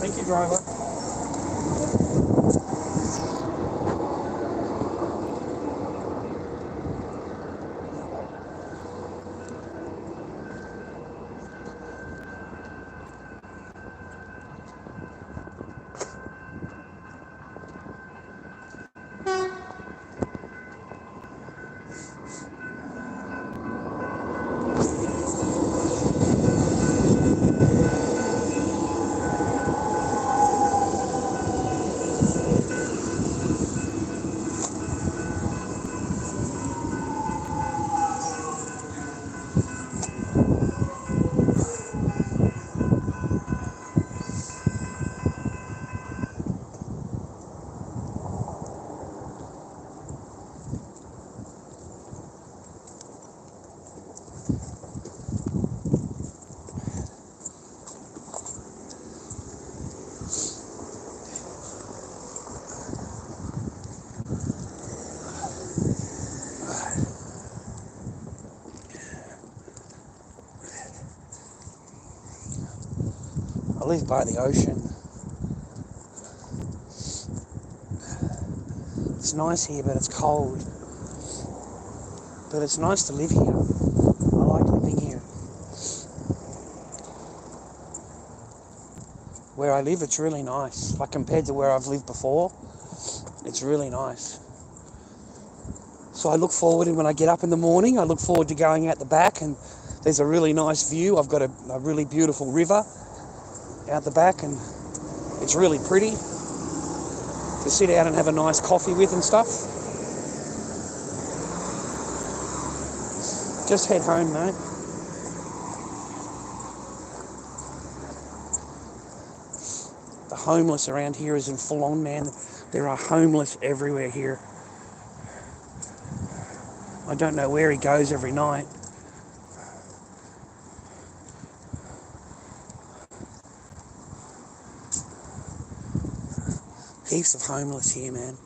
Thank you, driver. I live by the ocean. It's nice here, but it's cold. But it's nice to live here. I like living here. Where I live, it's really nice. Like compared to where I've lived before, it's really nice. So I look forward, and when I get up in the morning, I look forward to going out the back, and there's a really nice view. I've got a really beautiful river out the back, and it's really pretty to sit out and have a nice coffee with and stuff. Just head home, mate. The homeless around here is in full on, man. There are homeless everywhere here. I don't know where he goes every night. Heaps of homeless here, man.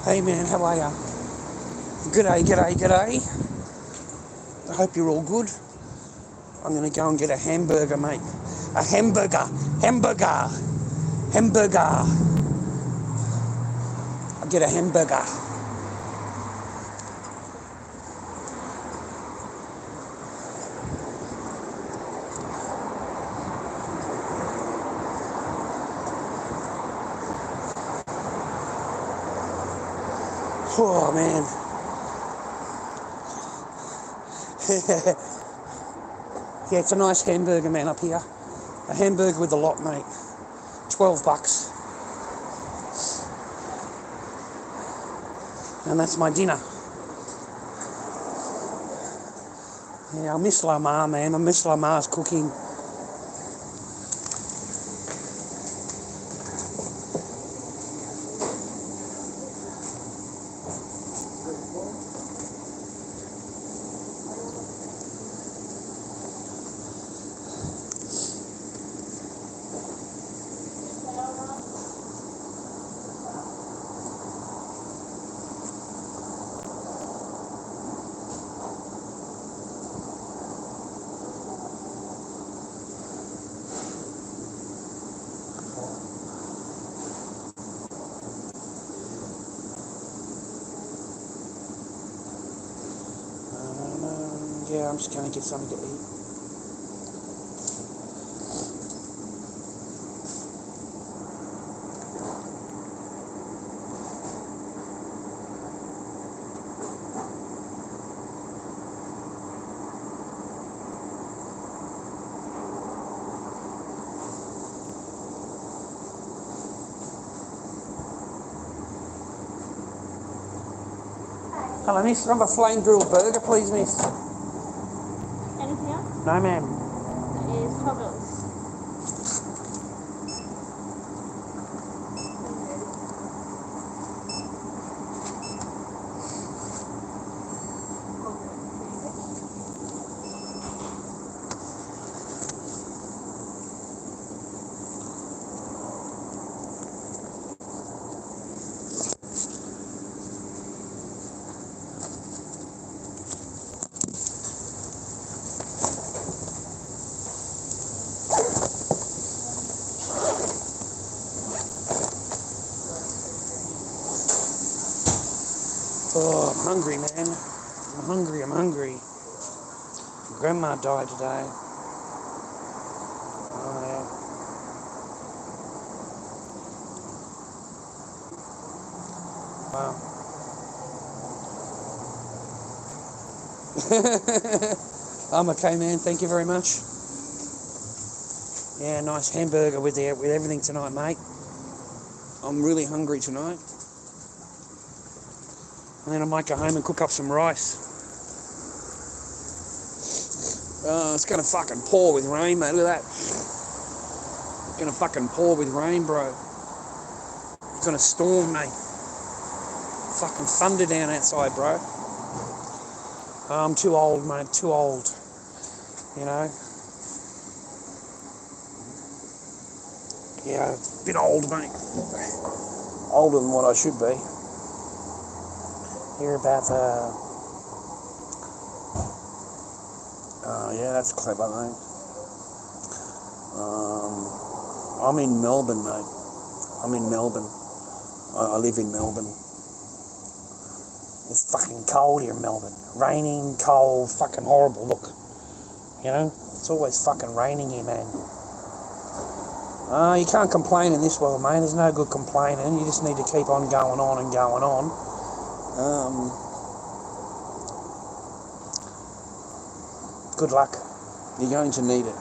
Hey man, how are ya? G'day, g'day, g'day. I hope you're all good. I'm gonna go and get a hamburger, mate. A hamburger. I'll get a hamburger. Oh man. Yeah, it's a nice hamburger, man, up here. A hamburger with a lot, mate. $12. And that's my dinner. Yeah, I miss Lamar, man. I miss Lamar's cooking. Yeah, I'm just going to get something to eat. Hello, miss. Can I have a flame grilled burger, please, miss? Anything else? No, ma'am. It is $12. Oh, I'm hungry, man. I'm hungry. Grandma died today. Oh, yeah. Wow. I'm okay, man. Thank you very much. Yeah, nice hamburger with everything tonight, mate. I'm really hungry tonight. And then I might go home and cook up some rice. It's going to fucking pour with rain, mate. Look at that. It's going to fucking pour with rain, bro. It's going to storm, mate. Fucking thunder down outside, bro. I'm too old, mate. Too old. You know? Yeah, it's a bit old, mate. Older than what I should be. Hear about yeah, that's clever, mate. I'm in Melbourne, mate. I'm in Melbourne. I live in Melbourne. It's fucking cold here in Melbourne. Raining, cold, fucking horrible. Look, you know, it's always fucking raining here, man. You can't complain in this world, mate. There's no good complaining. You just need to keep on going on and going on. Good luck. You're going to need it.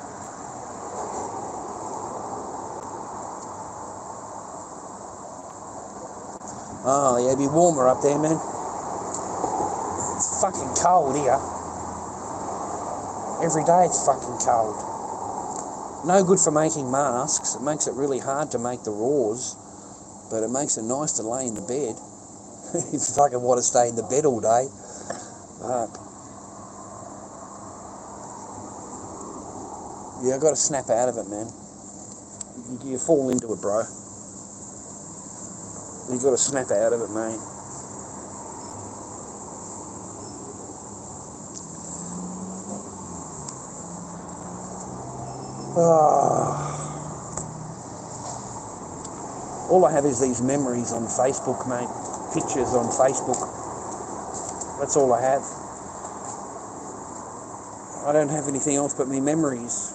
Oh, yeah, it'll be warmer up there, man. It's fucking cold here. Every day it's fucking cold. No good for making masks. It makes it really hard to make the raws, but it makes it nice to lay in the bed. If you fucking want to stay in the bed all day. Fuck. Yeah, I've got to snap out of it, man. You fall into it, bro. You've got to snap out of it, mate. All I have is these memories on Facebook, mate. Pictures on Facebook. That's all I have. I don't have anything else but me memories.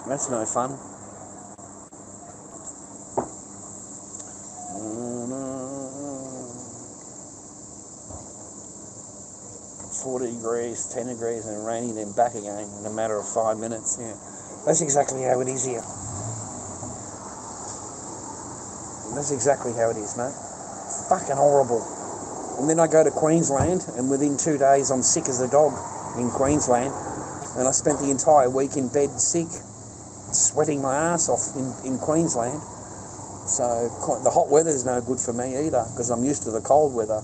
That's no fun. 40 degrees, 10 degrees, and raining, then back again in a matter of 5 minutes. Yeah, that's exactly how it is here. That's exactly how it is, mate. It's fucking horrible. And then I go to Queensland, and within 2 days I'm sick as a dog in Queensland. And I spent the entire week in bed sick, sweating my ass off in Queensland. So the hot weather is no good for me either, because I'm used to the cold weather.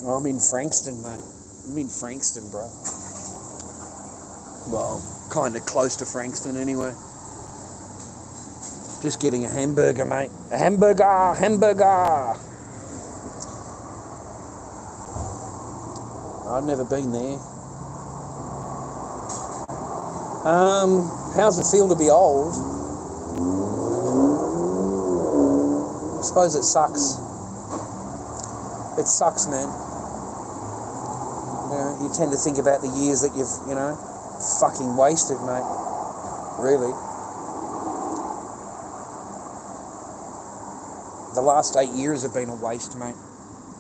I'm in Frankston, mate. I'm in Frankston, bro. Well, kind of close to Frankston anyway. Just getting a hamburger, mate. A hamburger! Hamburger! I've never been there. How's it feel to be old? I suppose it sucks. It sucks, man. You know, you tend to think about the years that you've, fucking wasted, mate. Really. The last 8 years have been a waste, mate.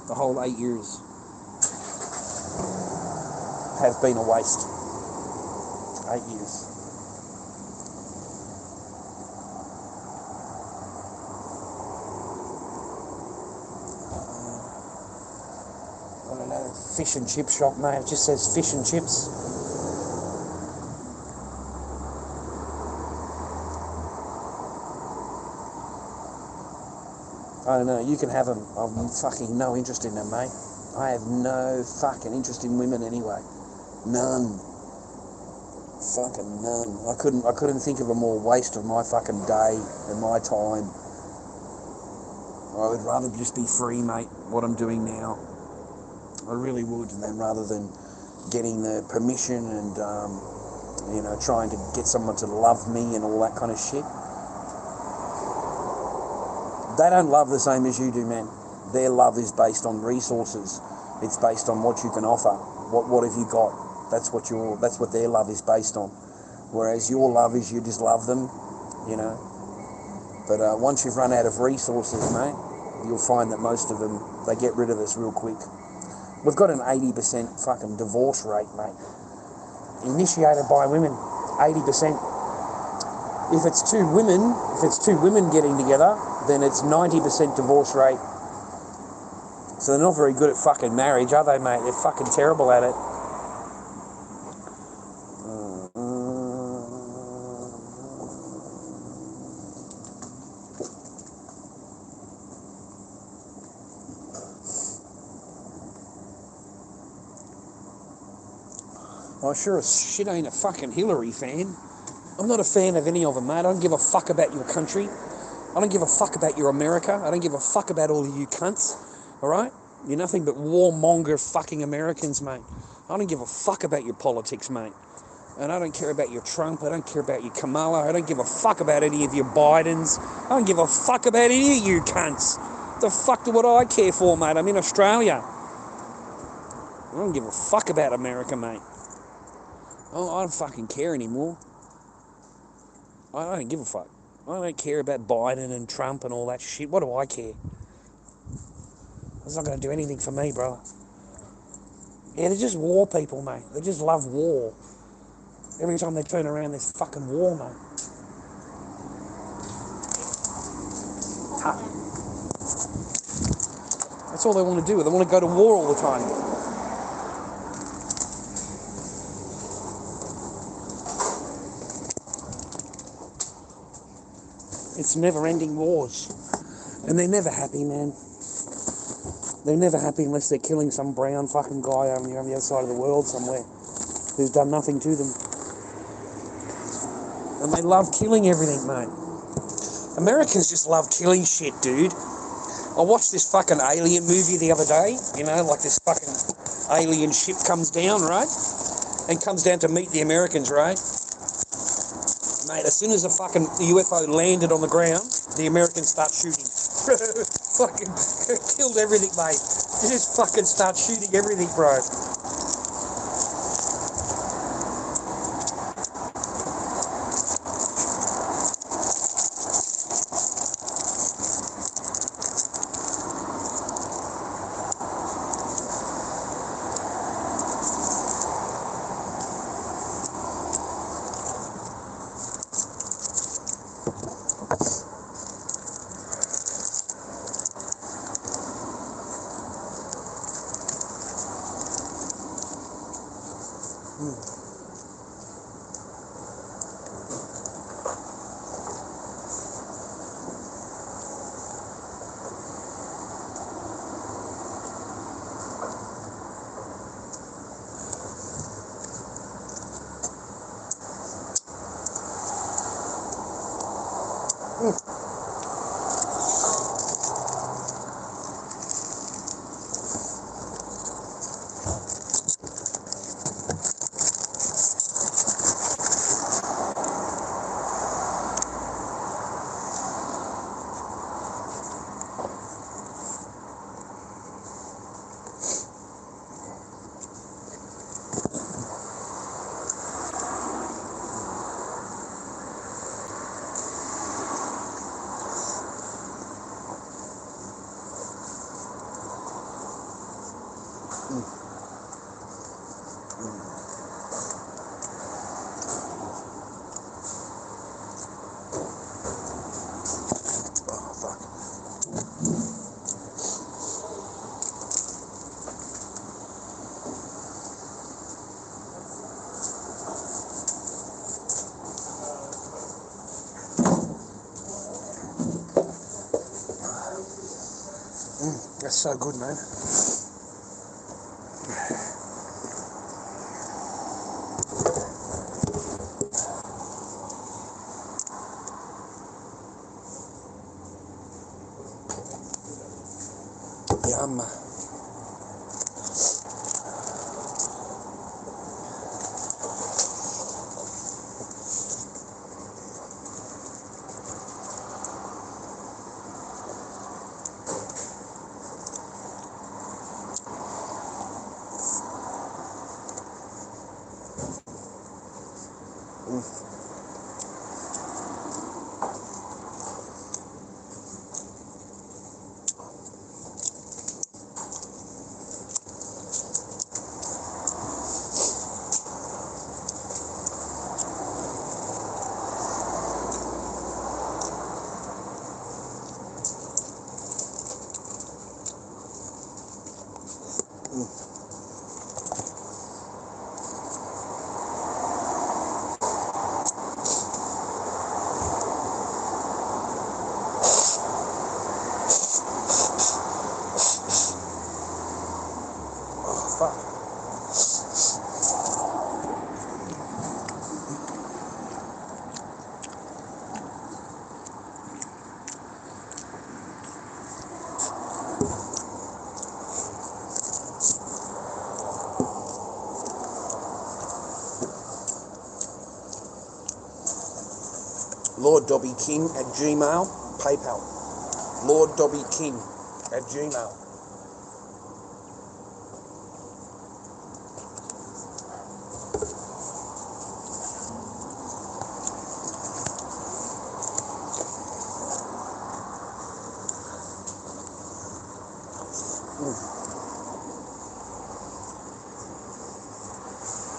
The whole 8 years have been a waste. 8 years. I don't know, fish and chip shop, mate. It just says fish and chips. I don't know, you can have them. I'm fucking no interest in them, mate. I have no fucking interest in women anyway. None. Fucking none. I couldn't think of a more waste of my fucking day and my time. I would rather just be free, mate, what I'm doing now. I really would, and then rather than getting the permission and, trying to get someone to love me and all that kind of shit. they don't love the same as you do, man. Their love is based on resources. It's based on what you can offer. What have you got? That's what their love is based on. Whereas your love is you just love them, you know. But once you've run out of resources, mate, you'll find that most of them, they get rid of us real quick. We've got an 80% fucking divorce rate, mate. Initiated by women, 80%. If it's two women getting together, then it's 90% divorce rate. So they're not very good at fucking marriage, are they, mate? They're fucking terrible at it. I sure as shit ain't a fucking Hillary fan. I'm not a fan of any of them, mate. I don't give a fuck about your country. I don't give a fuck about your America. I don't give a fuck about all of you cunts, alright? You're nothing but warmonger fucking Americans, mate. I don't give a fuck about your politics, mate. And I don't care about your Trump. I don't care about your Kamala. I don't give a fuck about any of your Bidens. I don't give a fuck about any of you cunts. The fuck do what I care for, mate? I'm in Australia. I don't give a fuck about America, mate. I don't fucking care anymore. I don't give a fuck. I don't care about Biden and Trump and all that shit. What do I care? It's not going to do anything for me, brother. Yeah, they're just war people, mate. They just love war. Every time they turn around, there's fucking war, mate. That's all they want to do. They want to go to war all the time. It's never-ending wars. And they're never happy, man. They're never happy unless they're killing some brown fucking guy on the other side of the world somewhere who's done nothing to them. And they love killing everything, mate. Americans just love killing shit, dude. I watched this fucking alien movie the other day, you know, like this fucking alien ship comes down, right? And comes down to meet the Americans, right? Mate, as soon as the fucking UFO landed on the ground, the Americans start shooting. Fucking killed everything, mate. They just fucking start shooting everything, bro. That's so good, man. Yum. Fuck. lorddobbyking@gmail, PayPal. lorddobbyking@gmail.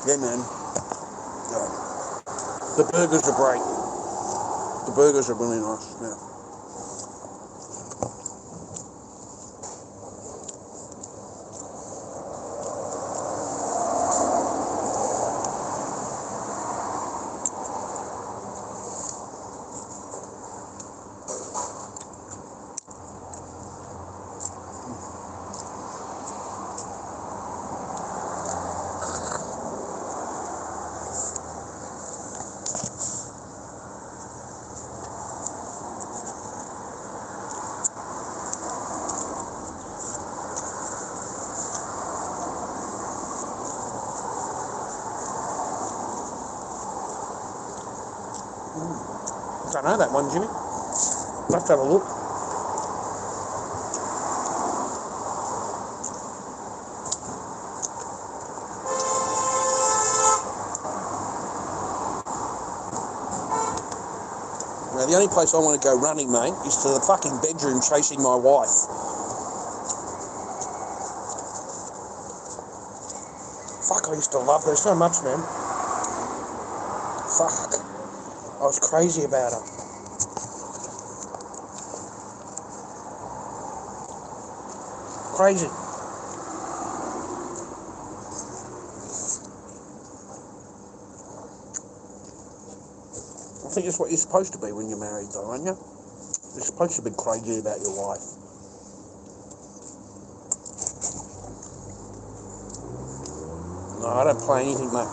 Yeah, man. Yeah. The burgers are great. The burgers are really nice. Yeah. Don't know that one, Jimmy. Let's have a look. Now, the only place I want to go running, mate, is to the fucking bedroom chasing my wife. Fuck, I used to love her so much, man. Fuck. I was crazy about her. Crazy. I think that's what you're supposed to be when you're married, though, aren't you? You're supposed to be crazy about your wife. No, I don't play anything, mate.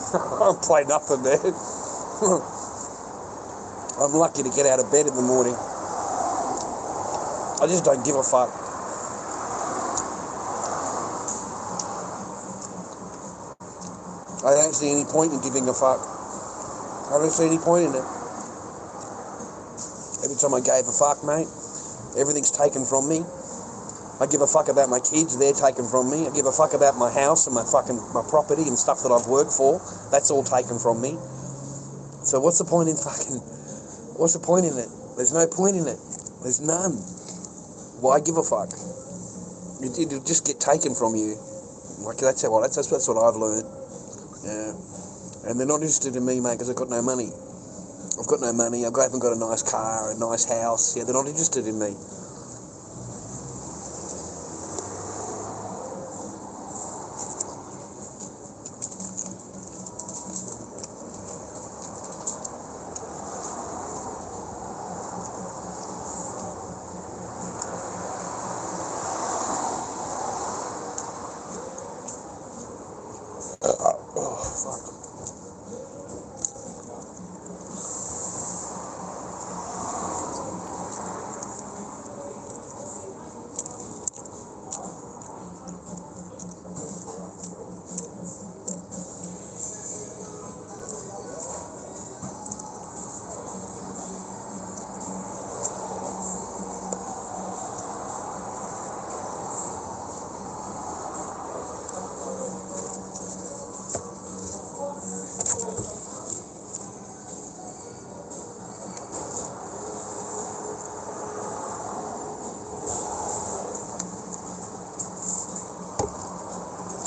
I don't play nothing, man. I'm lucky to get out of bed in the morning. I just don't give a fuck. I don't see any point in giving a fuck. I don't see any point in it. Every time I gave a fuck, mate, everything's taken from me. I give a fuck about my kids, they're taken from me. I give a fuck about my house and my property and stuff that I've worked for. That's all taken from me. So what's the point in it? There's no point in it. There's none. Why give a fuck? It'll just get taken from you. Like, that's what I've learned. Yeah. And they're not interested in me, mate, because I've got no money. I've got no money. I haven't got a nice car, a nice house. Yeah, they're not interested in me. Oh, fuck.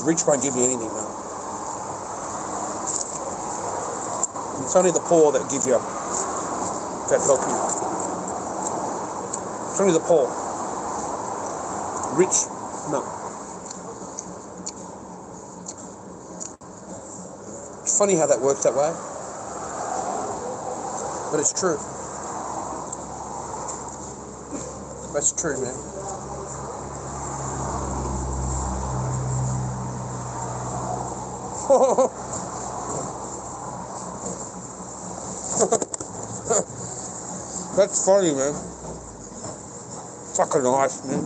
Rich won't give you anything, man. It's only the poor that give you, that help you. It's only the poor. Rich, no. It's funny how that works that way, but it's true. That's true, man. That's funny, man. Fucking nice, man.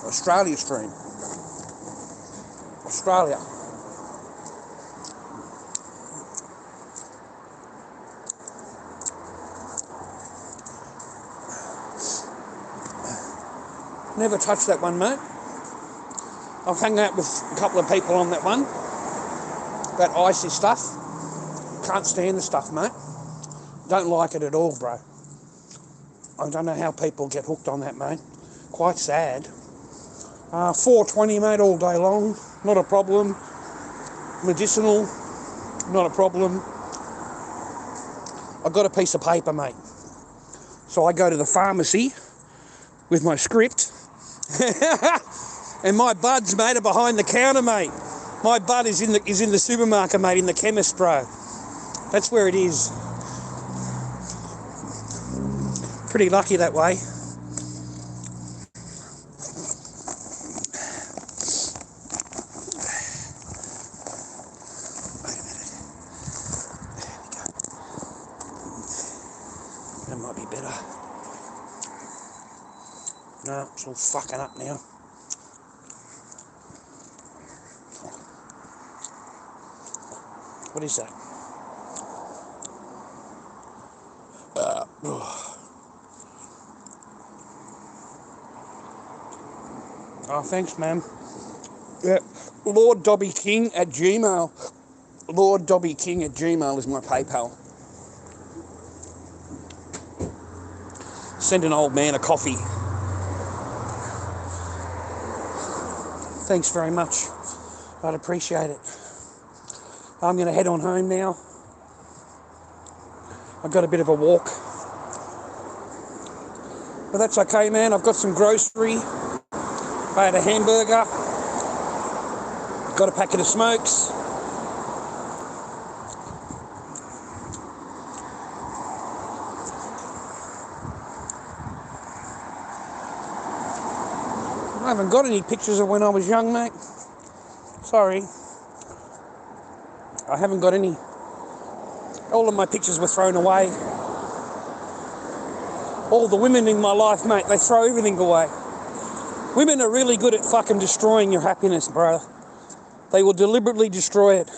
Australia stream. Australia. Never touched that one, mate. I've hung out with a couple of people on that one. That icy stuff. Can't stand the stuff, mate. Don't like it at all, bro. I don't know how people get hooked on that, mate. Quite sad. 420, mate, all day long. Not a problem. Medicinal. Not a problem. I've got a piece of paper, mate. So I go to the pharmacy with my script. And my buds, mate, are behind the counter, mate. My bud is in the supermarket, mate, in the chemist, bro. That's where it is. Pretty lucky that way. Wait a minute. There we go. That might be better. No, it's all fucking up now. What is that? Oh, thanks, ma'am. Yeah, lorddobby@gmail. lorddobby@gmail is my PayPal. Send an old man a coffee. Thanks very much. I'd appreciate it. I'm going to head on home now. I've got a bit of a walk. But that's okay, man. I've got some grocery. I had a hamburger. Got a packet of smokes. I haven't got any pictures of when I was young, mate. Sorry. I haven't got any. All of my pictures were thrown away. All the women in my life, mate, they throw everything away. Women are really good at fucking destroying your happiness, bro. They will deliberately destroy it.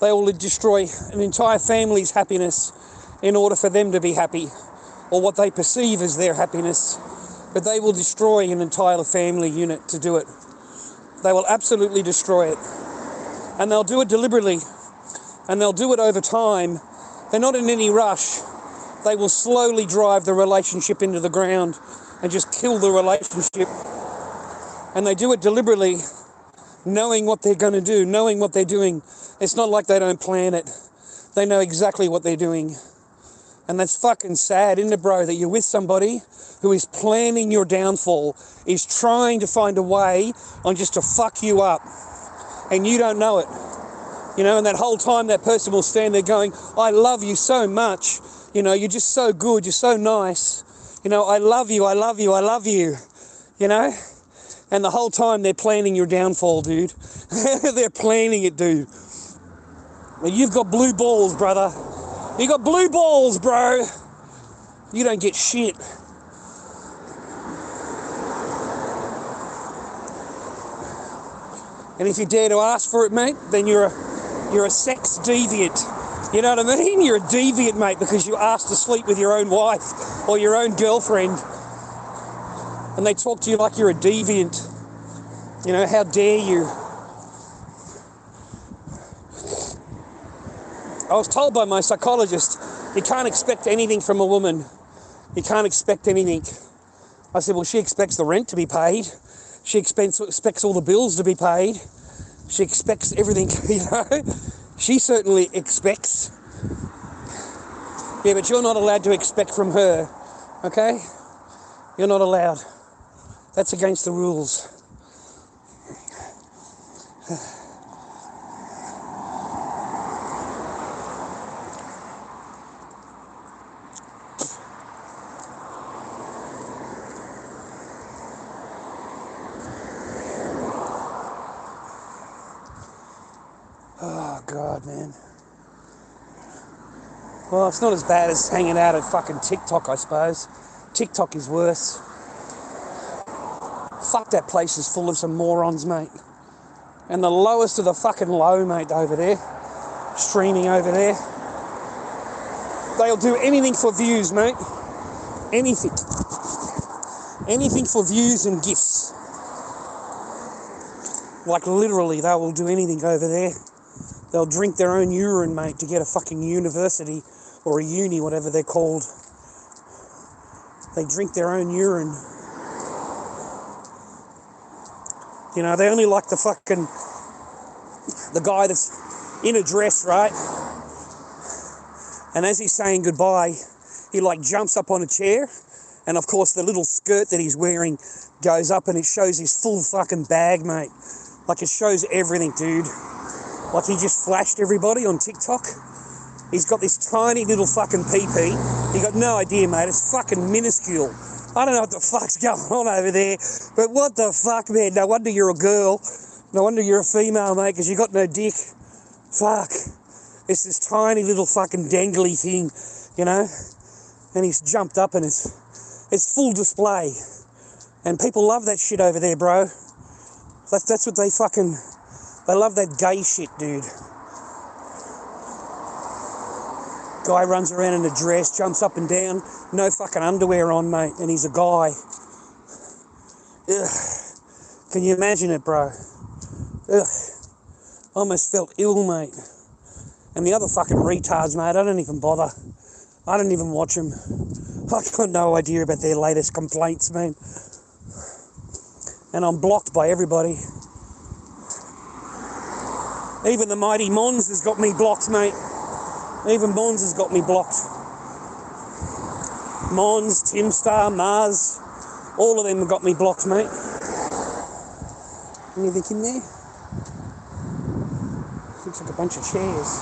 They will destroy an entire family's happiness in order for them to be happy, or what they perceive as their happiness. But they will destroy an entire family unit to do it. They will absolutely destroy it. And they'll do it deliberately. And they'll do it over time. They're not in any rush. They will slowly drive the relationship into the ground and just kill the relationship. And they do it deliberately, knowing what they're going to do, knowing what they're doing. It's not like they don't plan it. They know exactly what they're doing. And that's fucking sad, isn't it, bro, that you're with somebody who is planning your downfall, is trying to find a way on just to fuck you up, and you don't know it. You know, and that whole time that person will stand there going, I love you so much. You know, you're just so good, you're so nice. You know, I love you, I love you, I love you. You know? And the whole time they're planning your downfall, dude. They're planning it, dude. Well, you've got blue balls, brother. You got blue balls, bro. You don't get shit. And if you dare to ask for it, mate, then you're a sex deviant. You know what I mean? You're a deviant, mate, because you asked to sleep with your own wife or your own girlfriend. And they talk to you like you're a deviant. You know, how dare you? I was told by my psychologist, you can't expect anything from a woman. You can't expect anything. I said, well, she expects the rent to be paid. She expects all the bills to be paid. She expects everything, you know. She certainly expects. Yeah, but you're not allowed to expect from her, okay? You're not allowed. That's against the rules. Oh, God, man. Well, it's not as bad as hanging out at fucking TikTok, I suppose. TikTok is worse. Fuck, that place is full of some morons, mate. And the lowest of the fucking low, mate, over there. Streaming over there. They'll do anything for views, mate. Anything. Anything for views and gifts. Like, literally, they will do anything over there. They'll drink their own urine, mate, to get a fucking university or a uni, whatever they're called. They drink their own urine. You know, they only like the guy that's in a dress, right? And as he's saying goodbye, he like jumps up on a chair. And of course, the little skirt that he's wearing goes up and it shows his full fucking bag, mate. Like, it shows everything, dude. Like, he just flashed everybody on TikTok. He's got this tiny little fucking PP. You got no idea, mate. It's fucking minuscule. I don't know what the fuck's going on over there, but what the fuck, man? No wonder you're a girl. No wonder you're a female, mate, because you got no dick. Fuck. It's this tiny little fucking dangly thing, you know? And he's jumped up and it's full display. And people love that shit over there, bro. That's what they fucking... They love that gay shit, dude. Guy runs around in a dress, jumps up and down, no fucking underwear on, mate, and he's a guy. Ugh. Can you imagine it, bro? Ugh. I almost felt ill, mate. And the other fucking retards, mate, I don't even bother. I don't even watch them. I got no idea about their latest complaints, man. And I'm blocked by everybody. Even the mighty Mons has got me blocked, mate. Even Mons has got me blocked. Mons, Timstar, Mars, all of them have got me blocked, mate. Anything in there? Looks like a bunch of chairs.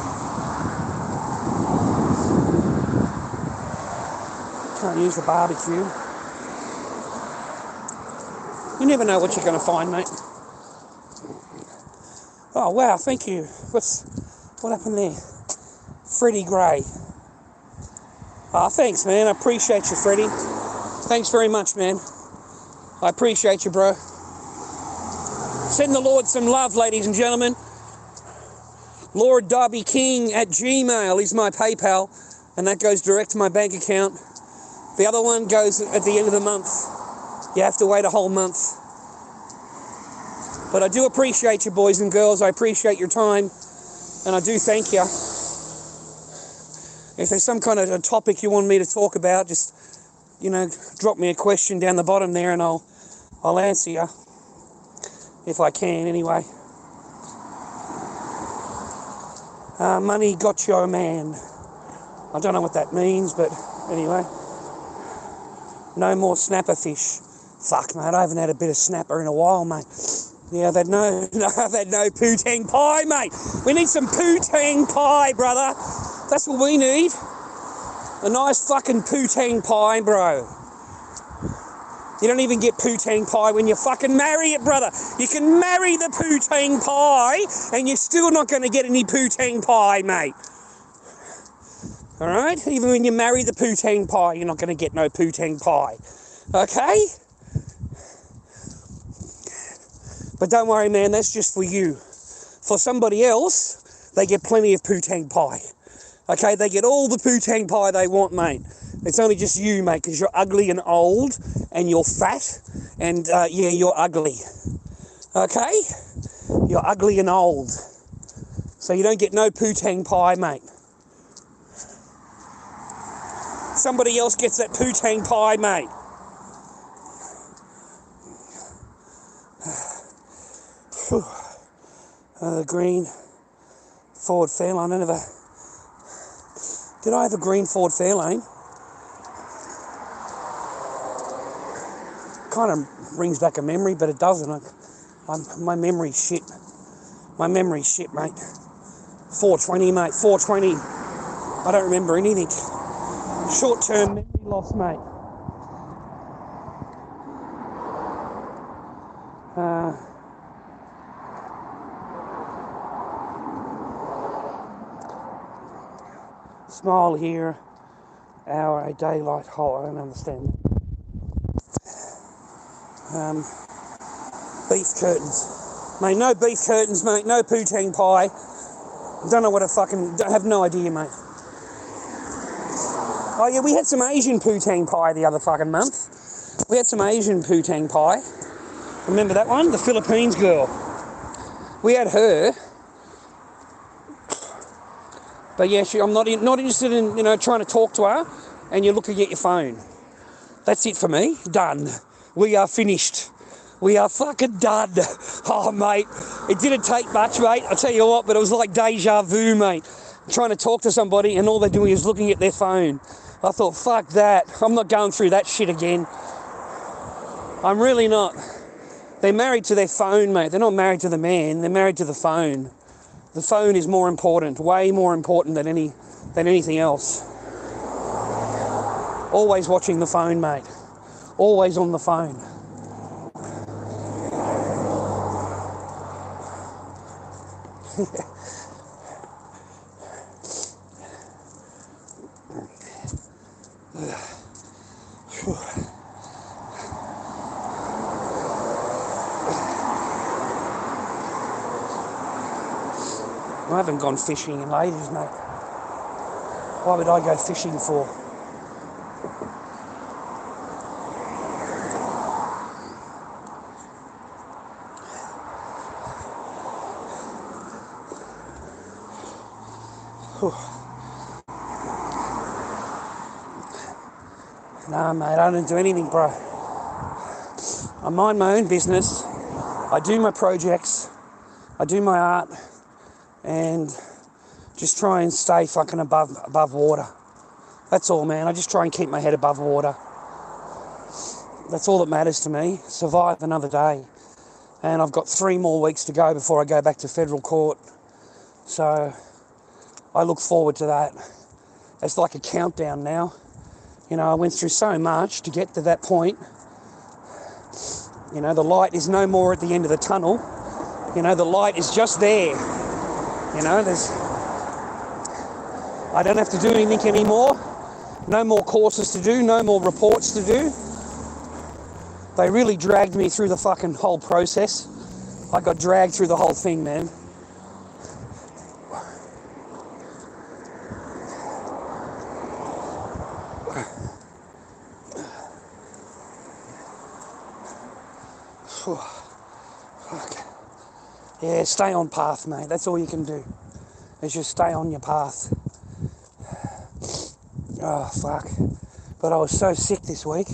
Can't use the barbecue. You never know what you're going to find, mate. Oh, wow, thank you. What happened there? Freddie Gray. Oh, thanks, man. I appreciate you, Freddie. Thanks very much, man. I appreciate you, bro. Send the Lord some love, ladies and gentlemen. lorddobbyking@gmail is my PayPal, and that goes direct to my bank account. The other one goes at the end of the month. You have to wait a whole month. But I do appreciate you, boys and girls. I appreciate your time, and I do thank you. If there's some kind of a topic you want me to talk about, just, you know, drop me a question down the bottom there, and I'll answer you. If I can, anyway. Money got your man. I don't know what that means, but anyway. No more snapper fish. Fuck, mate, I haven't had a bit of snapper in a while, mate. Yeah, I've had no poutang pie, mate. We need some poutang pie, brother. That's what we need. A nice fucking poutang pie, bro. You don't even get poutang pie when you fucking marry it, brother. You can marry the poutang pie and you're still not going to get any poutang pie, mate. All right? Even when you marry the poutang pie, you're not going to get no poutang pie. Okay? But don't worry, man, that's just for you. For somebody else, they get plenty of poo-tang pie. Okay, they get all the poo-tang pie they want, mate. It's only just you, mate, because you're ugly and old, and you're fat, and yeah, you're ugly. Okay? You're ugly and old. So you don't get no poo-tang pie, mate. Somebody else gets that poo-tang pie, mate. The green Ford Fairlane. Did I have a green Ford Fairlane? Kind of brings back a memory, but it doesn't. My memory's shit. My memory's shit, mate. 420, mate. 420. I don't remember anything. Short-term memory loss, mate. Smile here. Hour a daylight hole. I don't understand that. Beef curtains. Mate, no beef curtains, mate. No poo-tang pie. Don't know what I have no idea, mate. Oh yeah, we had some Asian poo-tang pie the other fucking month. We had some Asian poo-tang pie. Remember that one? The Philippines girl. We had her. But yeah, I'm not interested in, trying to talk to her and you're looking at your phone. That's it for me. Done. We are finished. We are fucking done. Oh, mate. It didn't take much, mate. I'll tell you what, but it was like deja vu, mate. Trying to talk to somebody and all they're doing is looking at their phone. I thought, fuck that. I'm not going through that shit again. I'm really not. They're married to their phone, mate. They're not married to the man. They're married to the phone. The phone is more important, way more important than anything else. Always watching the phone, mate. Always on the phone. I haven't gone fishing in ages, mate. Why would I go fishing for? Nah, mate, I don't do anything, bro. I mind my own business. I do my projects. I do my art. And just try and stay fucking above water. That's all, man. I just try and keep my head above water. That's all that matters to me. Survive another day. And I've got 3 more weeks to go before I go back to federal court. So I look forward to that. It's like a countdown now. I went through so much to get to that point. The light is no more at the end of the tunnel. The light is just there. I don't have to do anything anymore. No more courses to do, no more reports to do. They really dragged me through the fucking whole process. I got dragged through the whole thing, man. Fuck. Yeah, stay on path, mate. That's all you can do. Is just stay on your path. Oh, fuck. But I was so sick this week.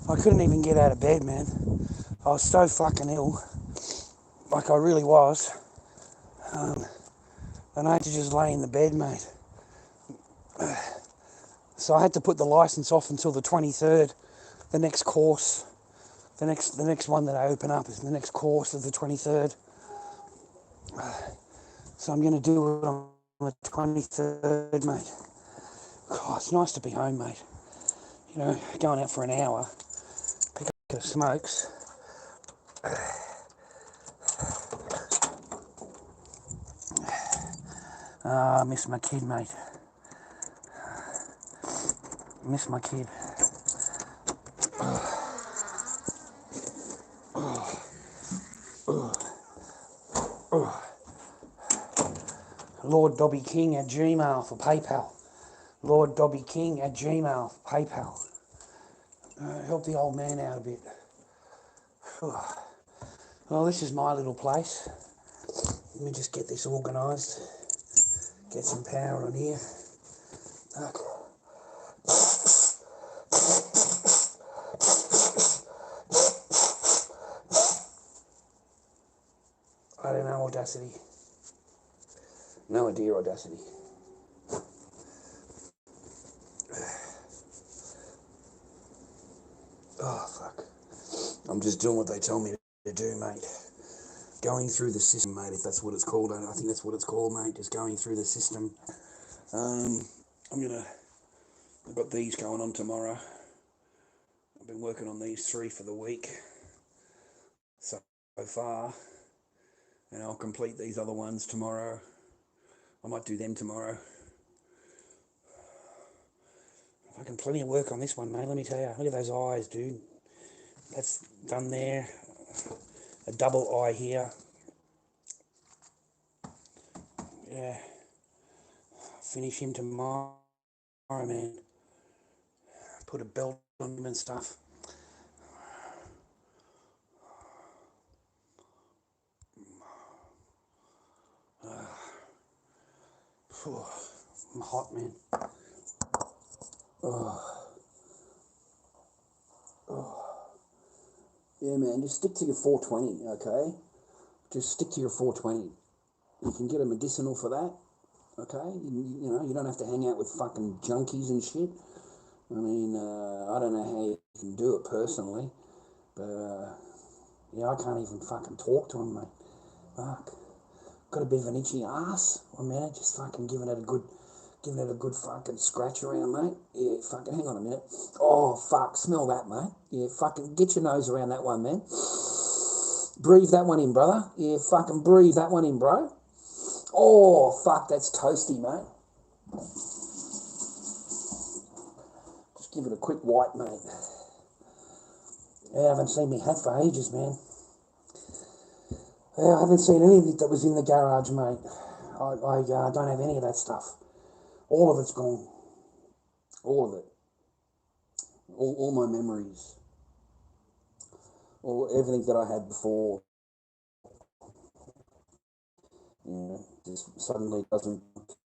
I couldn't even get out of bed, man. I was so fucking ill. Like I really was. And I had to just lay in the bed, mate. So I had to put the license off until the 23rd. The next course. The next one that I open up is the next course of the 23rd. So I'm going to do it on the 23rd, mate. God, it's nice to be home, mate. Going out for an hour, pick up the smokes. I miss my kid, mate. Miss my kid. lorddobbyking@gmail for PayPal. lorddobbyking@gmail for PayPal. Help the old man out a bit. Well, this is my little place. Let me just get this organised. Get some power on here. Okay. I don't know Audacity. No idea Audacity. Oh, fuck. I'm just doing what they tell me to do, mate. Going through the system, mate, if that's what it's called. I think that's what it's called, mate, just going through the system. I've got these going on tomorrow. I've been working on these 3 for the week so far. And I'll complete these other ones tomorrow. I might do them tomorrow. Fucking plenty of work on this one, mate, let me tell you. Look at those eyes, dude. That's done there. A double eye here. Yeah. Finish him tomorrow, man. Put a belt on him and stuff. I'm hot, man. Yeah, man, just stick to your 420, okay? Just stick to your 420. You can get a medicinal for that, okay? You know, you don't have to hang out with fucking junkies and shit. I mean, I don't know how you can do it personally, but, yeah, I can't even fucking talk to him, mate. Fuck. Got a bit of an itchy ass. 1 minute, just fucking giving it a good fucking scratch around, mate. Yeah, fucking, hang on a minute. Oh, fuck, smell that, mate. Yeah, fucking, get your nose around that one, man. Breathe that one in, brother. Yeah, fucking breathe that one in, bro. Oh, fuck, that's toasty, mate. Just give it a quick wipe, mate. Yeah, I haven't seen me hat for ages, man. Yeah, I haven't seen anything that was in the garage, mate. I don't have any of that stuff. All of it's gone. All of it. All my memories. Everything that I had before. Yeah, just suddenly doesn't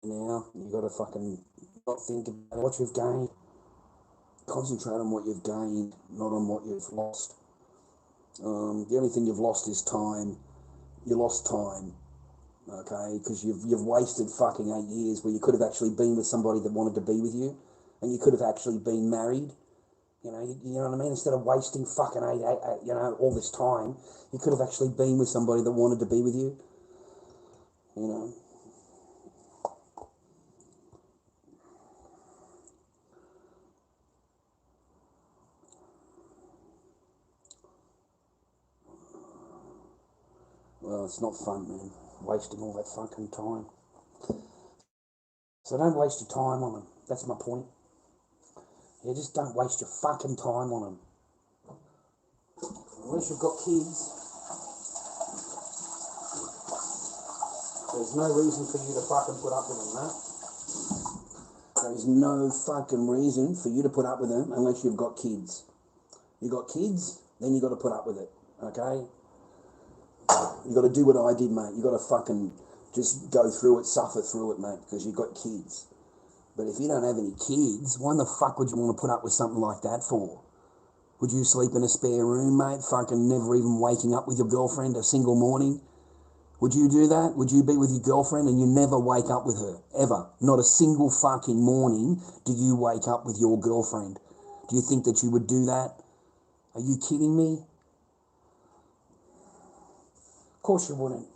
now. You got to fucking not think about what you've gained. Concentrate on what you've gained, not on what you've lost. The only thing you've lost is time. You lost time, okay? Because you've wasted fucking 8 years where you could have actually been with somebody that wanted to be with you, and you could have actually been married. You know what I mean? Instead of wasting fucking all this time, you could have actually been with somebody that wanted to be with you. You know. Well, it's not fun, man. Wasting all that fucking time. So don't waste your time on them. That's my point. Yeah, just don't waste your fucking time on them. Unless you've got kids, there's no reason for you to fucking put up with them, mate. There's no fucking reason for you to put up with them unless you've got kids. You got kids, then you got to put up with it, okay? You got to do what I did, mate. You got to fucking just go through it, suffer through it, mate, because you've got kids. But if you don't have any kids, why the fuck would you want to put up with something like that for? Would you sleep in a spare room, mate, fucking never even waking up with your girlfriend a single morning? Would you do that? Would you be with your girlfriend and you never wake up with her? Ever. Not a single fucking morning do you wake up with your girlfriend. Do you think that you would do that? Are you kidding me? Of course you wouldn't.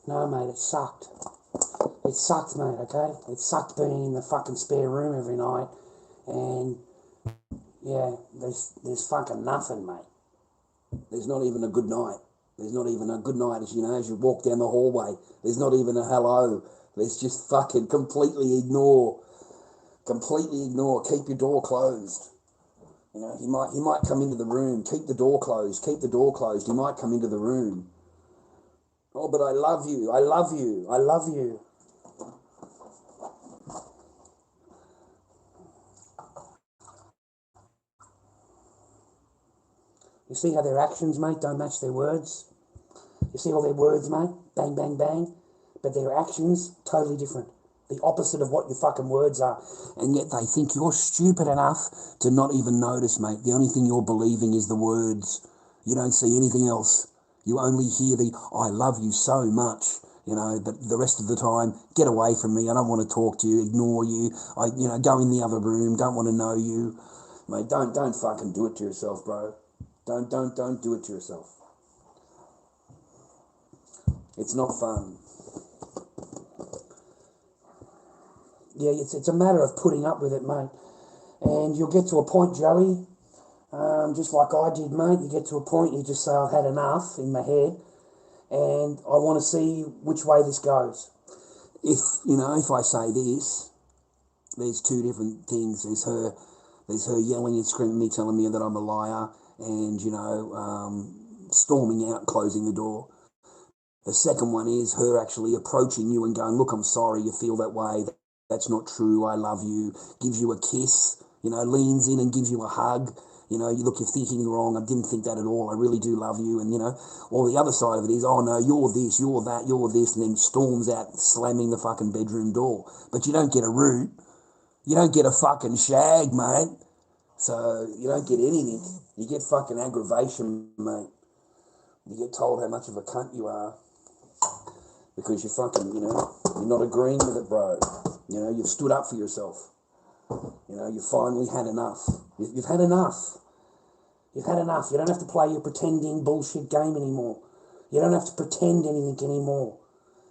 No, mate, it sucked. It sucked, mate, okay? It sucked being in the fucking spare room every night. And, yeah, there's fucking nothing, mate. There's not even a good night. There's not even a good night as you walk down the hallway. There's not even a hello. Let's just fucking completely ignore Completely ignore. Keep your door closed. You know, he might come into the room. Keep the door closed. Keep the door closed. He might come into the room. Oh, but I love you. I love you. I love you. You see how their actions, mate, don't match their words? You see all their words, mate? Bang, bang, bang. But their actions, totally different. The opposite of what your fucking words are. And yet they think you're stupid enough to not even notice, mate. The only thing you're believing is the words. You don't see anything else. You only hear the, I love you so much, you know, but the rest of the time, get away from me. I don't want to talk to you, ignore you. Go in the other room, don't want to know you. Mate, don't fucking do it to yourself, bro. Don't do it to yourself. It's not fun. Yeah, it's a matter of putting up with it, mate. And you'll get to a point, Joey, just like I did, mate. You get to a point, you just say, I've had enough in my head, and I want to see which way this goes. If I say this, there's two different things. There's her yelling and screaming at me, telling me that I'm a liar, and, storming out, closing the door. The second one is her actually approaching you and going, look, I'm sorry you feel that way. That's not true. I love you. Gives you a kiss, leans in and gives you a hug. You're thinking wrong. I didn't think that at all. I really do love you. And, or the other side of it is, oh, no, you're this, you're that, you're this, and then storms out, slamming the fucking bedroom door. But you don't get a root. You don't get a fucking shag, mate. So you don't get anything. You get fucking aggravation, mate. You get told how much of a cunt you are because you're fucking, you're not agreeing with it, bro. You've stood up for yourself. You finally had enough. You've had enough. You've had enough. You don't have to play your pretending bullshit game anymore. You don't have to pretend anything anymore.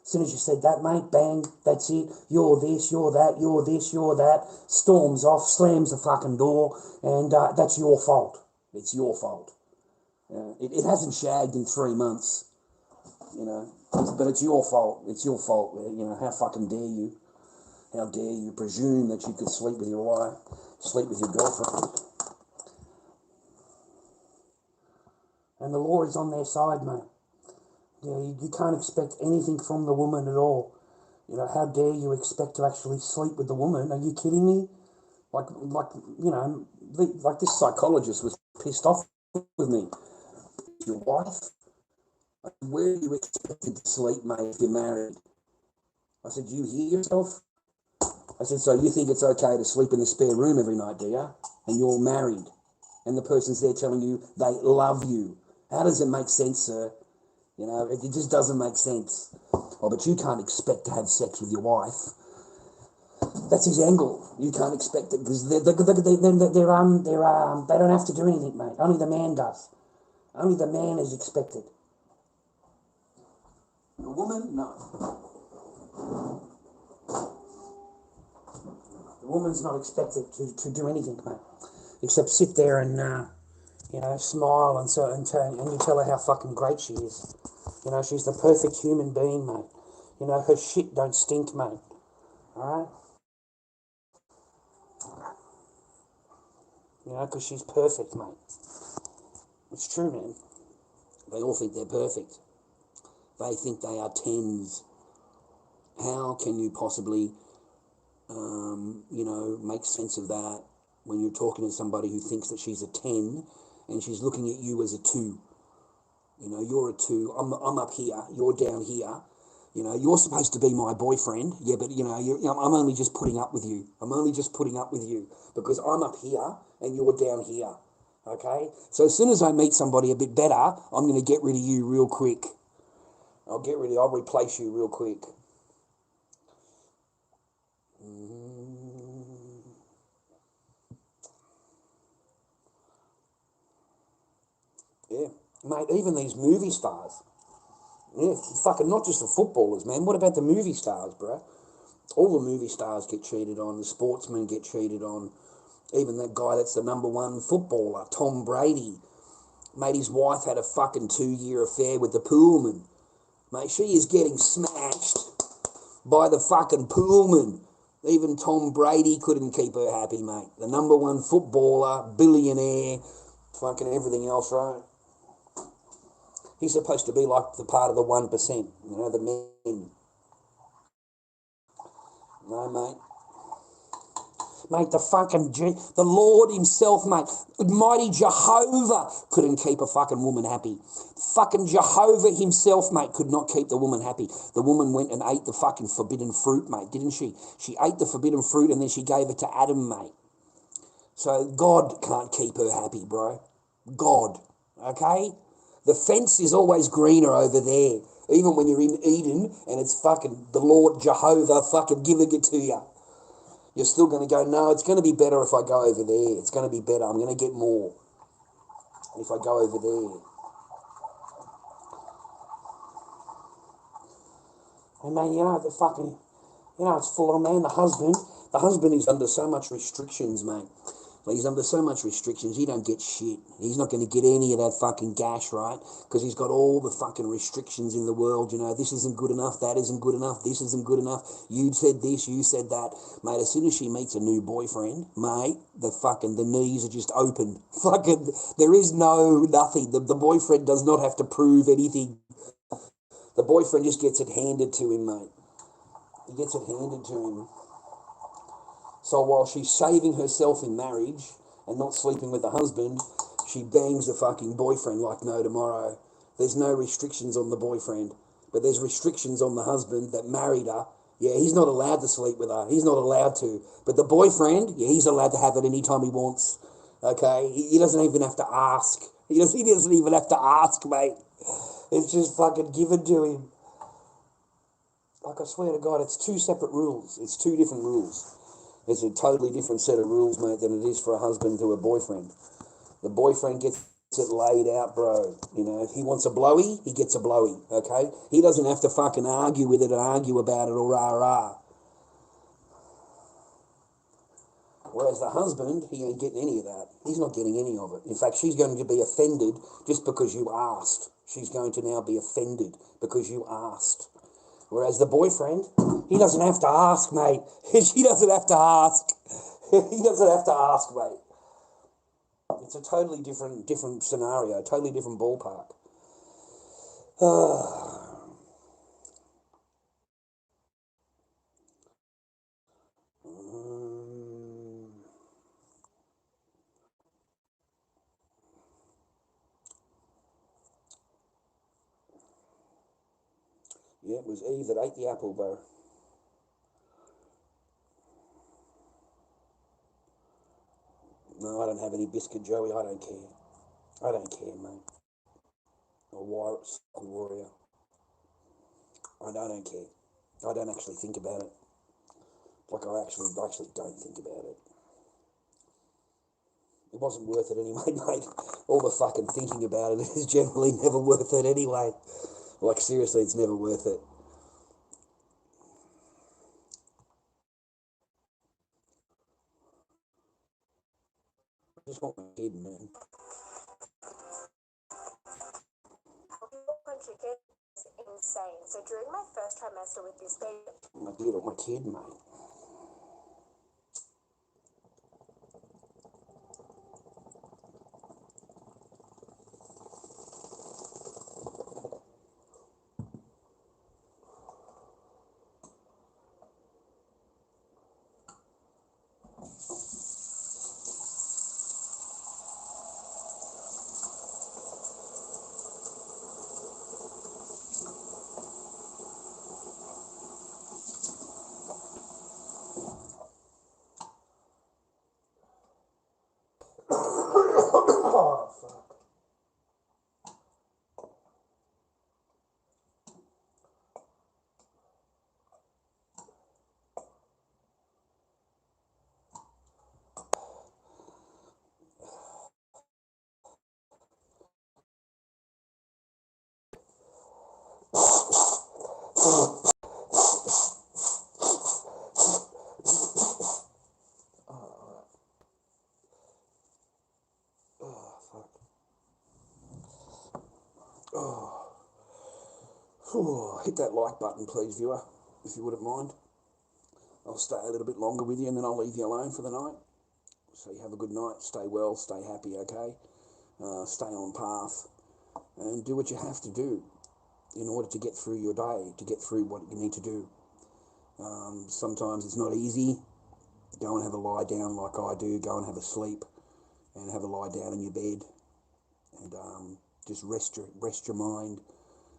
As soon as you said that, mate, bang, that's it. You're this, you're that, you're this, you're that. Storms off, slams the fucking door, and that's your fault. It's your fault. It hasn't shagged in 3 months, but it's your fault. It's your fault. How fucking dare you? How dare you presume that you could sleep with your wife, sleep with your girlfriend? And the law is on their side, mate. You can't expect anything from the woman at all. How dare you expect to actually sleep with the woman? Are you kidding me? Like this psychologist was pissed off with me. Your wife? Where are you expected to sleep, mate, if you're married? I said, you hear yourself? I said, so you think it's okay to sleep in the spare room every night, do you? And you're married. And the person's there telling you they love you. How does it make sense, sir? It just doesn't make sense. Oh, but you can't expect to have sex with your wife. That's his angle. You can't expect it because they don't have to do anything, mate. Only the man does. Only the man is expected. A woman, no. The woman's not expected to do anything, mate, except sit there and smile and you tell her how fucking great she is. She's the perfect human being, mate. Her shit don't stink, mate. All right? Because she's perfect, mate. It's true, man. They all think they're perfect. They think they are 10s. How can you possibly, make sense of that when you're talking to somebody who thinks that she's a 10 and she's looking at you as a 2? You're a 2. I'm up here. You're down here. You're supposed to be my boyfriend. Yeah, but, I'm only just putting up with you. I'm only just putting up with you because I'm up here and you're down here. Okay? So as soon as I meet somebody a bit better, I'm going to get rid of you real quick. I'll replace you real quick. Yeah. Mate, even these movie stars. Yeah, fucking not just the footballers, man. What about the movie stars, bro? All the movie stars get cheated on. The sportsmen get cheated on. Even that guy that's the number 1 footballer, Tom Brady. Mate, his wife had a fucking 2-year affair with the poolman. Mate, she is getting smashed by the fucking poolman. Even Tom Brady couldn't keep her happy, mate. The number one footballer, billionaire, fucking everything else, right? He's supposed to be like the part of the 1%, the men. No, mate. Mate, the Lord himself, mate, mighty Jehovah couldn't keep a fucking woman happy. Fucking Jehovah himself, mate, could not keep the woman happy. The woman went and ate the fucking forbidden fruit, mate, didn't she? She ate the forbidden fruit and then she gave it to Adam, mate. So God can't keep her happy, bro. God, okay? The fence is always greener over there. Even when you're in Eden and it's fucking the Lord Jehovah fucking giving it to you. You're still going to go, no, it's going to be better if I go over there. It's going to be better. I'm going to get more if I go over there. And man, it's full on, man. The husband is under so much restrictions, mate. He's under so much restrictions, he don't get shit. He's not going to get any of that fucking gash, right? Because he's got all the fucking restrictions in the world, this isn't good enough, that isn't good enough, this isn't good enough, you said this, you said that. Mate, as soon as she meets a new boyfriend, mate, the knees are just open. Fucking, there is nothing. The boyfriend does not have to prove anything. The boyfriend just gets it handed to him, mate. He gets it handed to him. So while she's saving herself in marriage and not sleeping with the husband, she bangs the fucking boyfriend like no tomorrow. There's no restrictions on the boyfriend, but there's restrictions on the husband that married her. Yeah, he's not allowed to sleep with her. He's not allowed to. But the boyfriend, yeah, he's allowed to have it anytime he wants. Okay? He doesn't even have to ask. He doesn't even have to ask, mate. It's just fucking given to him. Like, I swear to God, it's two separate rules. It's two different rules. It's a totally different set of rules, mate, than it is for a husband to a boyfriend. The boyfriend gets it laid out, bro. If he wants a blowy, he gets a blowy, okay? He doesn't have to fucking argue with it and argue about it or rah-rah. Whereas the husband, he ain't getting any of that. He's not getting any of it. In fact, she's going to be offended just because you asked. She's going to now be offended because you asked. Whereas the boyfriend, he doesn't have to ask, mate. She doesn't have to ask. He doesn't have to ask, mate. It's a totally different scenario, totally different ballpark. Yeah, it was Eve that ate the apple, bro. No, I don't have any biscuit, Joey. I don't care. I don't care, mate. A warrior. I don't care. I don't actually think about it. Like, I actually don't think about it. It wasn't worth it anyway, mate. All the fucking thinking about it is generally never worth it anyway. Like, seriously, it's never worth it. I just want my kid, man. Is insane. So during my first trimester with this baby, My kid, mate. Oh, fuck. Oh, fuck. Oh. Hit that like button, please, viewer, if you wouldn't mind. I'll stay a little bit longer with you and then I'll leave you alone for the night. So you have a good night, stay well, stay happy, okay? Stay on path and do what you have to do in order to get through your day, to get through what you need to do. Sometimes it's not easy. Go and have a lie down like I do. Go and have a sleep and have a lie down in your bed and just rest your mind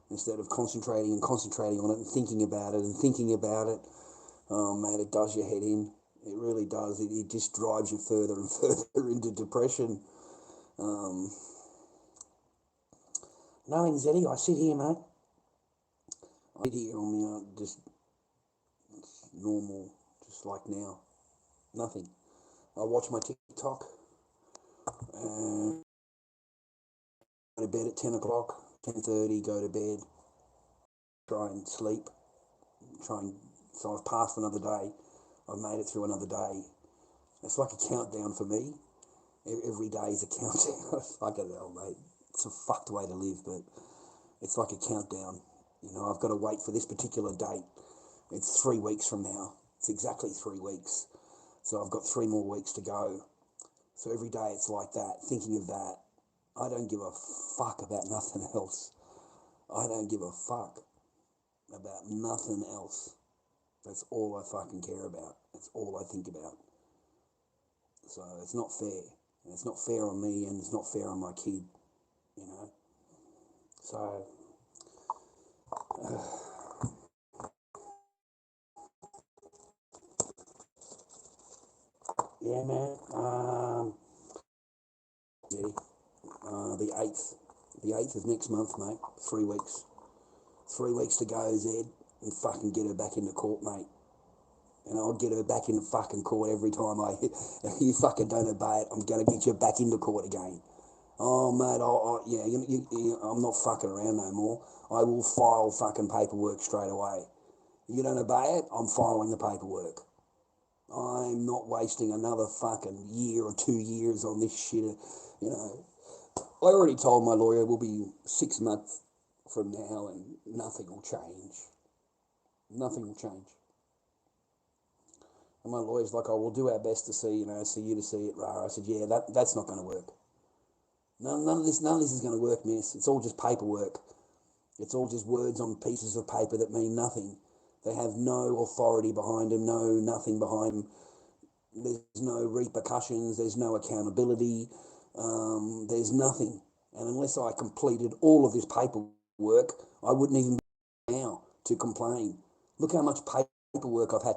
instead of concentrating on it and thinking about it. Oh man, it does your head in. It really does. It just drives you further and further into depression. No anxiety. I sit here, mate. I sit here on the just normal, just like now. Nothing. I watch my TikTok and go to bed at 10 o'clock, 10:30, go to bed, try and sleep, so I've passed another day. I've made it through another day. It's like a countdown for me. Every day is a countdown. Fucking hell, mate. It's a fucked way to live, but it's like a countdown. You know, I've got to wait for this particular date. It's 3 weeks from now. It's exactly 3 weeks. So I've got 3 more weeks to go. So every day it's like that, thinking of that. I don't give a fuck about nothing else. I don't give a fuck about nothing else. That's all I fucking care about. That's all I think about. So it's not fair. And it's not fair on me and it's not fair on my kid, you know. So, yeah, man. The 8th. The 8th of next month, mate. 3 weeks. 3 weeks to go, Zed, and fucking get her back into court, mate. And I'll get her back into fucking court every time you fucking don't obey it. I'm going to get you back into court again. Oh, mate, I'm not fucking around no more. I will file fucking paperwork straight away. You don't obey it, I'm filing the paperwork. I'm not wasting another fucking year or 2 years on this shit, you know. I already told my lawyer it will be 6 months from now and nothing will change. Nothing will change. And my lawyer's like, oh, we'll do our best to see you to see it, rah. I said, yeah, that's not going to work. None of this is going to work, miss. It's all just paperwork. It's all just words on pieces of paper that mean nothing. They have no authority behind them, nothing behind them. There's no repercussions, there's no accountability, there's nothing. And unless I completed all of this paperwork, I wouldn't even be now to complain. Look how much paperwork I've had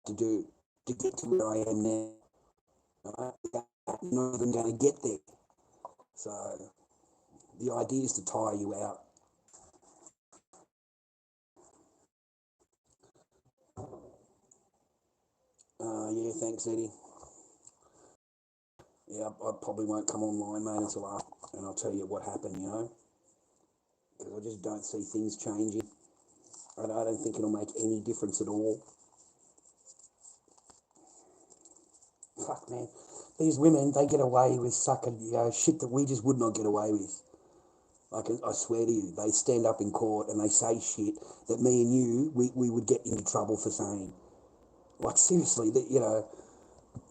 to do to get to where I am now. Right? I'm not even going to get there. So the idea is to tire you out. Yeah, thanks, Eddie. Yeah, I probably won't come online, mate, until after, and I'll tell you what happened, you know, because I just don't see things changing. I don't think it'll make any difference at all. Fuck, man. These women, they get away with sucking, shit that we just would not get away with. I swear to you, they stand up in court and they say shit that me and you, we would get into trouble for saying. Like, seriously,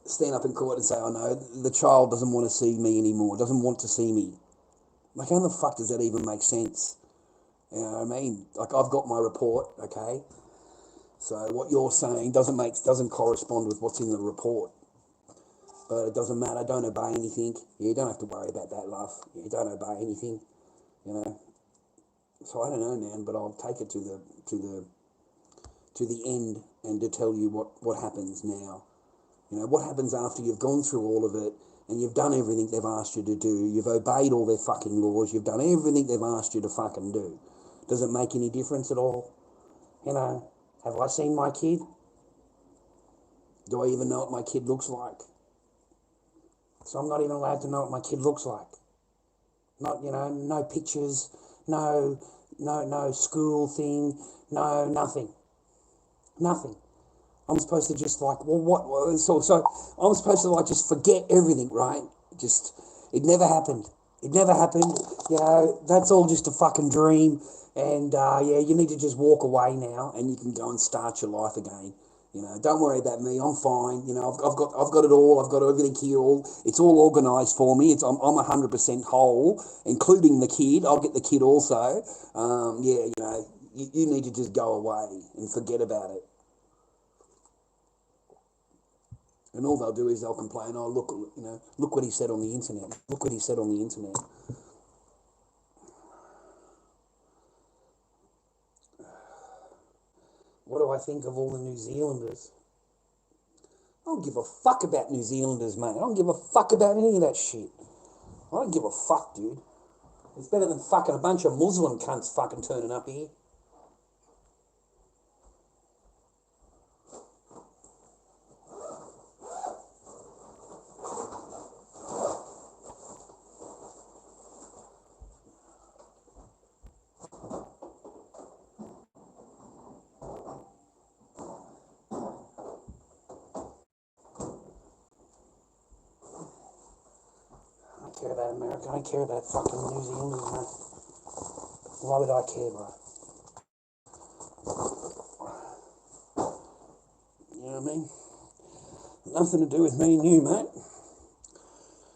stand up in court and say, oh no, the child doesn't want to see me anymore, doesn't want to see me. Like, how the fuck does that even make sense? You know what I mean? Like, I've got my report, okay? So what you're saying doesn't correspond with what's in the report. But it doesn't matter, don't obey anything. You don't have to worry about that, love. You don't obey anything, you know. So I don't know, man, but I'll take it to the end and to tell you what happens now. You know, what happens after you've gone through all of it and you've done everything they've asked you to do, you've obeyed all their fucking laws, you've done everything they've asked you to fucking do. Does it make any difference at all? You know, have I seen my kid? Do I even know what my kid looks like? So I'm not even allowed to know what my kid looks like. Not, no pictures, no school thing, no nothing. Nothing. I'm supposed to just so I'm supposed to just forget everything, right? It never happened. It never happened. That's all just a fucking dream. And you need to just walk away now and you can go and start your life again. You know, don't worry about me. I'm fine. You know, I've got it all. I've got everything here. It's all organised for me. I'm 100% whole, including the kid. I'll get the kid also. Yeah, you know, you need to just go away and forget about it. And all they'll do is they'll complain. Oh, look, you know, look what he said on the internet. Look what he said on the internet. What do I think of all the New Zealanders? I don't give a fuck about New Zealanders, mate. I don't give a fuck about any of that shit. I don't give a fuck, dude. It's better than fucking a bunch of Muslim cunts fucking turning up here. I don't care about America. I don't care about fucking New Zealanders, mate. Why would I care, bro? You know what I mean? Nothing to do with me and you, mate.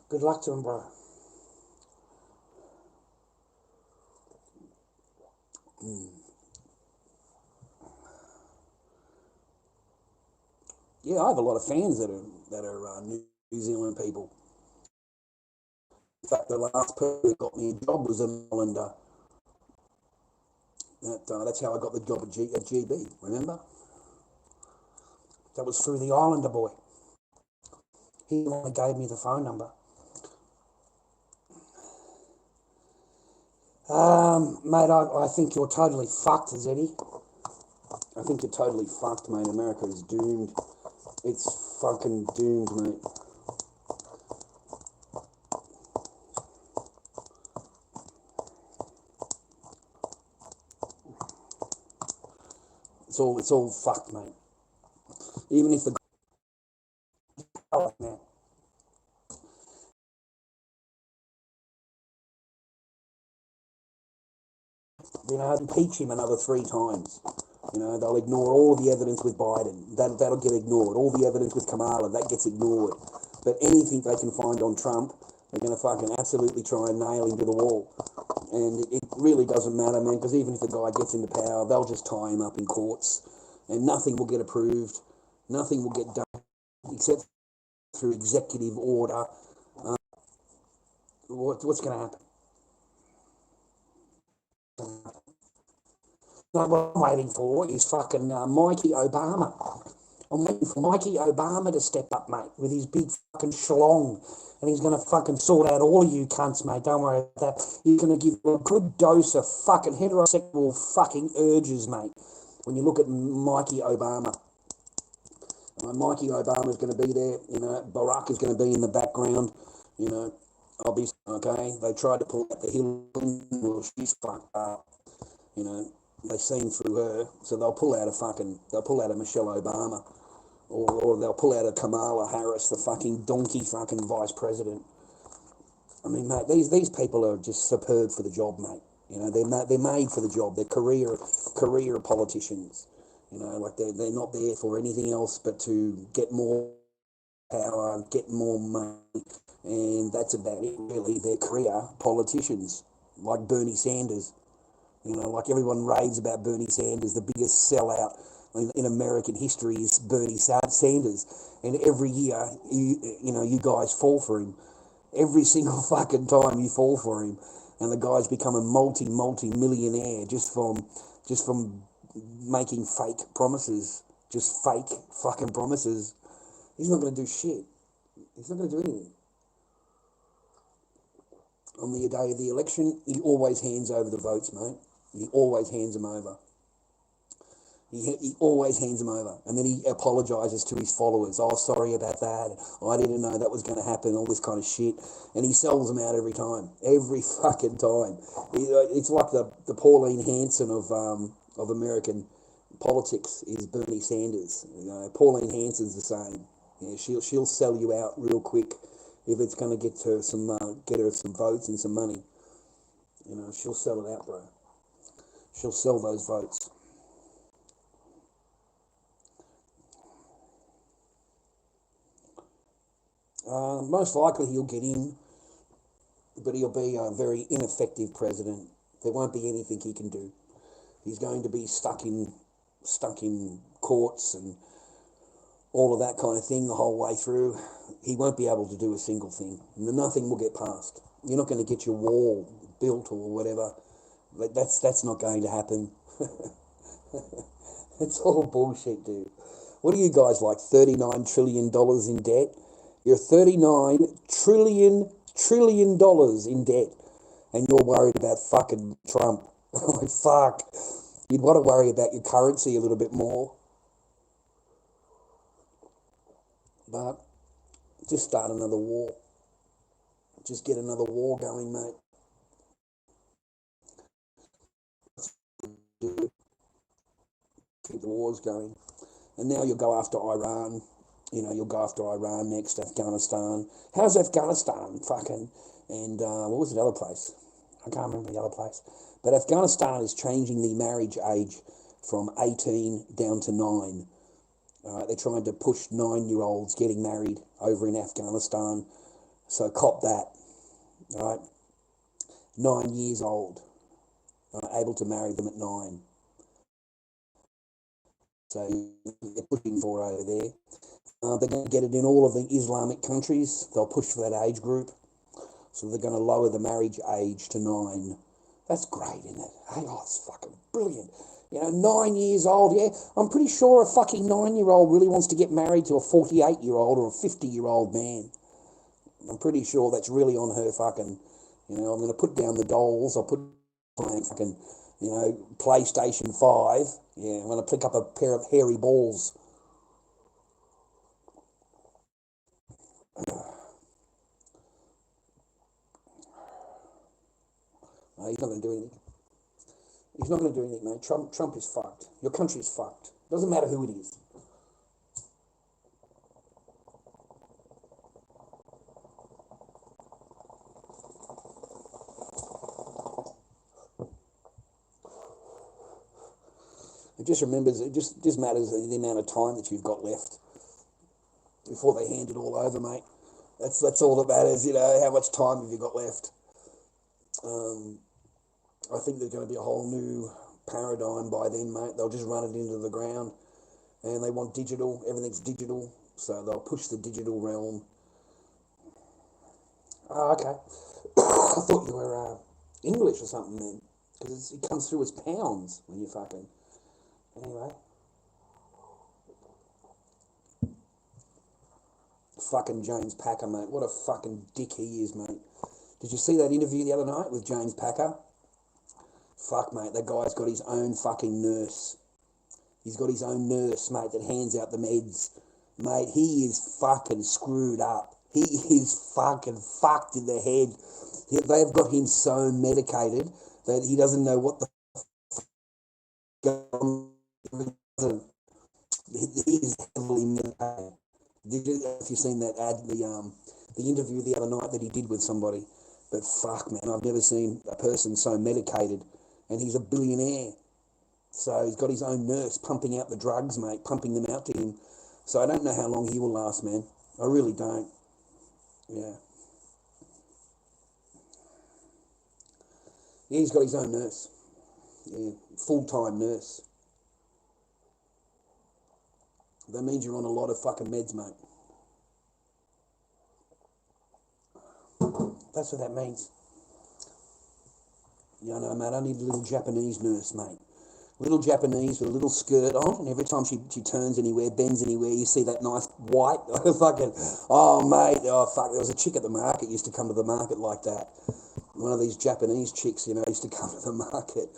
Good luck to them, bro. Yeah, I have a lot of fans that are New Zealand people. In fact, the last person that got me a job was an Islander. That's how I got the job at GB, remember? That was through the Islander boy. He only gave me the phone number. Mate, I think you're totally fucked, Zeddy. I think you're totally fucked, mate. America is doomed. It's fucking doomed, mate. It's all fucked, mate. Even if the man, you know, impeach him another 3 times. You know, they'll ignore all the evidence with Biden. That'll get ignored. All the evidence with Kamala, that gets ignored. But anything they can find on Trump, they're going to fucking absolutely try and nail him to the wall. And it really doesn't matter, man, because even if the guy gets into power, they'll just tie him up in courts, and nothing will get approved. Nothing will get done except through executive order. What's going to happen? No, what I'm waiting for is fucking Mikey Obama. I'm waiting for Mikey Obama to step up, mate, with his big fucking schlong. And he's going to fucking sort out all of you cunts, mate. Don't worry about that. He's going to give you a good dose of fucking heterosexual fucking urges, mate, when you look at Mikey Obama. Mikey Obama's going to be there. You know, Barack is going to be in the background. You know, obviously, okay. They tried to pull out the Hillary Clinton. Well, she's fucked up. You know, they seen through her, so they'll pull out a Michelle Obama, or they'll pull out a Kamala Harris, the fucking donkey fucking vice president. I mean, mate, these people are just superb for the job, mate. You know, they're made for the job. They're career politicians. You know, like they're not there for anything else but to get more power, get more money, and that's about it, really. They're career politicians, like Bernie Sanders. You know, like everyone raves about Bernie Sanders, the biggest sellout in American history is Bernie Sanders. And every year, you guys fall for him. Every single fucking time you fall for him. And the guy's become a multi-millionaire just from making fake promises. Just fake fucking promises. He's not going to do shit. He's not going to do anything. On the day of the election, he always hands over the votes, mate. He always hands them over. He always hands them over. And then he apologises to his followers. Oh, sorry about that. I didn't know that was going to happen, all this kind of shit. And he sells them out every time. Every fucking time. It's like the Pauline Hanson of American politics is Bernie Sanders. You know, Pauline Hanson's the same. Yeah, she'll sell you out real quick if it's going to get her some votes and some money. You know, she'll sell it out, bro. She'll sell those votes. Most likely he'll get in, but he'll be a very ineffective president. There won't be anything he can do. He's going to be stuck in courts and all of that kind of thing the whole way through. He won't be able to do a single thing. Nothing will get passed. You're not going to get your wall built or whatever. That's not going to happen. It's all bullshit, dude. What are you guys like? $39 trillion in debt? You're $39 trillion in debt, and you're worried about fucking Trump. Like, fuck. You'd want to worry about your currency a little bit more. But just start another war. Just get another war going, mate. Keep the wars going. And now you'll go after Iran. You'll go after Iran next, Afghanistan. How's Afghanistan? Fucking. And what was the other place? I can't remember the other place. But Afghanistan is changing the marriage age from 18 down to 9. All right, they're trying to push 9-year-olds getting married over in Afghanistan. So cop that. All right, 9 years old, able to marry them at 9. So they're pushing for over there. They're going to get it in all of the Islamic countries. They'll push for that age group. So they're going to lower the marriage age to 9. That's great, isn't it? Hey, oh, it's fucking brilliant. 9 years old, yeah. I'm pretty sure a fucking 9-year-old really wants to get married to a 48-year-old or a 50-year-old man. I'm pretty sure that's really on her fucking, I'm going to put down the dolls. I'll put playing fucking, PlayStation 5. Yeah, I'm going to pick up a pair of hairy balls. No, he's not going to do anything. He's not going to do anything, mate. Trump is fucked. Your country is fucked. Doesn't matter who it is. It just matters the amount of time that you've got left before they hand it all over, mate. That's all that matters, how much time have you got left? I think there's going to be a whole new paradigm by then, mate. They'll just run it into the ground, and they want digital. Everything's digital, so they'll push the digital realm. Oh, okay. I thought you were English or something then, because it comes through as pounds when you fucking. Anyway. Fucking James Packer, mate. What a fucking dick he is, mate. Did you see that interview the other night with James Packer? Fuck, mate. That guy's got his own fucking nurse. He's got his own nurse, mate, that hands out the meds. Mate, he is fucking screwed up. He is fucking fucked in the head. They've got him so medicated that he doesn't know what the fuck. He is heavily medicated. If you've seen that the interview the other night that he did with somebody, but fuck, man, I've never seen a person so medicated, and he's a billionaire, so he's got his own nurse pumping out the drugs, mate, pumping them out to him. So I don't know how long he will last, man. I really don't. Yeah, he's got his own nurse. Yeah, full-time nurse. That means you're on a lot of fucking meds, mate. That's what that means. No, mate, I need a little Japanese nurse, mate. Little Japanese with a little skirt on, and every time she turns anywhere, bends anywhere, you see that nice white, fucking, oh, mate, oh, fuck, there was a chick at the market used to come to the market like that. One of these Japanese chicks, used to come to the market.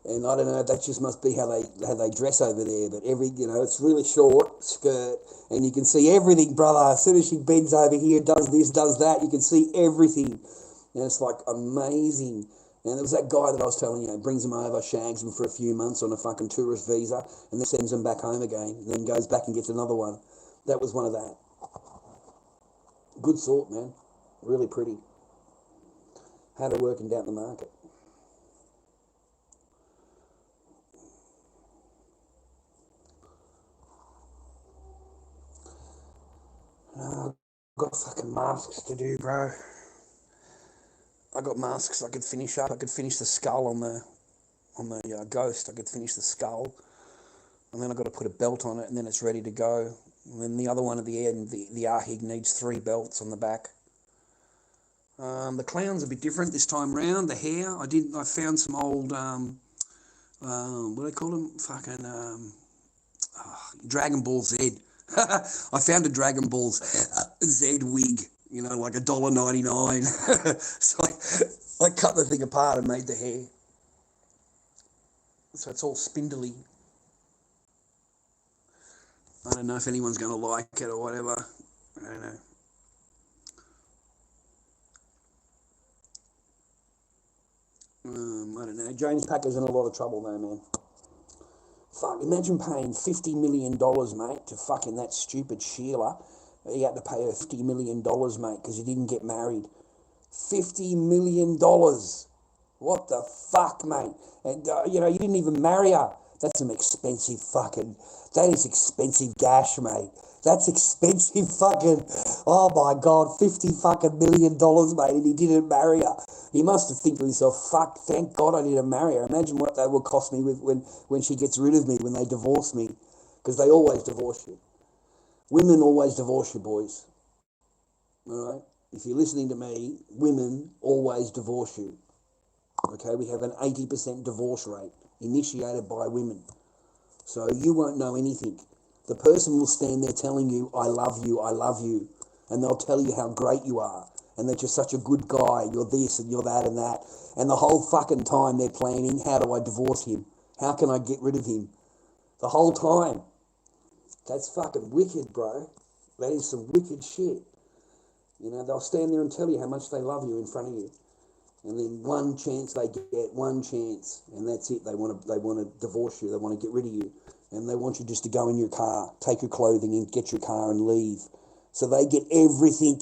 And I don't know, that just must be how they dress over there, but it's really short skirt, and you can see everything, brother. As soon as she bends over here, does this, does that, you can see everything. And it's like amazing. And there was that guy that I was telling you, brings him over, shags him for a few months on a fucking tourist visa, and then sends him back home again, and then goes back and gets another one. That was one of that. Good sort, man. Really pretty. Had her working down the market. got fucking masks to do, bro. I got masks I could finish up. I could finish the skull on the ghost. I could finish the skull, and then I got to put a belt on it, and then it's ready to go. And then the other one at the end, the Ahig needs 3 belts on the back. The clown's a bit different this time round. The hair, I found some old what do they call them? Fucking Dragon Ball Z. I found a Dragon Ball Z wig, you know, like $1.99. So I cut the thing apart and made the hair. So it's all spindly. I don't know if anyone's going to like it or whatever. I don't know. I don't know. James Packer's in a lot of trouble though, man. Fuck, imagine paying $50 million, mate, to fucking that stupid Sheila. He had to pay her $50 million, mate, because he didn't get married. $50 million. What the fuck, mate? And, you know, you didn't even marry her. That's some expensive fucking... That is expensive gash, mate. That's expensive fucking... Oh, my God, $50 fucking million, mate, and he didn't marry her. He must have think to himself, fuck, thank God I didn't marry her. Imagine what that will cost me when she gets rid of me, when they divorce me. Because they always divorce you. Women always divorce you, boys. All right? If you're listening to me, women always divorce you. Okay, we have an 80% divorce rate initiated by women. So you won't know anything. The person will stand there telling you, I love you, I love you. And they'll tell you how great you are. And that you're such a good guy, you're this and you're that and that. And the whole fucking time they're planning, how do I divorce him? How can I get rid of him? The whole time. That's fucking wicked, bro. That is some wicked shit. You know, they'll stand there and tell you how much they love you in front of you. And then one chance they get, one chance, and that's it. They want to divorce you. They want to get rid of you, and they want you just to go in your car, take your clothing, and get your car and leave. So they get everything.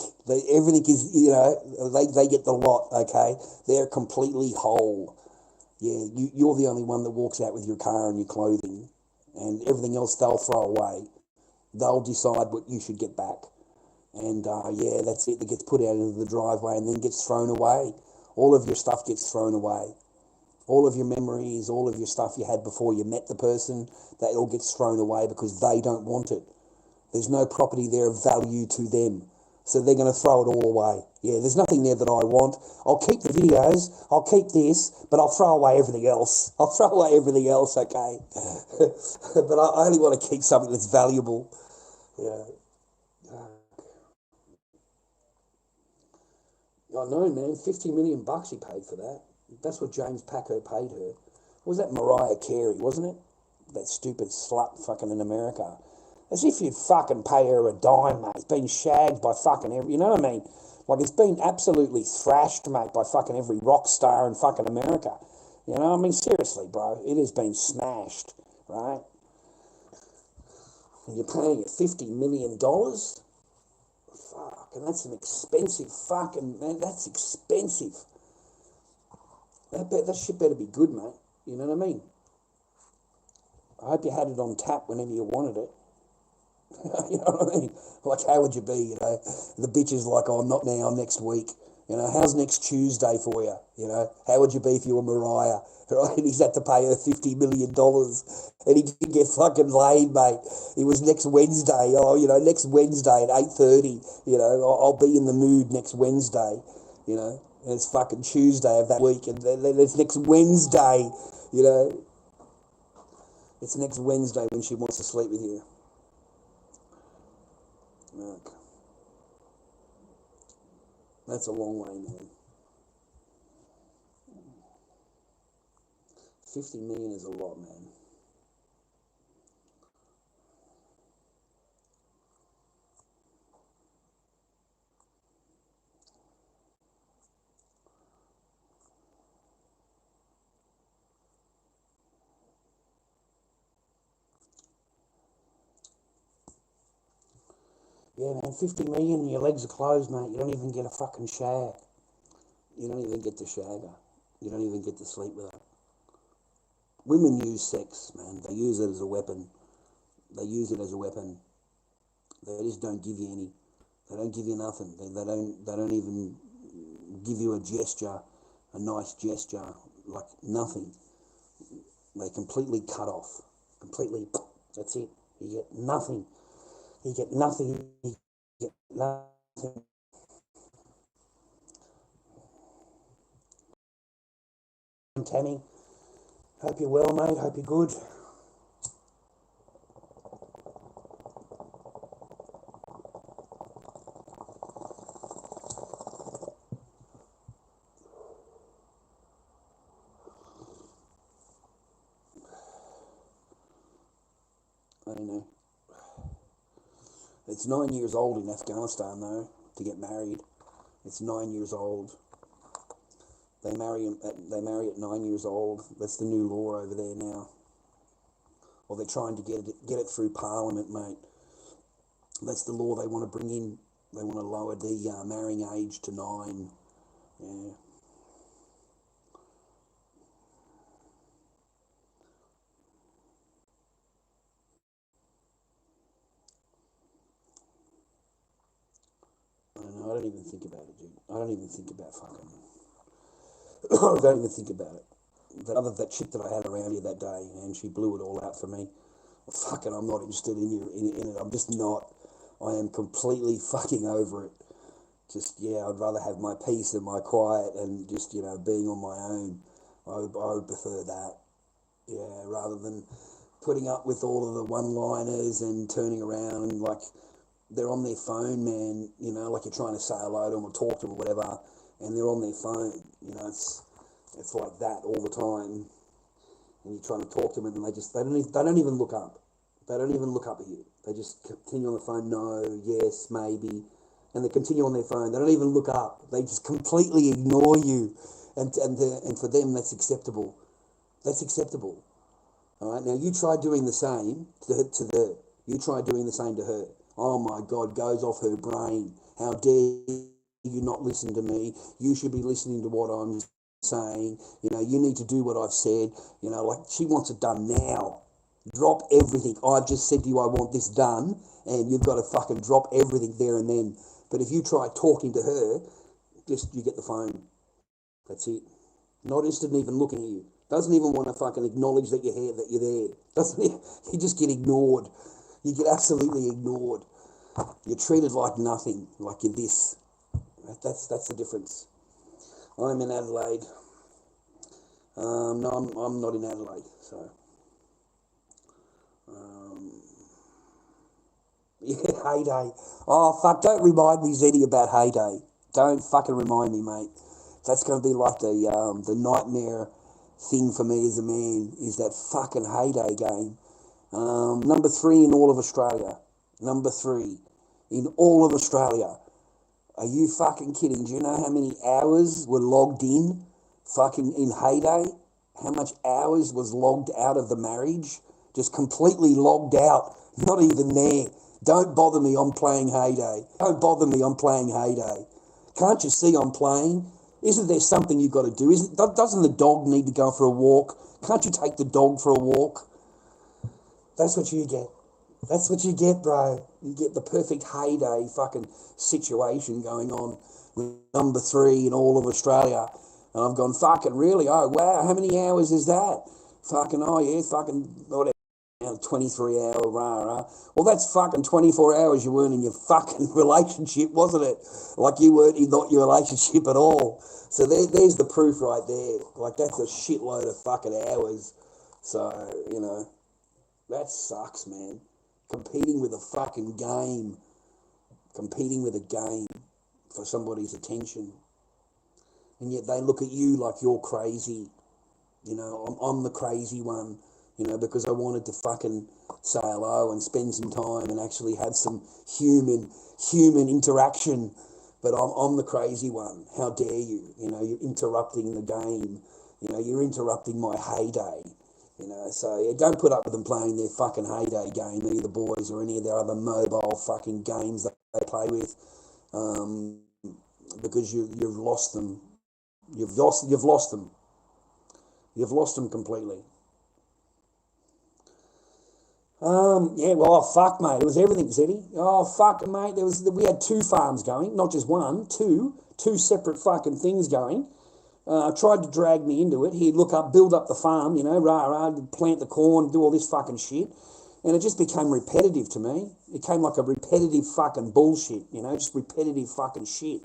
Everything is, you know, they get the lot. Okay, they're completely whole. Yeah, you're the only one that walks out with your car and your clothing, and everything else they'll throw away. They'll decide what you should get back, and yeah, that's it. That gets put out into the driveway and then gets thrown away. All of your stuff gets thrown away. All of your memories, all of your stuff you had before you met the person, that all gets thrown away because they don't want it. There's no property there of value to them. So they're going to throw it all away. Yeah, there's nothing there that I want. I'll keep the videos, I'll keep this, but I'll throw away everything else. I'll throw away everything else, okay? But I only want to keep something that's valuable. Yeah. I know, man. $50 million he paid for that. That's what James Packer paid her. Was that Mariah Carey, wasn't it? That stupid slut fucking in America. As if you'd fucking pay her a dime, mate. It's been shagged by fucking every... You know what I mean? Like, it's been absolutely thrashed, mate, by fucking every rock star in fucking America. You know, I mean, seriously, bro. It has been smashed, right? And you're paying it $50 million? Fuck, and that's an expensive fucking... Man, that's expensive. That shit better be good, mate. You know what I mean? I hope you had it on tap whenever you wanted it. You know what I mean? Like, how would you be, you know? The bitch is like, oh, not now, next week. You know, how's next Tuesday for you? You know, how would you be if you were Mariah? Right? And he's had to pay her $50 million. And he didn't get fucking laid, mate. It was next Wednesday. Oh, you know, next Wednesday at 8:30. You know, I'll be in the mood next Wednesday. You know, and it's fucking Tuesday of that week. And then it's next Wednesday, you know. It's next Wednesday when she wants to sleep with you. Look. That's a long way, man. 50 million is a lot, man. Yeah, man, 50 million and your legs are closed, mate. You don't even get a fucking shag. You don't even get to shag her. You don't even get to sleep with her. Women use sex, man. They use it as a weapon. They use it as a weapon. They just don't give you any. They don't give you nothing. They don't even give you a gesture, a nice gesture, like nothing. They completely cut off. Completely, that's it. You get nothing. You get nothing. You get nothing. Tammy, hope you're well, mate. Hope you're good. I don't know. It's 9 years old in Afghanistan, though, to get married. It's 9 years old. They marry at 9 years old. That's the new law over there now. Or they're trying to get it through Parliament, mate. That's the law they want to bring in. They want to lower the marrying age to 9. Yeah. I don't know. I don't even think about it, dude. I don't even think about fucking. I don't even think about it. That chick that I had around here that day, and she blew it all out for me. Fucking, I'm not interested in you in it. I'm just not. I am completely fucking over it. Just, yeah, I'd rather have my peace and my quiet and just, being on my own. I would prefer that. Yeah, rather than putting up with all of the one-liners and turning around and like they're on their phone, man. Like you're trying to say hello to them or talk to them or whatever, and they're on their phone. It's like that all the time. And you're trying to talk to them, and they don't even look up. They don't even look up at you. They just continue on the phone. No, yes, maybe, and they continue on their phone. They don't even look up. They just completely ignore you, and for them that's acceptable. That's acceptable. All right. Now you try doing the same to her. You try doing the same to her. Oh my God, goes off her brain. How dare you not listen to me? You should be listening to what I'm saying. You need to do what I've said. Like she wants it done now. Drop everything. I've just said to you I want this done, and you've got to fucking drop everything there and then. But if you try talking to her, you get the phone. That's it. Not interested in even looking at you. Doesn't even want to fucking acknowledge that you're here, that you're there. Doesn't he? You just get ignored. You get absolutely ignored. You're treated like nothing, like you're this. That's the difference. I'm in Adelaide. No, I'm not in Adelaide. So, yeah, heyday. Oh fuck! Don't remind me, Zeddy, about heyday. Don't fucking remind me, mate. That's going to be like the nightmare thing for me as a man. Is that fucking heyday game? Number 3 in all of Australia. Number 3 in all of Australia. Are you fucking kidding? Do you know how many hours were logged in fucking in heyday? How much hours was logged out of the marriage? Just completely logged out. Not even there. Don't bother me, I'm playing heyday. Don't bother me, I'm playing heyday. Can't you see I'm playing? Isn't there something you've got to do? Doesn't the dog need to go for a walk? Can't you take the dog for a walk? That's what you get. That's what you get, bro. You get the perfect heyday fucking situation going on with number 3 in all of Australia. And I've gone, fucking really? Oh, wow, how many hours is that? Fucking, oh yeah, fucking, whatever, 23 hour, rah, rah. Well, that's fucking 24 hours you weren't in your fucking relationship, wasn't it? Like you weren't in not your relationship at all. So there's the proof right there. Like that's a shitload of fucking hours. So, that sucks, man. Competing with a fucking game. Competing with a game for somebody's attention. And yet they look at you like you're crazy. I'm the crazy one, because I wanted to fucking say hello and spend some time and actually have some human interaction. But I'm the crazy one. How dare you? You're interrupting the game. You're interrupting my heyday. So yeah, don't put up with them playing their fucking heyday game, any of the boys or any of their other mobile fucking games that they play with, because you've lost them. You've lost them. You've lost them completely. Yeah, well, oh, fuck, mate. It was everything, Zeddy. Oh, fuck, mate. We had 2 farms going, not just one, two separate fucking things going. Tried to drag me into it. He'd look up, build up the farm, plant the corn, do all this fucking shit. And it just became repetitive to me. It came like a repetitive fucking bullshit, just repetitive fucking shit.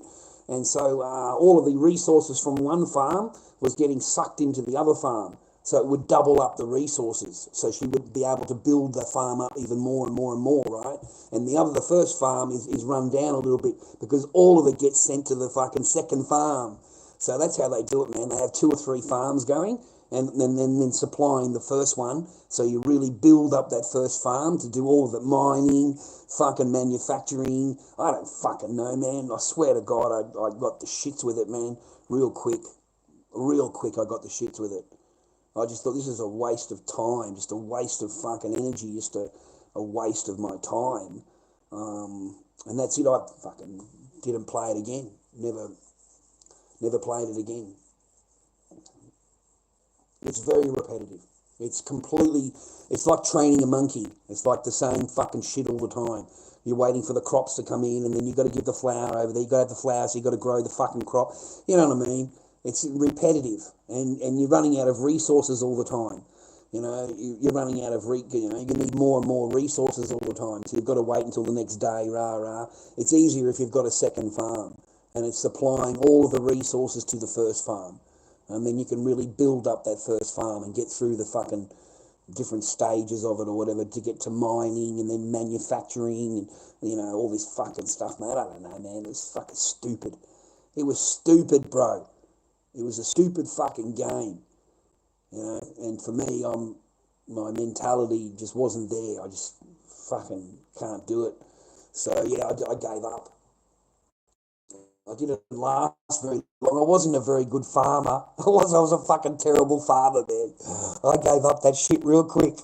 And so all of the resources from one farm was getting sucked into the other farm. So it would double up the resources. So she would be able to build the farm up even more and more and more, right? And the first farm is run down a little bit because all of it gets sent to the fucking second farm. So that's how they do it, man. They have 2 or 3 farms going and then supplying the first one. So you really build up that first farm to do all of the mining, fucking manufacturing. I don't fucking know, man. I swear to God, I got the shits with it, man. Real quick, I got the shits with it. I just thought this is a waste of time, just a waste of fucking energy, just a waste of my time. And that's it. I fucking didn't play it again. Never played it again. It's very repetitive. It's like training a monkey. It's like the same fucking shit all the time. You're waiting for the crops to come in and then you've got to give the flour over there. You've got to have the flour, so you've got to grow the fucking crop. You know what I mean? It's repetitive and you're running out of resources all the time. You're running out of, you need more and more resources all the time. So you've got to wait until the next day, It's easier if you've got a second farm and it's supplying all of the resources to the first farm. And then you can really build up that first farm and get through the fucking different stages of it or whatever to get to mining and then manufacturing and, all this fucking stuff, mate. I don't know, man. It was fucking stupid. It was stupid, bro. It was a stupid fucking game, and for me, my mentality just wasn't there. I just fucking can't do it. So, yeah, I gave up. I didn't last very long. I wasn't a very good farmer. I was a fucking terrible farmer, man. I gave up that shit real quick.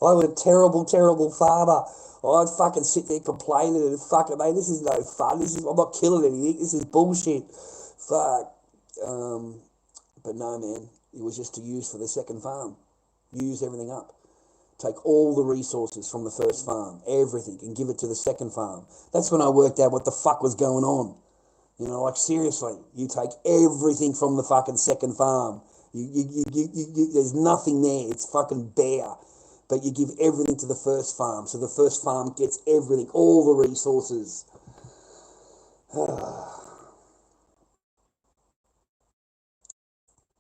I was a terrible, terrible farmer. I'd fucking sit there complaining and fucking, mate, this is no fun. I'm not killing anything. This is bullshit. Fuck. But no, man, it was just to use for the second farm. Use everything up. Take all the resources from the first farm, everything, and give it to the second farm. That's when I worked out what the fuck was going on. Seriously, you take everything from the fucking second farm. There's nothing there. It's fucking bare. But you give everything to the first farm. So the first farm gets everything, all the resources.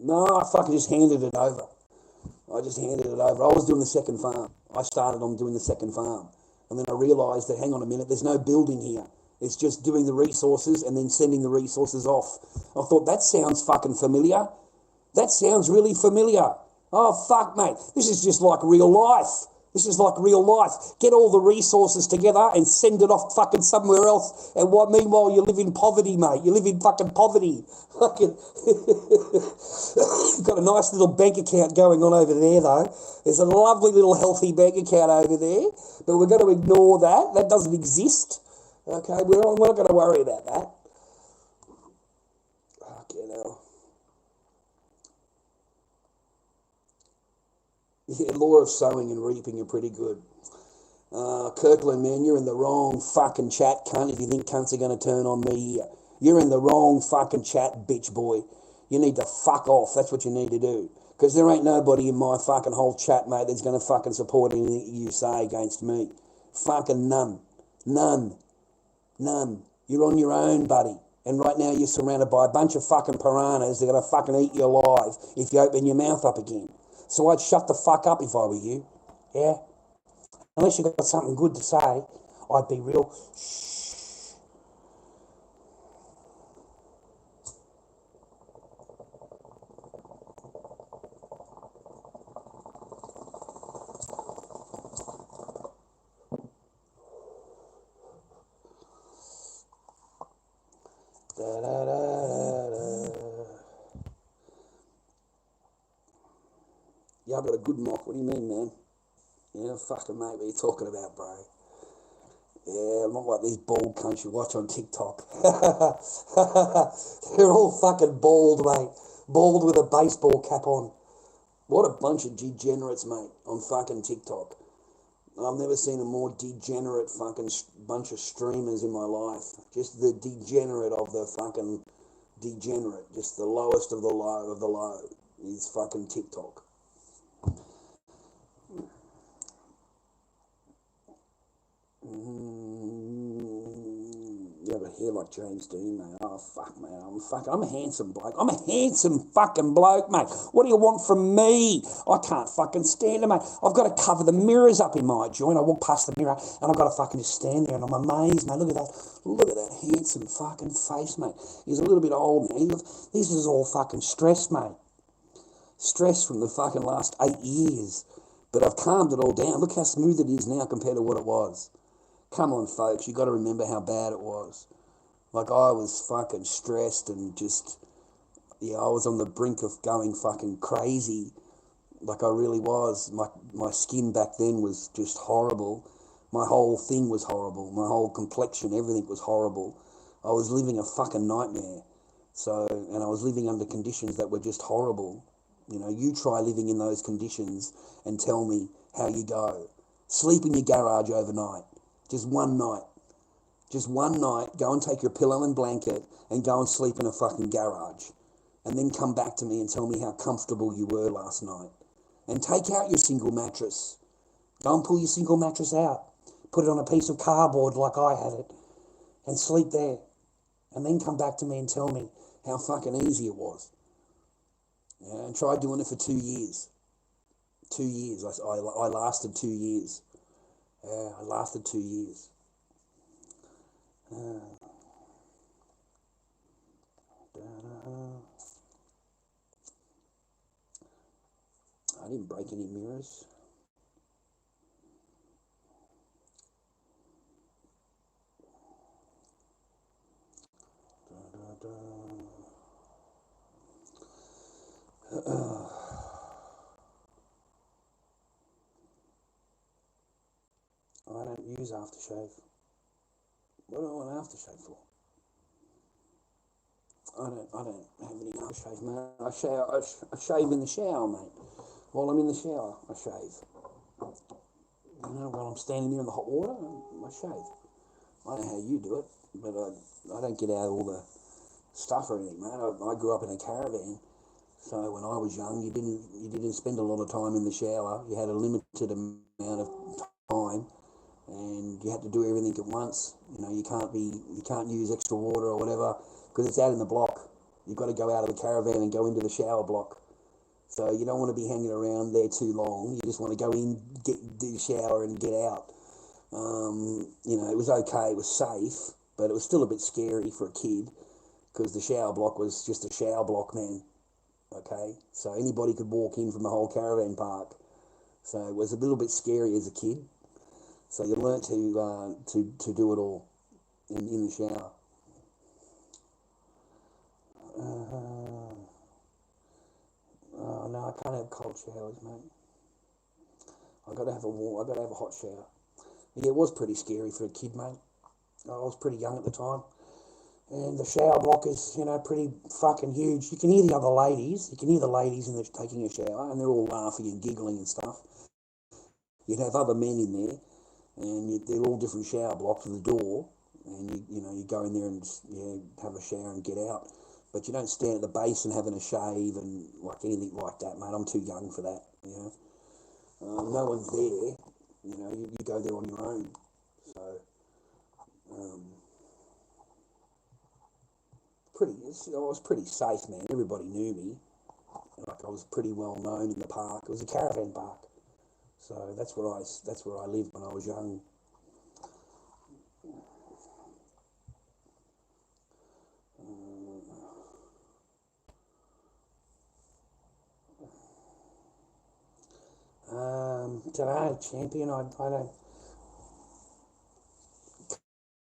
No, I fucking just handed it over. I was doing the second farm. I started on doing the second farm. And then I realised that, hang on a minute, there's no building here. It's just doing the resources and then sending the resources off. I thought, that sounds fucking familiar. That sounds really familiar. Oh, fuck, mate. This is just like real life. Get all the resources together and send it off fucking somewhere else. And meanwhile, you live in poverty, mate. You live in fucking poverty. Fucking You've got a nice little bank account going on over there, though. There's a lovely little healthy bank account over there. But we're going to ignore that. That doesn't exist. Okay, we're not going to worry about that. Fucking hell. Yeah, law of sowing and reaping are pretty good. Kirkland, man, you're in the wrong fucking chat, cunt, if you think cunts are going to turn on me here. You're in the wrong fucking chat, bitch boy. You need to fuck off. That's what you need to do. Because there ain't nobody in my fucking whole chat, mate, that's going to fucking support anything you say against me. Fucking none. None. You're on your own, buddy. And right now you're surrounded by a bunch of fucking piranhas that are going to fucking eat you alive if you open your mouth up again. So I'd shut the fuck up if I were you. Yeah? Unless you got something good to say, I'd be real shh. Yeah, I've got a good mock. What do you mean, man? Yeah, fucking mate, what are you talking about, bro? Yeah, I'm not like these bald cunts you watch on TikTok. They're all fucking bald, mate. Bald with a baseball cap on. What a bunch of degenerates, mate, on fucking TikTok. I've never seen a more degenerate fucking bunch of streamers in my life. Just the degenerate of the fucking degenerate. Just the lowest of the low of the low is fucking TikTok. You have a hair like James Dean, mate. Oh, fuck, mate. I'm a handsome bloke. I'm a handsome fucking bloke, mate. What do you want from me? I can't fucking stand it, mate. I've got to cover the mirrors up in my joint. I walk past the mirror and I've got to fucking just stand there and I'm amazed, mate. Look at that. Look at that handsome fucking face, mate. He's a little bit old, man. This is all fucking stress, mate. Stress from the fucking last 8 years. But I've calmed it all down. Look how smooth it is now compared to what it was. Come on, folks, you got to remember how bad it was. Like, I was fucking stressed and just, yeah, I was on the brink of going fucking crazy. Like, I really was. My skin back then was just horrible. My whole thing was horrible. My whole complexion, everything was horrible. I was living a fucking nightmare. So, and I was living under conditions that were just horrible. You know, you try living in those conditions and tell me how you go. Sleep in your garage overnight. Just one night. Just one night, go and take your pillow and blanket and go and sleep in a fucking garage. And then come back to me and tell me how comfortable you were last night. And take out your single mattress. Go and pull your single mattress out. Put it on a piece of cardboard like I had it. And sleep there. And then come back to me and tell me how fucking easy it was. Yeah, and try doing it for 2 years. 2 years. I lasted 2 years. Yeah, I lasted 2 years. I didn't break any mirrors. I don't use aftershave. What do I want aftershave for? I don't have any aftershave, mate. I shave in the shower, mate. While I'm in the shower, I shave. You know, while I'm standing there in the hot water, I shave. I don't know how you do it, but I don't get out all the stuff or anything, mate. I grew up in a caravan, so when I was young, you didn't spend a lot of time in the shower. You had a limited amount of time, and you had to do everything at once. You know, you can't use extra water or whatever because it's out in the block. You've got to go out of the caravan and go into the shower block. So you don't want to be hanging around there too long. You just want to go in, do the shower and get out. You know, it was okay. It was safe, but it was still a bit scary for a kid because the shower block was just a shower block, man. Okay, so anybody could walk in from the whole caravan park. So it was a little bit scary as a kid. So you learnt to do it all in the shower. Oh no, I can't have cold showers, mate. I got to have a hot shower. Yeah, it was pretty scary for a kid, mate. I was pretty young at the time. And the shower block is, you know, pretty fucking huge. You can hear the other ladies. You can hear the ladies taking a shower, and they're all laughing and giggling and stuff. You'd have other men in there, and they're all different shower blocks with a door, and you go in there and just, have a shower and get out. But you don't stand at the basin having a shave and like anything like that, mate. I'm too young for that, you know. No one's there, you know. You go there on your own. So, I was pretty safe, man. Everybody knew me. Like, I was pretty well known in the park. It was a caravan park, so that's where I lived when I was young. Today, champion, I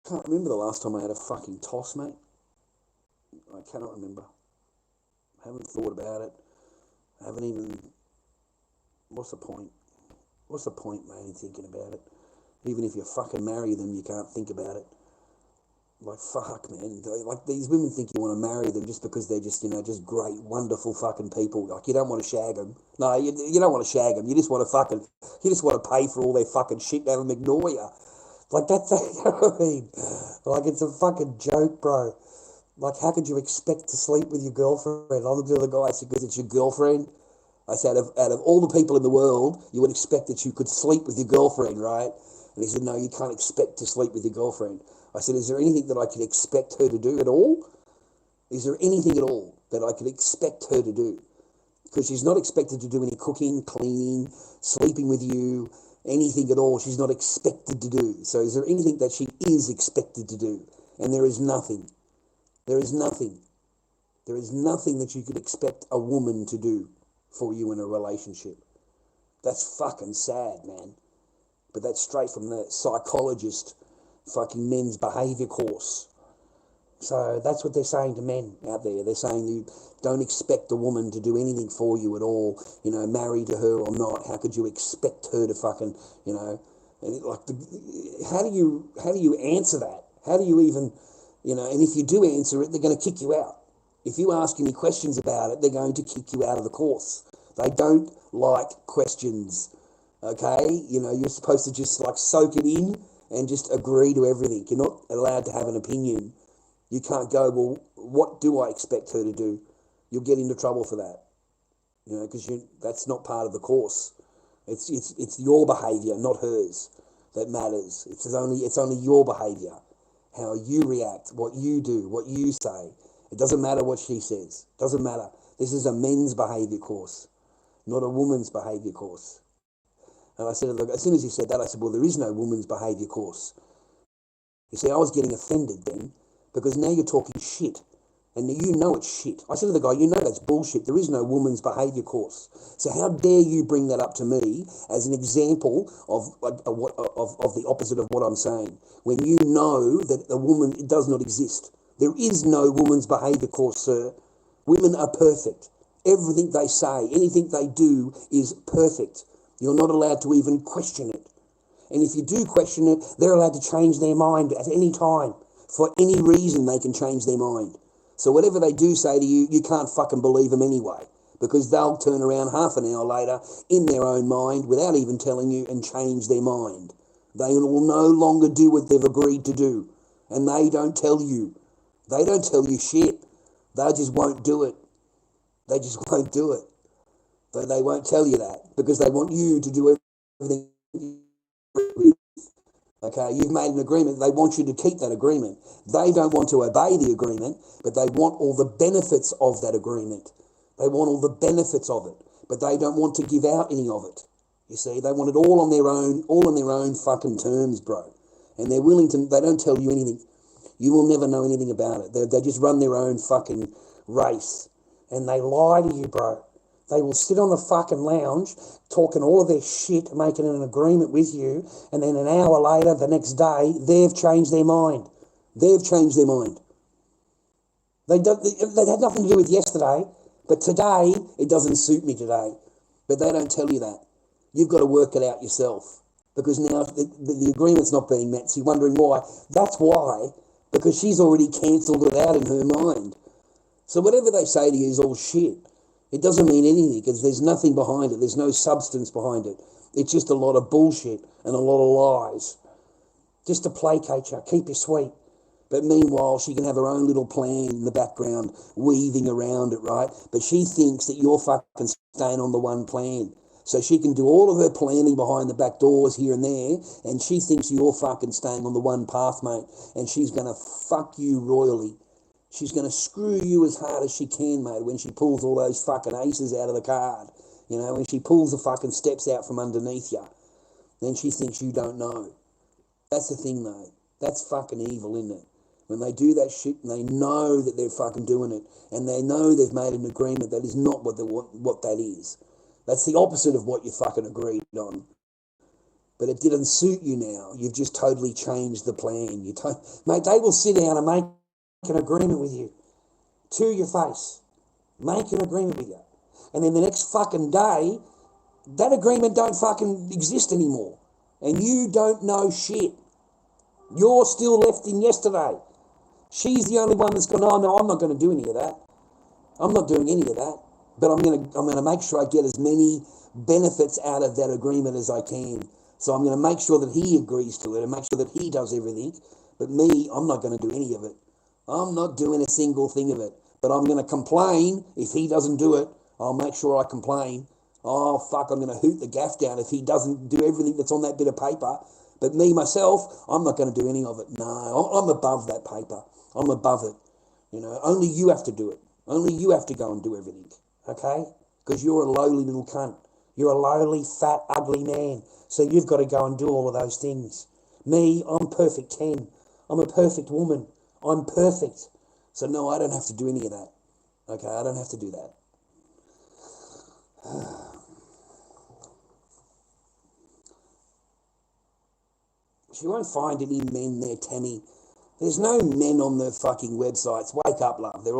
can't remember the last time I had a fucking toss, mate. I cannot remember. Haven't thought about it. Haven't even. What's the point? What's the point, mate, in thinking about it? Even if you fucking marry them, you can't think about it. Like, fuck, man. Like, these women think you want to marry them just because they're just, just great, wonderful fucking people. Like, you don't want to shag them. No, you don't want to shag them. You just want to pay for all their fucking shit and have them ignore you. Like, that's, you know what I mean? Like, it's a fucking joke, bro. Like, how could you expect to sleep with your girlfriend? I looked at the guy, I said, because it's your girlfriend. I said, out of all the people in the world, you would expect that you could sleep with your girlfriend, right? And he said, no, you can't expect to sleep with your girlfriend. I said, is there anything that I could expect her to do at all? Is there anything at all that I could expect her to do? Because she's not expected to do any cooking, cleaning, sleeping with you, anything at all. She's not expected to do. So is there anything that she is expected to do? And there is nothing. There is nothing. There is nothing that you could expect a woman to do for you in a relationship. That's fucking sad, man. But that's straight from the psychologist fucking men's behaviour course. So that's what they're saying to men out there. They're saying you don't expect a woman to do anything for you at all, married to her or not. How could you expect her to fucking, and how do you answer that? How do you even, and if you do answer it, they're going to kick you out. If you ask any questions about it, they're going to kick you out of the course. They don't like questions, okay? You're supposed to just like soak it in and just agree to everything. You're not allowed to have an opinion. You can't go, well, what do I expect her to do? You'll get into trouble for that, because that's not part of the course. It's your behaviour, not hers, that matters. It's only your behaviour, how you react, what you do, what you say. It doesn't matter what she says. It doesn't matter. This is a men's behaviour course, not a woman's behaviour course. And I said, look, as soon as he said that, I said, well, there is no woman's behaviour course. You see, I was getting offended then, because now you're talking shit. And you know it's shit. I said to the guy, that's bullshit. There is no woman's behaviour course. So how dare you bring that up to me as an example of the opposite of what I'm saying, when you know that a woman does not exist. There is no woman's behaviour course, sir. Women are perfect. Everything they say, anything they do is perfect. You're not allowed to even question it. And if you do question it, they're allowed to change their mind at any time. For any reason, they can change their mind. So whatever they do say to you, you can't fucking believe them anyway, because they'll turn around half an hour later in their own mind without even telling you and change their mind. They will no longer do what they've agreed to do. And they don't tell you. They don't tell you shit. They just won't do it. They just won't do it. They won't tell you that because they want you to do everything. Okay, you've made an agreement. They want you to keep that agreement. They don't want to obey the agreement, but they want all the benefits of that agreement. They want all the benefits of it, but they don't want to give out any of it. You see, they want it all on their own fucking terms, bro. And they're willing to, they don't tell you anything. You will never know anything about it. They just run their own fucking race. And they lie to you, bro. They will sit on the fucking lounge, talking all of their shit, making an agreement with you, and then an hour later, the next day, they've changed their mind. They've changed their mind. They had nothing to do with yesterday, but today, it doesn't suit me today. But they don't tell you that. You've got to work it out yourself. Because now the agreement's not being met, so you're wondering why. That's why, because she's already cancelled it out in her mind. So whatever they say to you is all shit. It doesn't mean anything because there's nothing behind it. There's no substance behind it. It's just a lot of bullshit and a lot of lies. Just to placate you, keep you sweet. But meanwhile, she can have her own little plan in the background, weaving around it, right? But she thinks that you're fucking staying on the one plan. So she can do all of her planning behind the back doors here and there, and she thinks you're fucking staying on the one path, mate. And she's going to fuck you royally. She's going to screw you as hard as she can, mate, when she pulls all those fucking aces out of the card. When she pulls the fucking steps out from underneath you. Then she thinks you don't know. That's the thing, though. That's fucking evil, isn't it? When they do that shit and they know that they're fucking doing it, and they know they've made an agreement that is not what that is. That's the opposite of what you fucking agreed on. But it didn't suit you now. You've just totally changed the plan. Mate, they will sit down and make an agreement with you to your face. Make an agreement with you. And then the next fucking day, that agreement don't fucking exist anymore. And you don't know shit. You're still left in yesterday. She's the only one that's gone, oh, no, I'm not going to do any of that. I'm not doing any of that. But I'm gonna make sure I get as many benefits out of that agreement as I can. So I'm going to make sure that he agrees to it and make sure that he does everything. But me, I'm not going to do any of it. I'm not doing a single thing of it. But I'm going to complain if he doesn't do it. I'll make sure I complain. Oh, fuck, I'm going to hoot the gaff down if he doesn't do everything that's on that bit of paper. But me, myself, I'm not going to do any of it. No, I'm above that paper. I'm above it. You know, only you have to do it. Only you have to go and do everything. Okay? Because you're a lowly little cunt. You're a lowly, fat, ugly man. So you've got to go and do all of those things. Me, I'm perfect 10. I'm a perfect woman. I'm perfect. So no, I don't have to do any of that. Okay, I don't have to do that. She won't find any men there, Tammy. There's no men on the fucking websites. Wake up, love. They're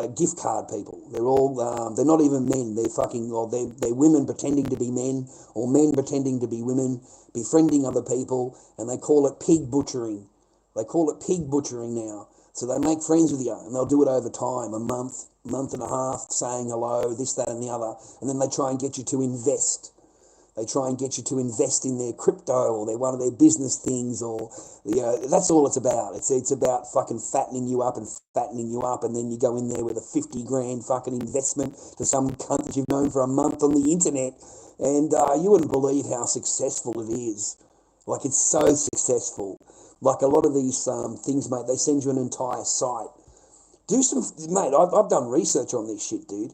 gift card people. They're not even men. They're women pretending to be men, or men pretending to be women, befriending other people, and they call it pig butchering. They call it pig butchering now. So they make friends with you, and they'll do it over time, a month and a half, saying hello, this, that, and the other, and then they try and get you to invest. They try and get you to invest in their crypto or one of their business things, or that's all it's about. It's about fucking fattening you up, and then you go in there with a 50 grand fucking investment to some cunt that you've known for a month on the internet, and you wouldn't believe how successful it is. Like, it's so successful. Like a lot of these things, mate, they send you an entire site. Mate, I've done research on this shit, dude.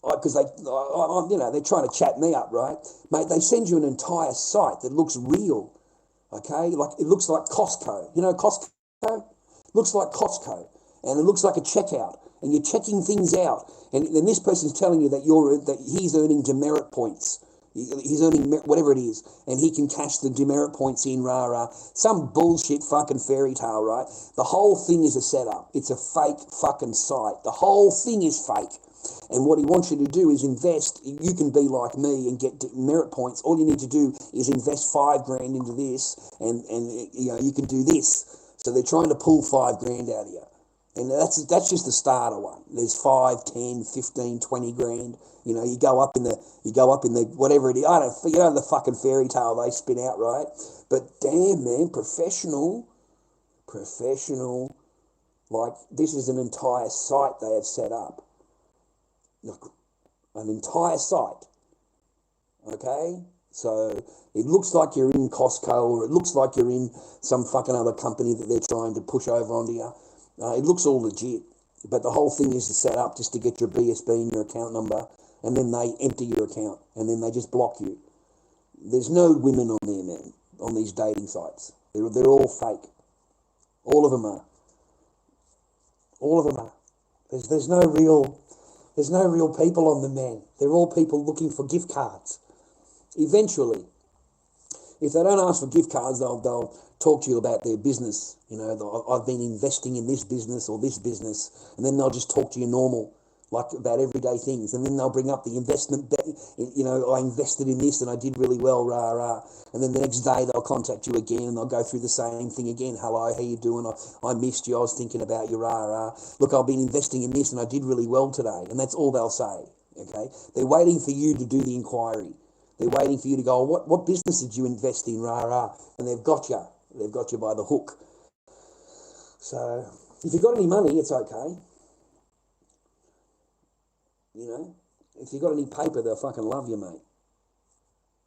Because they're trying to chat me up, right? Mate, they send you an entire site that looks real, okay? Like, it looks like Costco. You know Costco? Looks like Costco. And it looks like a checkout. And you're checking things out. And then this person's telling you that he's earning demerit points. He's earning whatever it is. And he can cash the demerit points in, rah. Some bullshit fucking fairy tale, right? The whole thing is a setup. It's a fake fucking site. The whole thing is fake. And what he wants you to do is invest. You can be like me and get merit points. All you need to do is invest 5 grand into this, and you can do this. So they're trying to pull 5 grand out of you. And that's just the starter one. There's 5, 10, 15, 20 grand. You go up in the whatever it is. I don't the fucking fairy tale they spin out, right? But damn, man, professional. Like, this is an entire site they have set up. Look, an entire site. Okay? So it looks like you're in Costco, or it looks like you're in some fucking other company that they're trying to push over onto you. It looks all legit, but the whole thing is to set up just to get your BSB and your account number, and then they empty your account, and then they just block you. There's no women on there, man, on these dating sites. They're all fake. All of them are. All of them are. There's no real people on them, man. They're all people looking for gift cards. Eventually, if they don't ask for gift cards, they'll talk to you about their business. I've been investing in this business or this business, and then they'll just talk to you normal, like about everyday things. And then they'll bring up the investment. I invested in this and I did really well, rah. And then the next day they'll contact you again and they'll go through the same thing again. Hello, how you doing? I missed you. I was thinking about you, rah. Look, I've been investing in this and I did really well today. And that's all they'll say. Okay, they're waiting for you to do the inquiry. They're waiting for you to go, what business did you invest in, rah. And they've got you. They've got you by the hook. So if you've got any money, it's okay. If you've got any paper, they'll fucking love you, mate.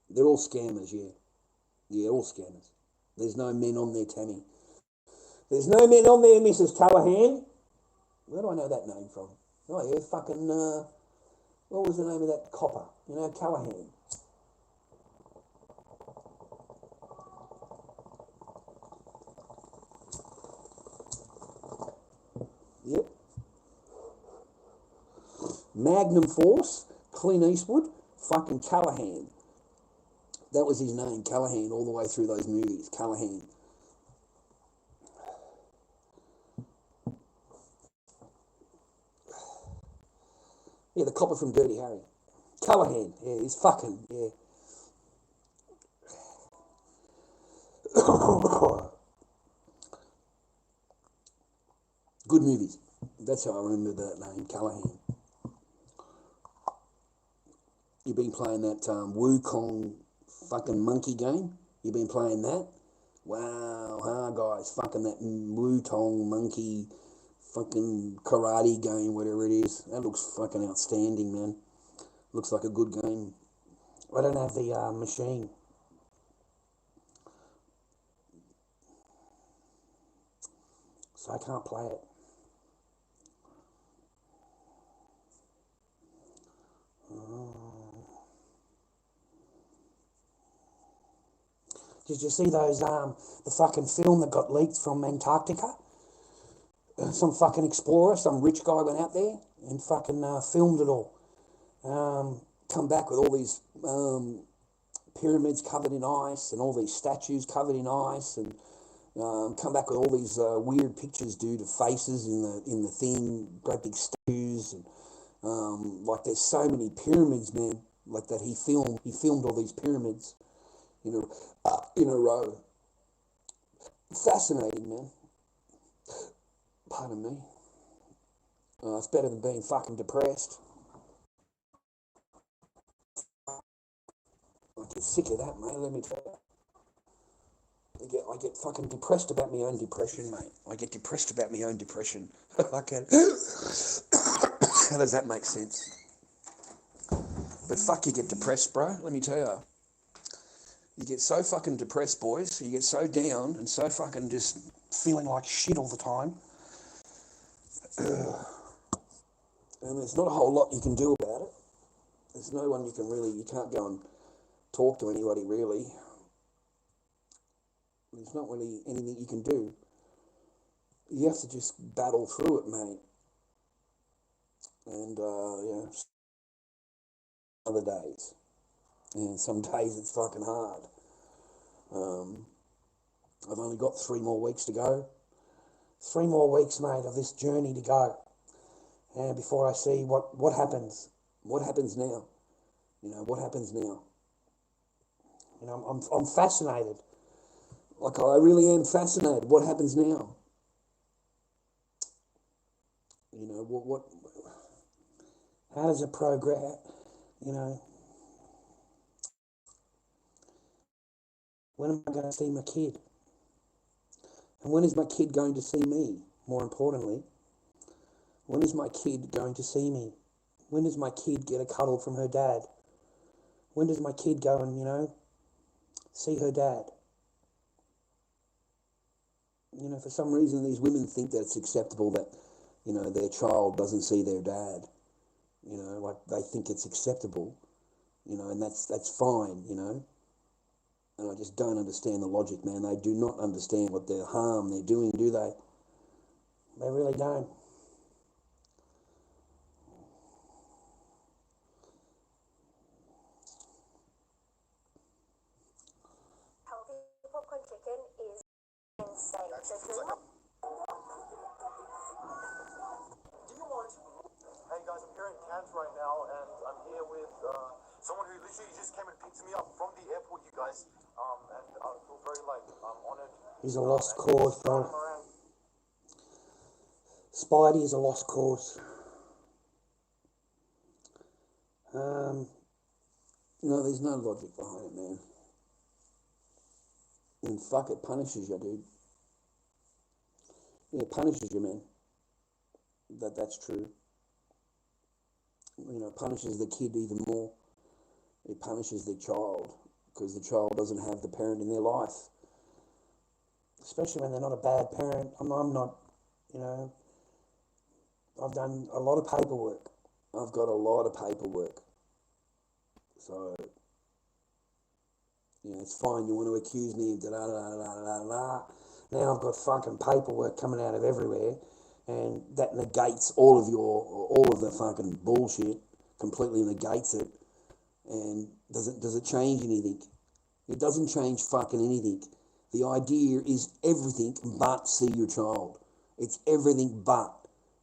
They're all scammers, yeah. Yeah, all scammers. There's no men on there, Tammy. There's no men on there, Mrs. Callahan. Where do I know that name from? Oh, yeah, fucking, what was the name of that copper? Callahan. Yep. Magnum Force, Clint Eastwood, fucking Callahan. That was his name, Callahan, all the way through those movies, Callahan. Yeah, the copper from Dirty Harry. Callahan, yeah, he's fucking, yeah. good movies. That's how I remember that name, Callahan. You've been playing that Wukong fucking monkey game? You've been playing that? Wow, guys, fucking that Wukong monkey fucking karate game, whatever it is. That looks fucking outstanding, man. Looks like a good game. I don't have the machine. So I can't play it. Did you see those, the fucking film that got leaked from Antarctica? Some fucking explorer, some rich guy went out there and fucking filmed it all. Come back with all these pyramids covered in ice and all these statues covered in ice, and come back with all these weird pictures, dude, of faces in the thing, great big statues, and like there's so many pyramids, man. Like that he filmed all these pyramids in a row. Fascinating, man. Pardon me. It's better than being fucking depressed. I get sick of that, mate, let me tell you. I get fucking depressed about my own depression, mate. I get depressed about my own depression. How does that make sense? But fuck, you get depressed, bro, let me tell you. You get so fucking depressed, boys. You get so down and so fucking just feeling like shit all the time. And there's not a whole lot you can do about it. There's no one you can't go and talk to anybody, really. There's not really anything you can do. You have to just battle through it, mate. And, other days. And some days it's fucking hard. I've only got 3 more weeks to go. 3 more weeks, mate, of this journey to go. And before I see what happens. What happens now? What happens now? I'm fascinated. Like, I really am fascinated. What happens now? What how does it progress? When am I going to see my kid? And when is my kid going to see me? More importantly, when is my kid going to see me? When does my kid get a cuddle from her dad? When does my kid go and, see her dad? For some reason these women think that it's acceptable that, their child doesn't see their dad. Like they think it's acceptable, and that's fine, And I just don't understand the logic, man. They do not understand what the harm they're doing, do they? They really don't. Healthy popcorn chicken is insane. So during my Hey guys, I'm here in Cairns right now, and I'm here with someone who literally just came and picked me up from the airport, you guys. And I feel very honored. He's a lost cause, bro. Spidey is a lost cause. No, there's no logic behind it, man. And fuck, it punishes you, dude. Yeah, it punishes you, man. That's true. It punishes the kid even more. It punishes the child because the child doesn't have the parent in their life. Especially when they're not a bad parent. I'm not, I've done a lot of paperwork. I've got a lot of paperwork. So, it's fine. You want to accuse me of da-da-da-da-da-da. Now I've got fucking paperwork coming out of everywhere, and That negates all of the fucking bullshit. Completely negates it. And does it change anything? It doesn't change fucking anything. The idea is everything but see your child. It's everything but.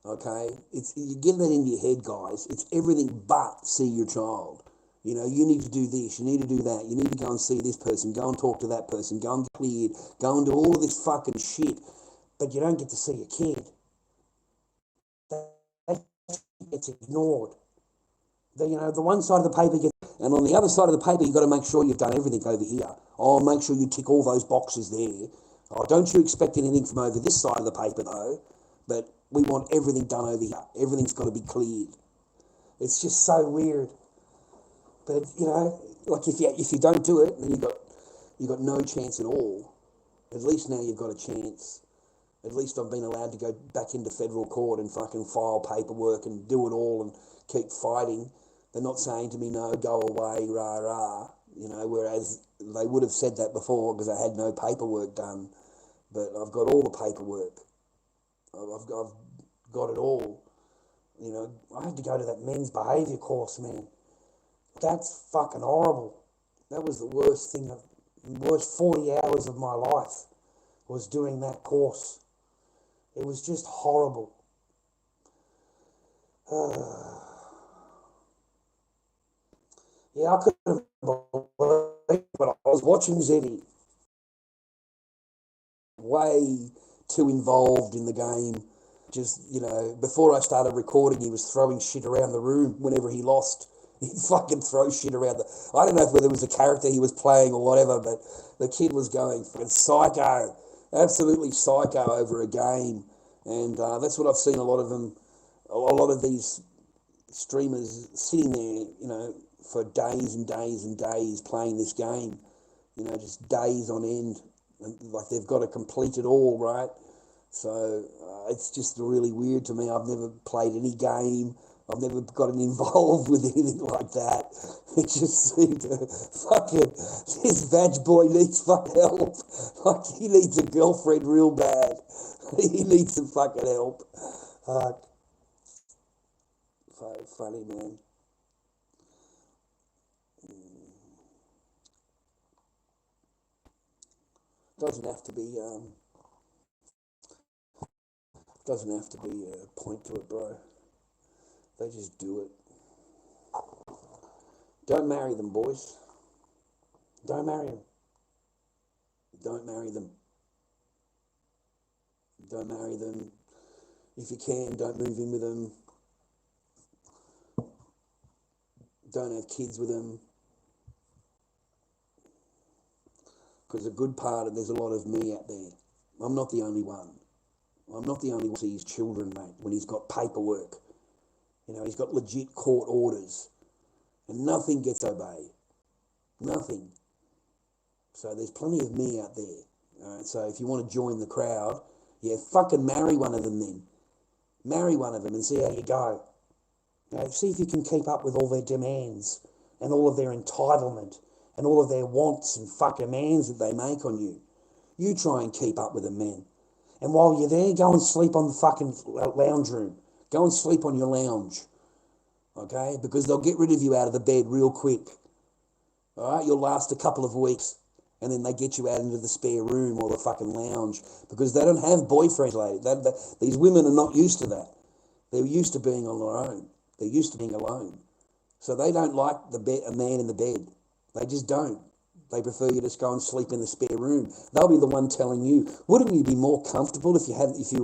Okay? You get that into your head, guys. It's everything but see your child. You need to do this, you need to do that, you need to go and see this person, go and talk to that person, go and get cleared, go and do all of this fucking shit. but you don't get to see your kid. gets ignored. The one side of the paper gets, and on the other side of the paper, you've got to make sure you've done everything over here. Oh, make sure you tick all those boxes there. Oh, don't you expect anything from over this side of the paper though, but we want everything done over here. Everything's got to be cleared. It's just so weird. But like if you don't do it, then you got no chance at all. At least now you've got a chance. At least I've been allowed to go back into federal court and fucking file paperwork and do it all and keep fighting. They're not saying to me, no, go away, rah, rah. Whereas they would have said that before because I had no paperwork done. But I've got all the paperwork. I've got it all. I had to go to that men's behaviour course, man. That's fucking horrible. That was the worst 40 hours of my life was doing that course. It was just horrible. Yeah, I couldn't believe it, but I was watching Zeddy. Way too involved in the game. Just, before I started recording, he was throwing shit around the room whenever he lost. He'd fucking throw shit around I don't know whether it was a character he was playing or whatever, but the kid was going fucking psycho. Absolutely psycho over a game. And that's what I've seen a lot of these streamers sitting there, for days and days and days playing this game, just days on end, and like they've got to complete it all, right? So it's just really weird to me. I've never played any game. I've never gotten involved with anything like that. It just seemed to fucking, this badge boy needs fucking help. Like he needs a girlfriend real bad. He needs some fucking help. So funny, man. Doesn't have to be a point to it, bro. They just do it. Don't marry them, boys. Don't marry them. Don't marry them. Don't marry them. If you can, don't move in with them. Don't have kids with them. Because the good part, there's a lot of me out there. I'm not the only one. I'm not the only one who sees children, mate, when he's got paperwork. He's got legit court orders. And nothing gets obeyed. Nothing. So there's plenty of me out there. All right, so if you want to join the crowd, fucking marry one of them then. Marry one of them and see how you go. See if you can keep up with all their demands and all of their entitlement and all of their wants and fucking demands that they make on you. You try and keep up with them, man. And while you're there, go and sleep on the fucking lounge room. Go and sleep on your lounge. Okay? Because they'll get rid of you out of the bed real quick. All right? You'll last a couple of weeks. And then they get you out into the spare room or the fucking lounge. Because they don't have boyfriends, lady. These women are not used to that. They're used to being on their own. They're used to being alone. So they don't like a man in the bed. They just don't. They prefer you just go and sleep in the spare room. They'll be the one telling you, wouldn't you be more comfortable if you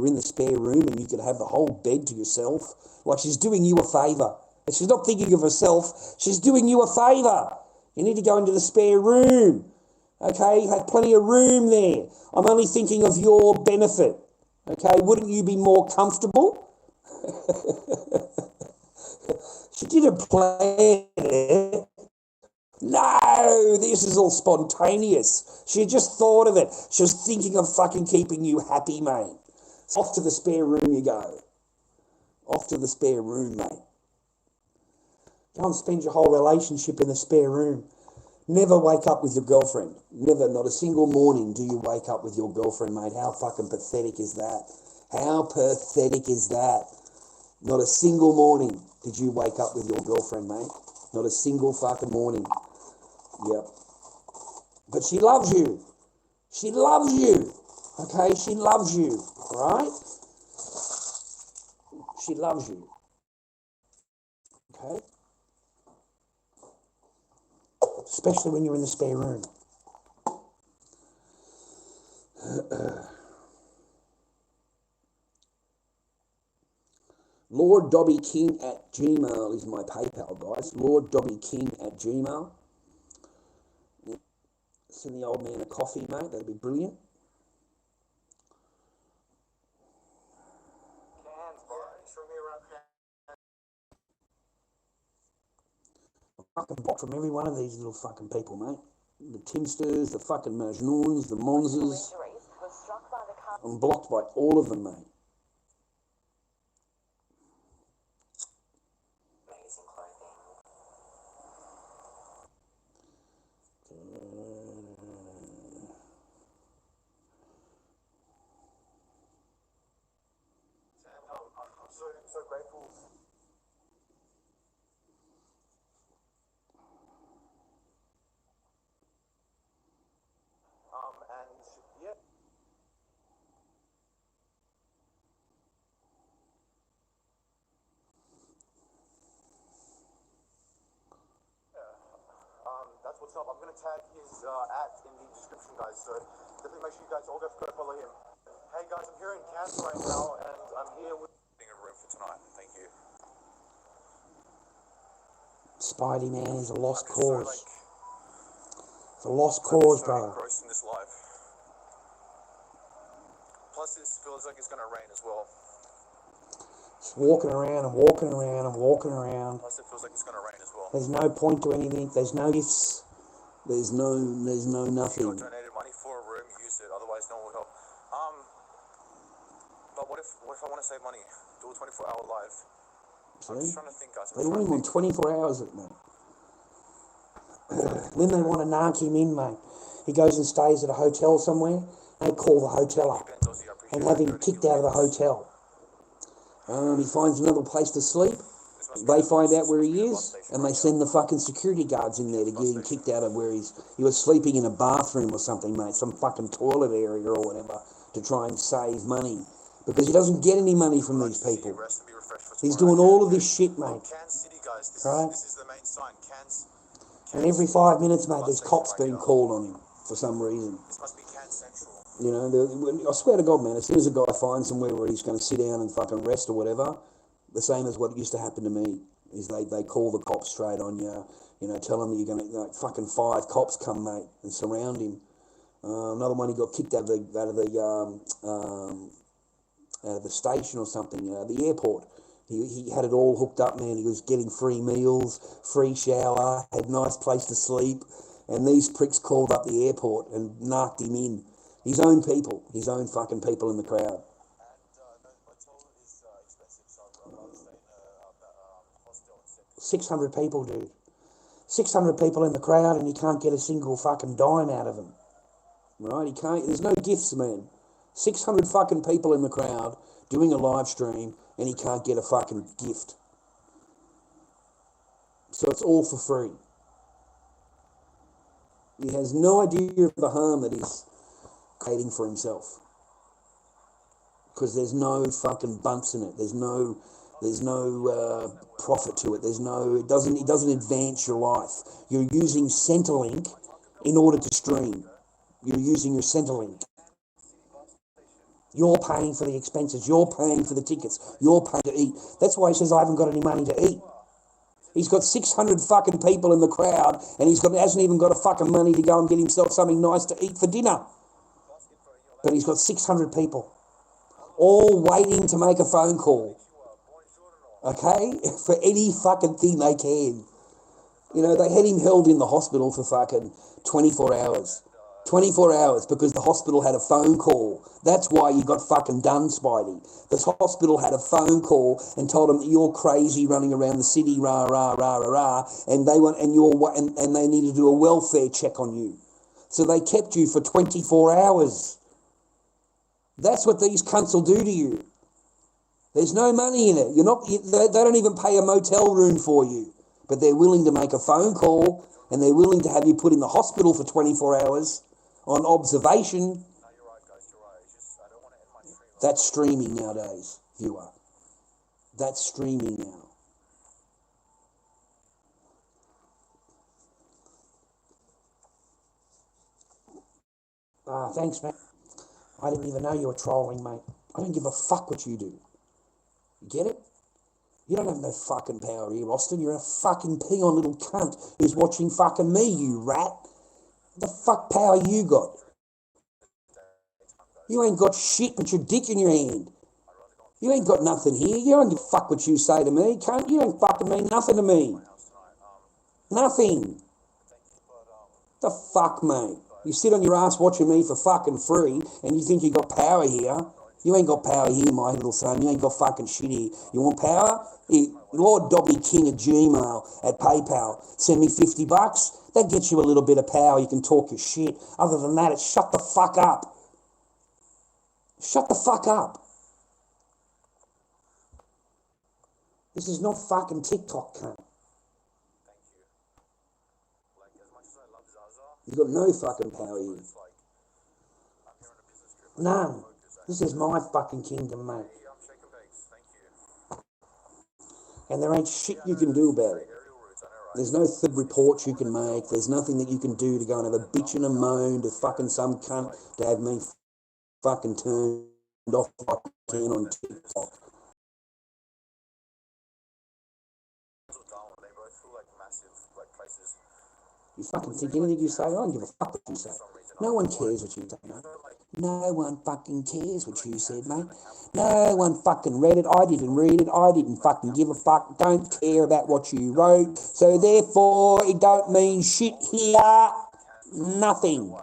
were in the spare room and you could have the whole bed to yourself? Like she's doing you a favour. And she's not thinking of herself. She's doing you a favour. You need to go into the spare room. Okay? Have plenty of room there. I'm only thinking of your benefit. Okay? Wouldn't you be more comfortable? She didn't plan it. No, this is all spontaneous. She just thought of it. She was thinking of fucking keeping you happy, mate. Off to the spare room you go. Off to the spare room, mate. Go and spend your whole relationship in the spare room. Never wake up with your girlfriend. Never, not a single morning do you wake up with your girlfriend, mate. How fucking pathetic is that? How pathetic is that? Not a single morning did you wake up with your girlfriend, mate. Not a single fucking morning. Yep. But she loves you. She loves you. Okay? She loves you. Right? She loves you. Okay? Especially when you're in the spare room. lorddobbyking@gmail is my PayPal, guys. lorddobbyking@gmail. Send the old man a coffee, mate. That'd be brilliant. Cans, bro. Show me around cans. I fucking bought from every one of these little fucking people, mate. The Timsters, the fucking Majnuns, the Monzers. I'm blocked by all of them, mate. Amazing clothing. Sam, I'm so grateful. And yeah. That's what's up. I'm gonna tag his at in the description, guys. So definitely make sure you guys all go follow him. Hey guys, I'm here in Cairns right now, and I'm here with a room for tonight. Thank you. Spidey, man, is a lost I'm just cause. So, It's a lost cause, so brother. engrossed in this life. Plus, it feels like it's gonna rain as well. Just walking around and walking around and walking around. Plus, it feels like it's gonna rain as well. There's no point to anything. There's no ifs. There's no You nothing. donated money for a room, use it. Otherwise, no one will help. But what if I want to save money? Do a 24-hour live. I'm just See? trying to think, guys. They want him on 24 hours, mate. Then they want to narc him in, mate. He goes and stays at a hotel somewhere. They call the hotel up and have him kicked out of the hotel. He finds another place to sleep. They find out where he is, and they send the fucking security guards in there to get him kicked out of where he was sleeping in a bathroom or something, mate, some fucking toilet area or whatever, to try and save money. Because he doesn't get any money from these people. He's doing all of this shit, mate. Right? This is the main sign. And every 5 minutes, mate, there's cops being called on him for some reason. This must be Cairns Central. You know, I swear to God, man, as soon as a guy finds somewhere where he's going to sit down and fucking rest or whatever, the same as what used to happen to me, is they call the cops straight on you, you know, tell them that you're going to, like, fucking 5 cops come, mate, and surround him. Another one, he got kicked out of the station or something, the airport. He had it all hooked up, man. He was getting free meals, free shower, had a nice place to sleep, and these pricks called up the airport and narked him in. His own people, his own fucking people in the crowd. And hotel is expensive, so I'd rather stay in a hostel instead. 600 people, dude. 600 people in the crowd, and he can't get a single fucking dime out of them. Right? He can't. There's no gifts, man. 600 fucking people in the crowd doing a live stream, and he can't get a fucking gift. So it's all for free. He has no idea of the harm that he's creating for himself. Because there's no fucking bumps in it. There's no profit to it. It doesn't advance your life. You're using Centrelink in order to stream. You're using your Centrelink. You're paying for the expenses. You're paying for the tickets. You're paying to eat. That's why he says, I haven't got any money to eat. He's got 600 fucking people in the crowd, and hasn't even got a fucking money to go and get himself something nice to eat for dinner. But he's got 600 people, all waiting to make a phone call. Okay? For any fucking thing they can. You know, they had him held in the hospital for fucking 24 hours. 24 hours because the hospital had a phone call. That's why you got fucking done, Spidey. The hospital had a phone call and told them that you're crazy running around the city, rah, rah, rah, rah, rah, and they need to do a welfare check on you. So they kept you for 24 hours. That's what these cunts will do to you. There's no money in it. They don't even pay a motel room for you, but they're willing to make a phone call and they're willing to have you put in the hospital for 24 hours on observation. No, you're right, guys. You're right. It's just I don't want to end my stream. That's streaming nowadays, viewer. That's streaming now. Thanks, mate. I didn't even know you were trolling, mate. I don't give a fuck what you do. You get it? You don't have no fucking power here, Austin. You're a fucking peon little cunt who's watching fucking me, you rat. The fuck power you got? You ain't got shit but your dick in your hand. You ain't got nothing here. You don't give a fuck what you say to me, cunt. You don't fucking mean nothing to me. Nothing. The fuck, mate? You sit on your ass watching me for fucking free and you think you got power here. You ain't got power here, my little son. You ain't got fucking shit here. You want power? Lord Dobby King at Gmail at PayPal. Send me $50. That gets you a little bit of power. You can talk your shit. Other than that, it's shut the fuck up. Shut the fuck up. This is not fucking TikTok, cunt. You've got no fucking power here. None. This is my fucking kingdom, mate. And there ain't shit you can do about it. There's no third reports you can make. There's nothing that you can do to go and have a bitch and a moan to fucking some cunt to have me fucking turned off like I can on TikTok. You fucking think anything you say, I don't give a fuck what you say. No one cares what you say, mate. No one fucking cares what you said, mate. No one fucking read it. I didn't read it. I didn't fucking give a fuck. Don't care about what you wrote. So therefore, it don't mean shit here. Nothing.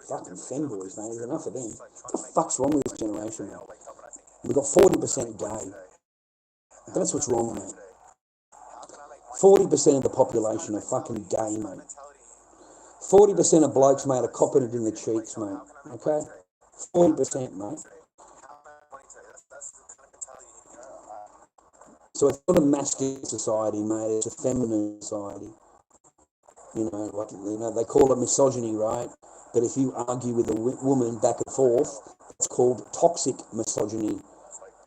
Fucking femboys, mate. There's enough of them. What the fuck's wrong with this generation, mate? We've got 40% gay. That's what's wrong, mate. 40% of the population are fucking gay, mate. 40% of blokes, mate, are copping it in the cheeks, mate. Okay? 40%, mate. So it's not a masculine society, mate. It's a feminine society. You know, they call it misogyny, right? But if you argue with a woman back and forth, it's called toxic misogyny.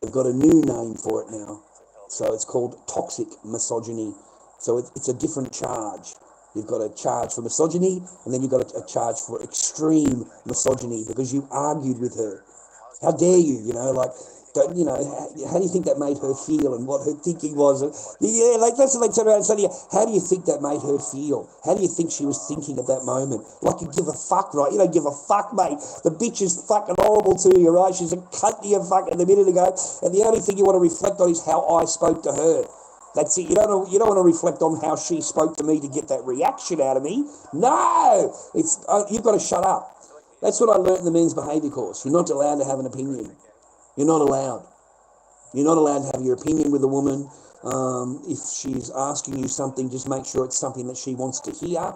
They've got a new name for it now. So it's called toxic misogyny. So it's a different charge. You've got a charge for misogyny, and then you've got a charge for extreme misogyny because you argued with her. How dare you, how do you think that made her feel and what her thinking was? Yeah, that's what they turn around and say to you, how do you think that made her feel? How do you think she was thinking at that moment? Like you give a fuck, right? You don't give a fuck, mate. The bitch is fucking horrible to you, right? She's a cunt to you fucking a minute ago, and the only thing you want to reflect on is how I spoke to her. That's it. You don't want to reflect on how she spoke to me to get that reaction out of me. No! You've got to shut up. That's what I learnt in the men's behaviour course. You're not allowed to have an opinion. You're not allowed. You're not allowed to have your opinion with a woman. If she's asking you something, just make sure it's something that she wants to hear,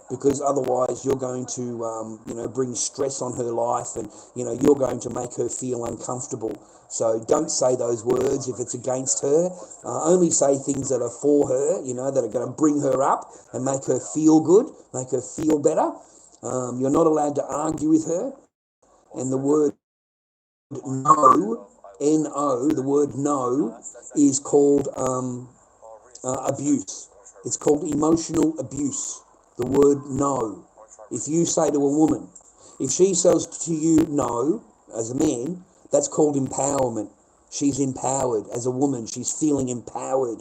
because otherwise you're going to, bring stress on her life, and you're going to make her feel uncomfortable. So don't say those words if it's against her. Only say things that are for her, that are going to bring her up and make her feel good, make her feel better. You're not allowed to argue with her. And the word no, N-O, the word no, is called abuse. It's called emotional abuse, the word no. If you say to a woman, if she says to you no, as a man, that's called empowerment. She's empowered. As a woman, she's feeling empowered.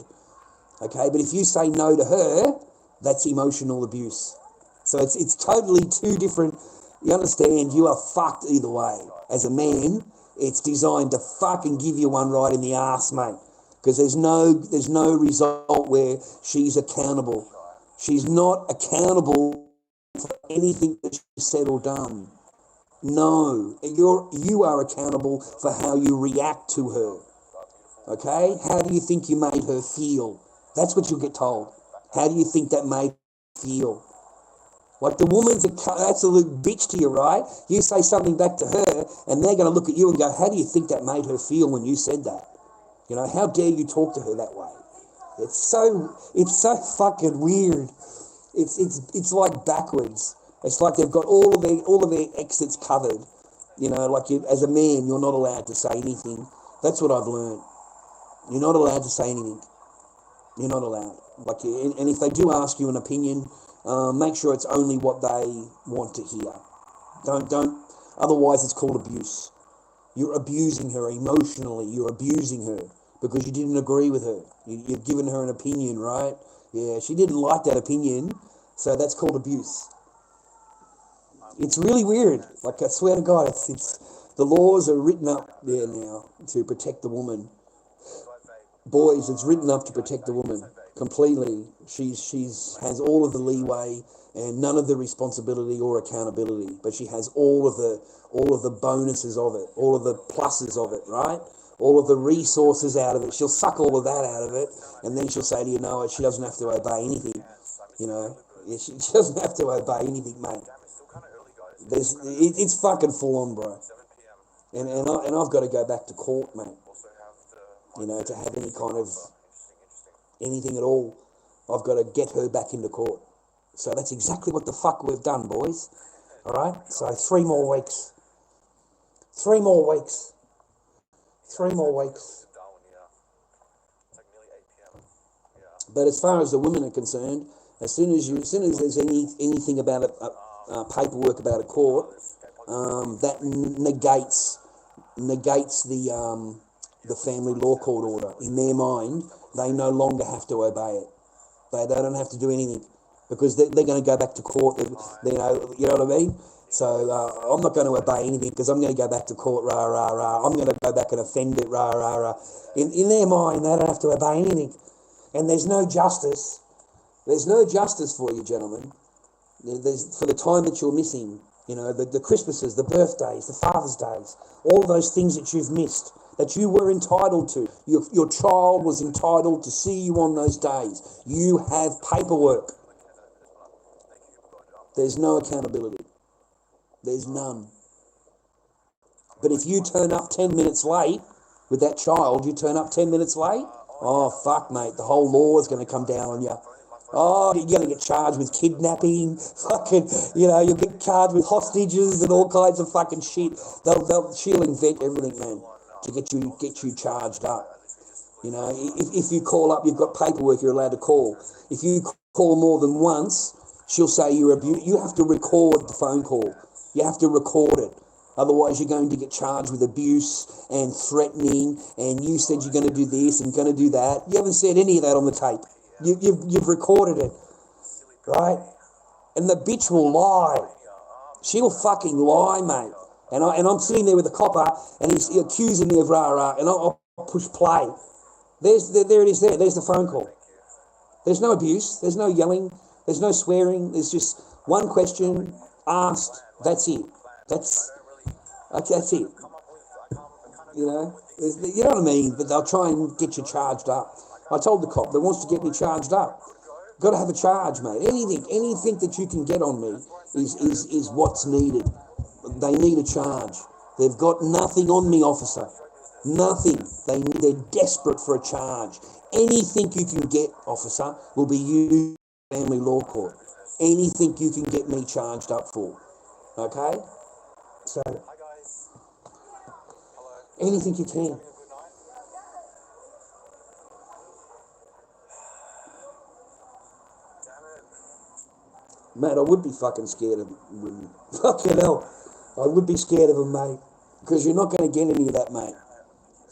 Okay, but if you say no to her, that's emotional abuse. So it's totally two different, you understand, you are fucked either way. As a man, it's designed to fucking give you one right in the arse, mate. Because there's no result where she's accountable. She's not accountable for anything that she said or done. No, you are accountable for how you react to her. Okay? How do you think you made her feel? That's what you'll get told. How do you think that made her feel? Like the woman's an absolute bitch to you, right? You say something back to her, and they're going to look at you and go, how do you think that made her feel when you said that? How dare you talk to her that way? It's so fucking weird. It's like backwards. It's like they've got all of their exits covered. You know, like as a man, you're not allowed to say anything. That's what I've learned. You're not allowed to say anything. You're not allowed. Like, and if they do ask you an opinion, make sure it's only what they want to hear. Don't. Otherwise, it's called abuse. You're abusing her emotionally. You're abusing her because you didn't agree with her. You've given her an opinion, right? Yeah, she didn't like that opinion, so that's called abuse. It's really weird. Like, I swear to God, it's the laws are written up there now to protect the woman. Boys, it's written up to protect the woman completely. She's has all of the leeway and none of the responsibility or accountability, but she has all of the bonuses of it, all of the pluses of it, right? All of the resources out of it. She'll suck all of that out of it, and then she'll say to you, no, she doesn't have to obey anything. You know, she doesn't have to obey anything, mate. It's fucking full on, bro. And I've got to go back to court, mate. You know, to have any kind of anything at all, I've got to get her back into court. So that's exactly what the fuck we've done, boys. All right. So 3 more weeks. 3 more weeks. 3 more weeks. But as far as the women are concerned, as soon as there's anything about paperwork about a court, that negates the family law court order. In their mind, they no longer have to obey it. They don't have to do anything because they're going to go back to court. You know what I mean? So I'm not going to obey anything because I'm going to go back to court. Rah rah rah. I'm going to go back and offend it. Rah rah rah. In their mind, they don't have to obey anything, and there's no justice. There's no justice for you, gentlemen. There's for the time that you're missing. You know, the Christmases, the birthdays, the Father's Days, all those things that you've missed, that you were entitled to. Your child was entitled to see you on those days. You have paperwork. There's no accountability. There's none. But if you turn up 10 minutes late with that child, you turn up 10 minutes late, oh, fuck, mate, the whole law is going to come down on you. Oh, you're going to get charged with kidnapping, fucking, you know, you'll get charged with hostages and all kinds of fucking shit. She'll invent everything, man, to get you charged up. You know, if you call up, you've got paperwork you're allowed to call. If you call more than once, she'll say you're abused. You have to record the phone call. You have to record it. Otherwise, you're going to get charged with abuse and threatening, and you said you're going to do this and going to do that. You haven't said any of that on the tape. You've recorded it, right? And the bitch will lie. She'll fucking lie, mate. And I'm sitting there with the copper, and he's accusing me of rah-rah, and I'll push play. There it is there. There's the phone call. There's no abuse. There's no yelling. There's no swearing. There's just one question asked. That's it. That's it. You know what I mean? But they'll try and get you charged up. I told the cop that wants to get me charged up. Got to have a charge, mate. Anything that you can get on me is what's needed. They need a charge. They've got nothing on me, officer. Nothing. They're desperate for a charge. Anything you can get, officer, will be used in family law court. Anything you can get me charged up for. Okay? So, anything you can. Mate, I would be fucking scared of women. Fucking hell. I would be scared of them, mate. Because you're not going to get any of that, mate.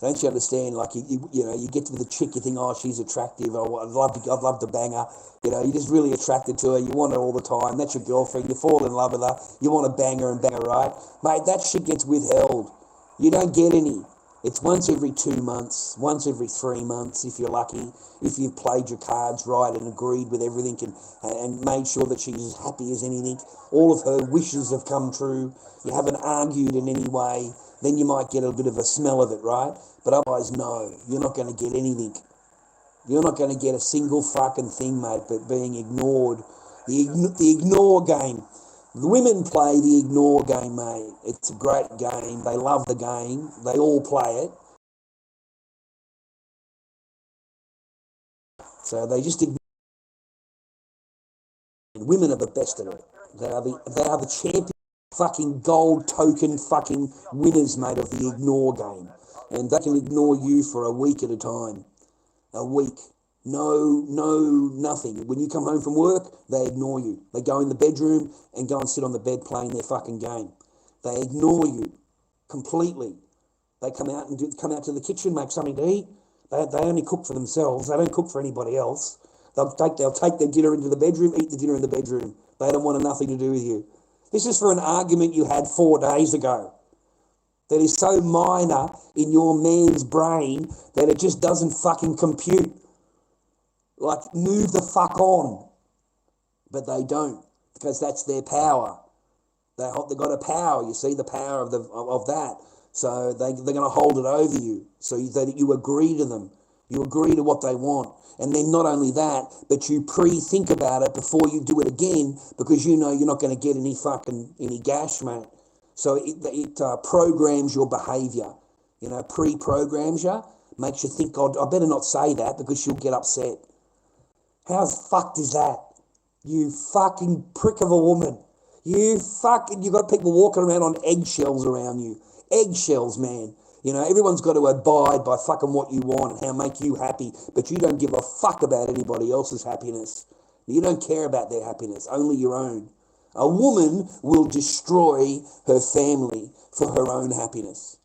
Don't you understand? Like, you know, you get to the chick, you think, oh, she's attractive. Oh, I'd love to bang her. You know, you're just really attracted to her. You want her all the time. That's your girlfriend. You fall in love with her. You want to bang her, right? Mate, that shit gets withheld. You don't get any. It's once every 2 months, once every 3 months, if you're lucky, if you've played your cards right and agreed with everything and made sure that she's as happy as anything. All of her wishes have come true. You haven't argued in any way. Then you might get a bit of a smell of it, right? But otherwise, no, you're not going to get anything. You're not going to get a single fucking thing, mate, but being ignored. The ignore game. The women play the ignore game, mate. It's a great game. They love the game. They all play it. So they just ignore. Women are the best at it. They are the champions. fucking gold token fucking winners, mate, of the ignore game. And they can ignore you for a week at a time. A week. No, nothing. When you come home from work, they ignore you. They go in the bedroom and go and sit on the bed playing their fucking game. They ignore you completely. They come out to the kitchen, make something to eat. They only cook for themselves. They don't cook for anybody else. They'll take their dinner into the bedroom, eat the dinner in the bedroom. They don't want nothing to do with you. This is for an argument you had 4 days ago that is so minor in your man's brain that it just doesn't fucking compute. Like, move the fuck on. But they don't, because that's their power. They've got a power, you see, the power of that. So they're going to hold it over you, so that you agree to them. You agree to what they want. And then not only that, but you pre-think about it before you do it again, because you know you're not going to get any gash, mate. So it programs your behaviour, pre-programs you, makes you think, oh, I better not say that because she'll get upset. How fucked is that? You fucking prick of a woman. You got people walking around on eggshells around you. Eggshells, man. Everyone's got to abide by fucking what you want and how make you happy, but you don't give a fuck about anybody else's happiness. You don't care about their happiness, only your own. A woman will destroy her family for her own happiness.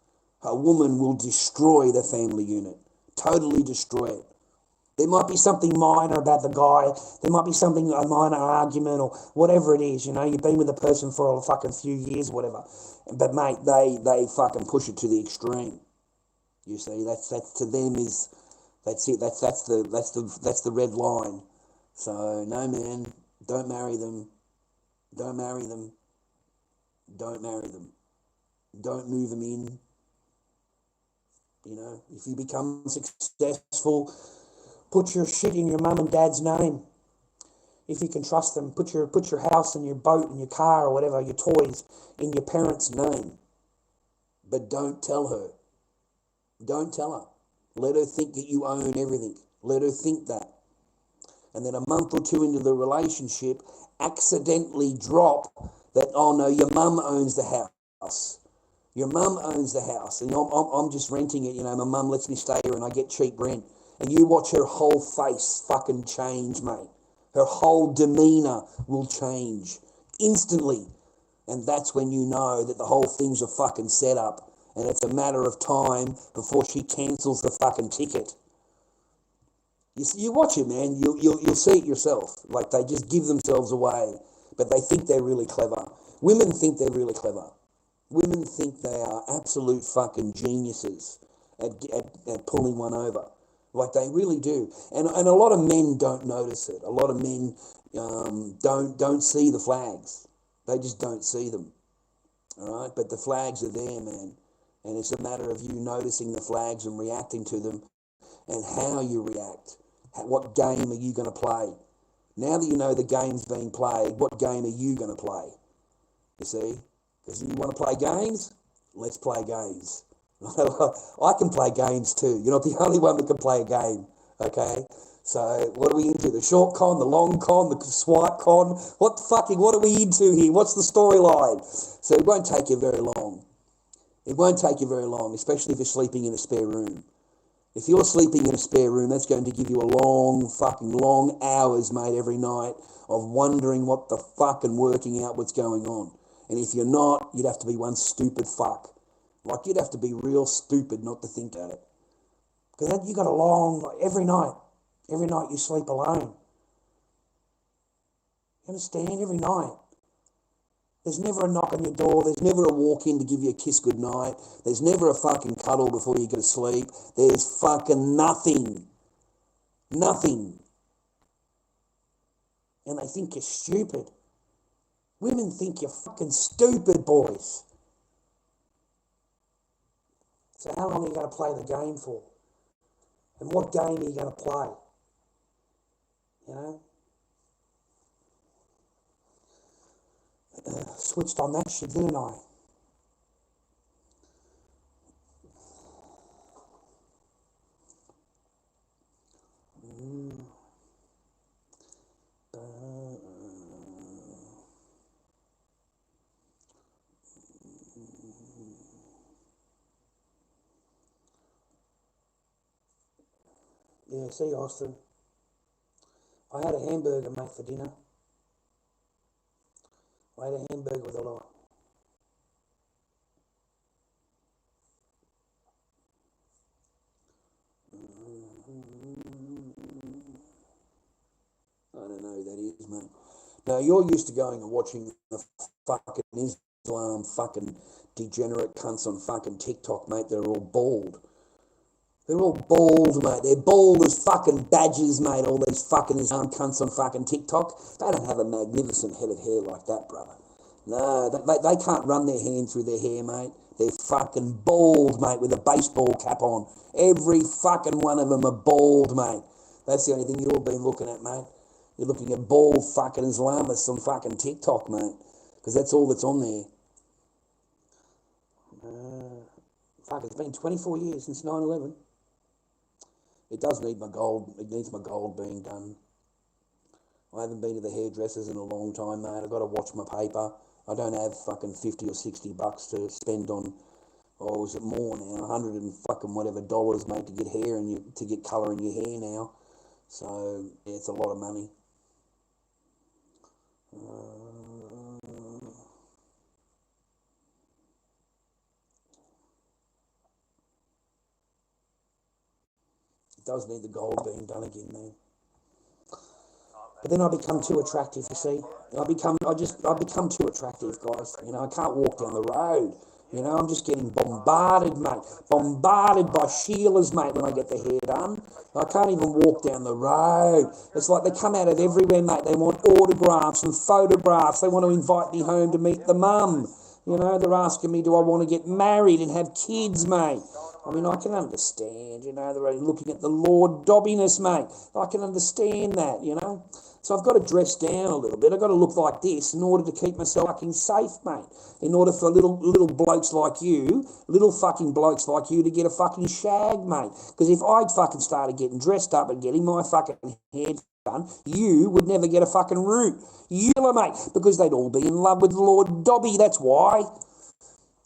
A woman will destroy the family unit. Totally destroy it. There might be something minor about the guy. There might be a minor argument or whatever it is. You've been with the person for a fucking few years, whatever. But mate, they fucking push it to the extreme. You see, that's to them that's it. That's the red line. So no, man, don't marry them. Don't marry them. Don't marry them. Don't move them in. If you become successful, put your shit in your mum and dad's name. If you can trust them, put your house and your boat and your car or whatever, your toys, in your parents' name. But don't tell her. Don't tell her. Let her think that you own everything. Let her think that. And then a month or two into the relationship, accidentally drop that, oh no, your mum owns the house. Your mum owns the house, and I'm just renting it. My mum lets me stay here and I get cheap rent. And you watch her whole face fucking change, mate. Her whole demeanour will change instantly. And that's when you know that the whole thing's a fucking setup. And it's a matter of time before she cancels the fucking ticket. You watch it, man. You'll see it yourself. Like, they just give themselves away. But they think they're really clever. Women think they're really clever. Women think they are absolute fucking geniuses at pulling one over. Like, they really do. And a lot of men don't notice it. A lot of men don't see the flags. They just don't see them. All right? But the flags are there, man. And it's a matter of you noticing the flags and reacting to them and how you react. What game are you going to play? Now that you know the game's being played, what game are you going to play? You see? Because you want to play games? Let's play games. I can play games too. You're not the only one that can play a game, okay? So what are we into? The short con, the long con, the swipe con? What are we into here? What's the storyline? So it won't take you very long. It won't take you very long, especially if you're sleeping in a spare room. If you're sleeping in a spare room, that's going to give you a long hours, mate, every night of wondering what the fuck and working out what's going on. And if you're not, you'd have to be one stupid fuck. Like, you'd have to be real stupid not to think about it. Because you got every night you sleep alone. You understand? Every night. There's never a knock on your door. There's never a walk in to give you a kiss goodnight. There's never a fucking cuddle before you go to sleep. There's fucking nothing. Nothing. And they think you're stupid. Women think you're fucking stupid, boys. So how long are you going to play the game for? And what game are you going to play? Switched on that shit, didn't I? Yeah, see you, Austin. I had a hamburger, mate, for dinner. I had a hamburger with a lot. I don't know who that is, mate. Now, you're used to going and watching the fucking Islam fucking degenerate cunts on fucking TikTok, mate. They're all bald. They're all bald, mate. They're bald as fucking badgers, mate. All these fucking Islam cunts on fucking TikTok. They don't have a magnificent head of hair like that, brother. No, they can't run their hand through their hair, mate. They're fucking bald, mate, with a baseball cap on. Every fucking one of them are bald, mate. That's the only thing you've been looking at, mate. You're looking at bald fucking Islamists on fucking TikTok, mate. Because that's all that's on there. Fuck, it's been 24 years since 9/11. It does need my gold. It needs my gold being done. I haven't been to the hairdressers in a long time, mate. I've got to watch my paper. I don't have fucking 50 or 60 bucks to spend on, or is it more now? 100 and fucking whatever dollars, mate, to get hair and to get colour in your hair now. So, yeah, it's a lot of money. It does need the gold being done again, man. But then I become too attractive, you see. I become too attractive, guys. You know, I can't walk down the road. You know, I'm just getting bombarded, mate. Bombarded by Sheilas, mate, when I get the hair done. I can't even walk down the road. It's like they come out of everywhere, mate. They want autographs and photographs. They want to invite me home to meet the mum. You know, they're asking me, do I want to get married and have kids, mate? I mean, I can understand, you know, they're looking at the lorddobiness, mate. I can understand that, you know. So I've got to dress down a little bit. I've got to look like this in order to keep myself fucking safe, mate. In order for little blokes like you, little fucking blokes like you to get a fucking shag, mate. Because if I fucking started getting dressed up and getting my fucking hair done, you would never get a fucking root. You, mate, because they'd all be in love with Lord Dobby, that's why.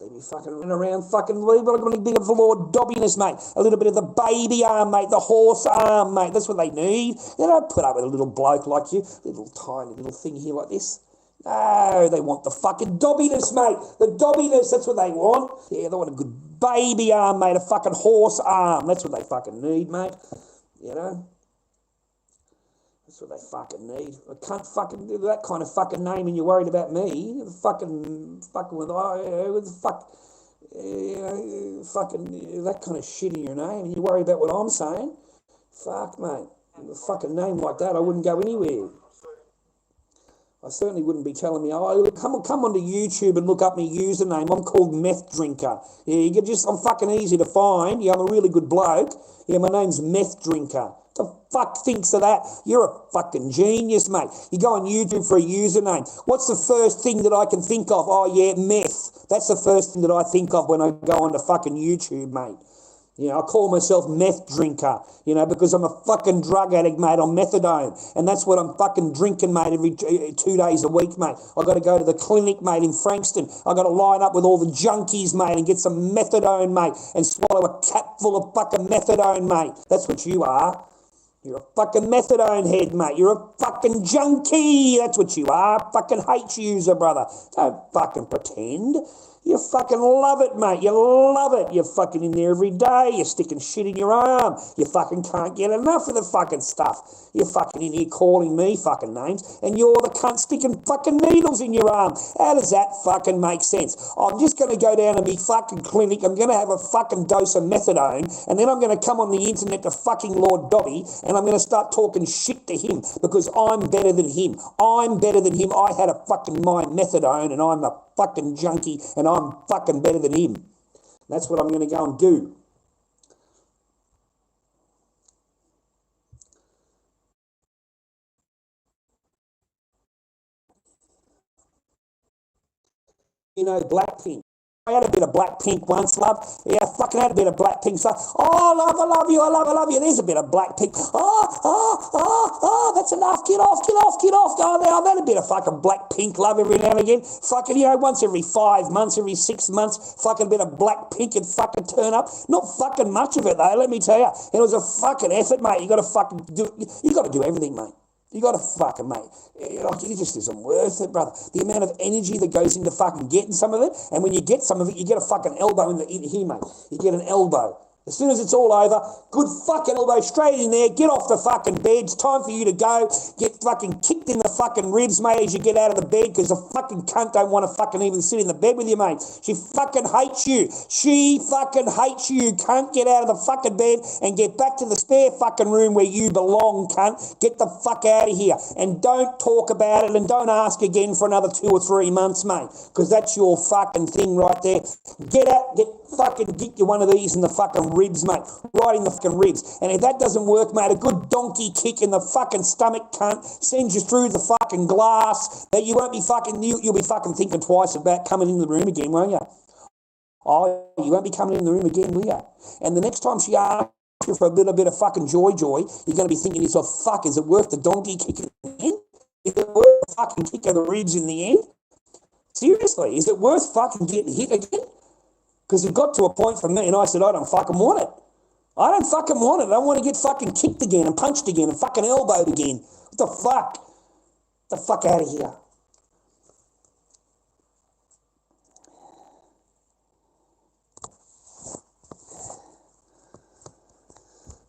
They'd be fucking running around fucking a little bit of the lorddobiness, mate. A little bit of the baby arm, mate. The horse arm, mate. That's what they need. They don't put up with a little bloke like you. Little tiny little thing here like this. No, they want the fucking dobbiness, mate. The dobbiness, that's what they want. Yeah, they want a good baby arm, mate. A fucking horse arm. That's what they fucking need, mate. You know? That's what they fucking need. I can't fucking do that kind of fucking name and you're worried about me. Fucking with the fuck, fucking that kind of shit in your name and you're worried about what I'm saying. Fuck, mate. With a fucking name like that, I wouldn't go anywhere. I certainly wouldn't be telling me, oh, look, come onto YouTube and look up my username. I'm called Meth Drinker. Yeah, you can I'm fucking easy to find. Yeah, I'm a really good bloke. Yeah, my name's Meth Drinker. The fuck thinks of that? You're a fucking genius, mate. You go on YouTube for a username. What's the first thing that I can think of? Oh, yeah, meth. That's the first thing that I think of when I go onto fucking YouTube, mate. You know, I call myself meth drinker, you know, because I'm a fucking drug addict, mate, on methadone. And that's what I'm fucking drinking, mate, every 2 days a week, mate. I've got to go to the clinic, mate, in Frankston. I've got to line up with all the junkies, mate, and get some methadone, mate, and swallow a cap full of fucking methadone, mate. That's what you are. You're a fucking methadone head, mate. You're a fucking junkie. That's what you are. Fucking H user, brother. Don't fucking pretend. You fucking love it, mate. You love it. You're fucking in there every day. You're sticking shit in your arm. You fucking can't get enough of the fucking stuff. You're fucking in here calling me fucking names, and you're the cunt sticking fucking needles in your arm. How does that fucking make sense? I'm just going to go down to me fucking clinic. I'm going to have a fucking dose of methadone, and then I'm going to come on the internet to fucking Lord Dobby, and I'm going to start talking shit to him because I'm better than him. I'm better than him. I had a fucking my methadone, and I'm a fucking junkie, and I'm fucking better than him. That's what I'm going to go and do. You know, Blackpink. I had a bit of black pink once, love. Yeah, I fucking had a bit of black pink. So, oh, love, I love you, I love you. There's a bit of black pink. That's enough. Get off. Oh, I've had a bit of fucking black pink, love, every now and again. Fucking, once every 5 months, every 6 months, fucking bit of black pink and fucking turn up. Not fucking much of it, though, let me tell you. It was a fucking effort, mate. You got to do everything, mate. You got to fucking, mate. Like, it just isn't worth it, brother. The amount of energy that goes into fucking getting some of it, and when you get some of it, you get a fucking elbow in here, mate. You get an elbow. As soon as it's all over, good fucking elbow straight in there, get off the fucking bed, it's time for you to go, get fucking kicked in the fucking ribs, mate, as you get out of the bed, because the fucking cunt don't want to fucking even sit in the bed with you, mate. She fucking hates you. She fucking hates you, cunt. Get out of the fucking bed and get back to the spare fucking room where you belong, cunt. Get the fuck out of here. And don't talk about it and don't ask again for another 2 or 3 months, mate, because that's your fucking thing right there. Get you one of these in the fucking ribs, mate, right in the fucking ribs. And if that doesn't work, mate, a good donkey kick in the fucking stomach, cunt, sends you through the fucking glass that you won't be fucking, you'll be fucking thinking twice about coming in the room again, won't you? Oh, you won't be coming in the room again, will you? And the next time she asks you for a little bit of fucking joy, you're going to be thinking to yourself, fuck, is it worth the donkey kick in the end? Is it worth the fucking kick of the ribs in the end? Seriously, is it worth fucking getting hit again? Because it got to a point for me, and I said, I don't fucking want it. I don't fucking want it. I don't want to get fucking kicked again and punched again and fucking elbowed again. What the fuck? Get the fuck out of here.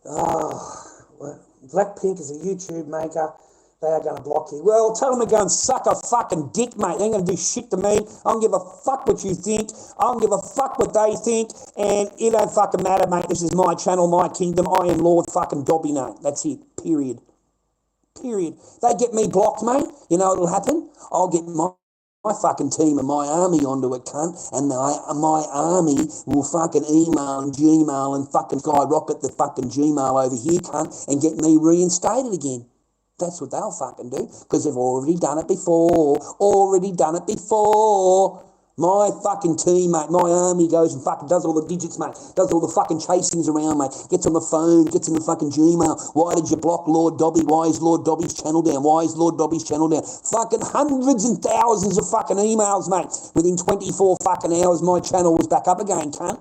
Oh, Blackpink is a YouTube maker. They are going to block you. Well, tell them to go and suck a fucking dick, mate. They ain't going to do shit to me. I don't give a fuck what you think. I don't give a fuck what they think. And it don't fucking matter, mate. This is my channel, my kingdom. I am Lord fucking Dobby, mate. That's it. Period. They get me blocked, mate. You know what'll happen? I'll get my fucking team and my army onto it, cunt. And my army will fucking email and Gmail and fucking skyrocket the fucking Gmail over here, cunt, and get me reinstated again. That's what they'll fucking do, because they've already done it before. My fucking team, mate, my army goes and fucking does all the digits, mate, does all the fucking chasings around, mate, gets on the phone, gets in the fucking Gmail. Why did you block Lord Dobby? Why is Lord Dobby's channel down? Fucking hundreds and thousands of fucking emails, mate. Within 24 fucking hours, my channel was back up again, cunt.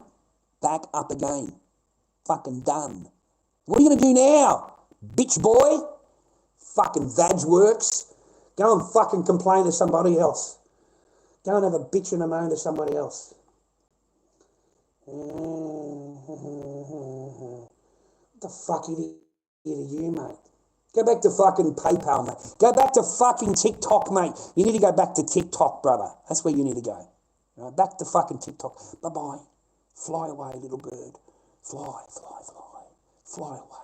Back up again. Fucking done. What are you going to do now, bitch boy? Fucking vag works. Go and fucking complain to somebody else. Go and have a bitch and a moan to somebody else. What the fuck are you, mate? Go back to fucking PayPal, mate. Go back to fucking TikTok, mate. You need to go back to TikTok, brother. That's where you need to go. Right, back to fucking TikTok. Bye-bye. Fly away, little bird. Fly away.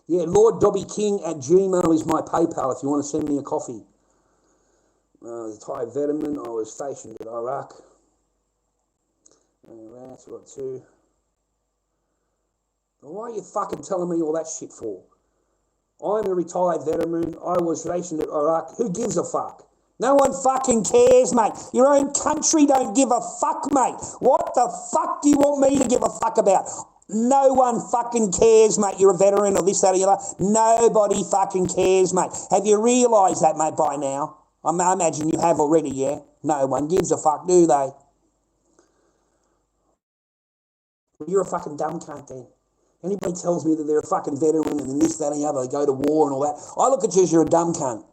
Yeah, lorddobbyking@gmail is my PayPal if you want to send me a coffee. As a Thai veteran, I was stationed in Iraq. That's what too. Why are you fucking telling me all that shit for? I'm a retired veteran. I was stationed in Iraq. Who gives a fuck? No one fucking cares, mate. Your own country don't give a fuck, mate. What the fuck do you want me to give a fuck about? No one fucking cares, mate. You're a veteran or this, that, or the other. Nobody fucking cares, mate. Have you realised that, mate, by now? I imagine you have already, yeah? No one gives a fuck, do they? You're a fucking dumb cunt then. Anybody tells me that they're a fucking veteran and this, that, and the other, they go to war and all that, I look at you as you're a dumb cunt.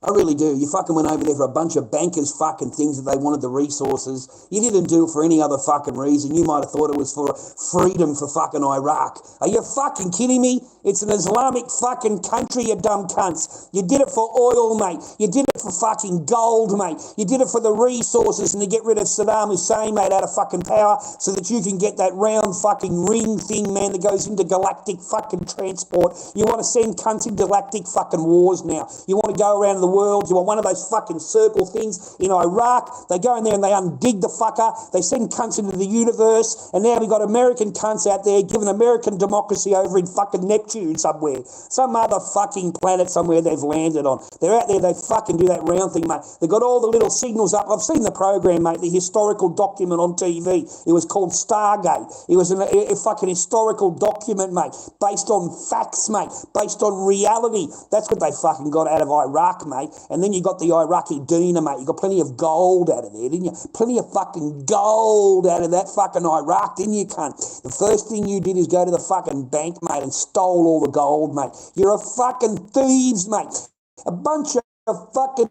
I really do. You fucking went over there for a bunch of bankers fucking things that they wanted the resources. You didn't do it for any other fucking reason. You might have thought it was for freedom for fucking Iraq. Are you fucking kidding me? It's an Islamic fucking country, you dumb cunts. You did it for oil, mate. You did it for fucking gold, mate. You did it for the resources and to get rid of Saddam Hussein, mate, out of fucking power so that you can get that round fucking ring thing, man, that goes into galactic fucking transport. You want to send cunts in galactic fucking wars now. You want to go around the world. You want one of those fucking circle things in Iraq. They go in there and they undig the fucker. They send cunts into the universe. And now we've got American cunts out there giving American democracy over in fucking Neptune somewhere. Some other fucking planet somewhere they've landed on. They're out there, they fucking do that round thing, mate. They've got all the little signals up. I've seen the program, mate, the historical document on TV. It was called Stargate. It was a fucking historical document, mate, based on facts, mate, based on reality. That's what they fucking got out of Iraq, mate. And then you got the Iraqi dinar, mate. You got plenty of gold out of there, didn't you? Plenty of fucking gold out of that fucking Iraq, didn't you, cunt? The first thing you did is go to the fucking bank, mate, and stole all the gold, mate. You're a fucking thieves, mate. A bunch of fucking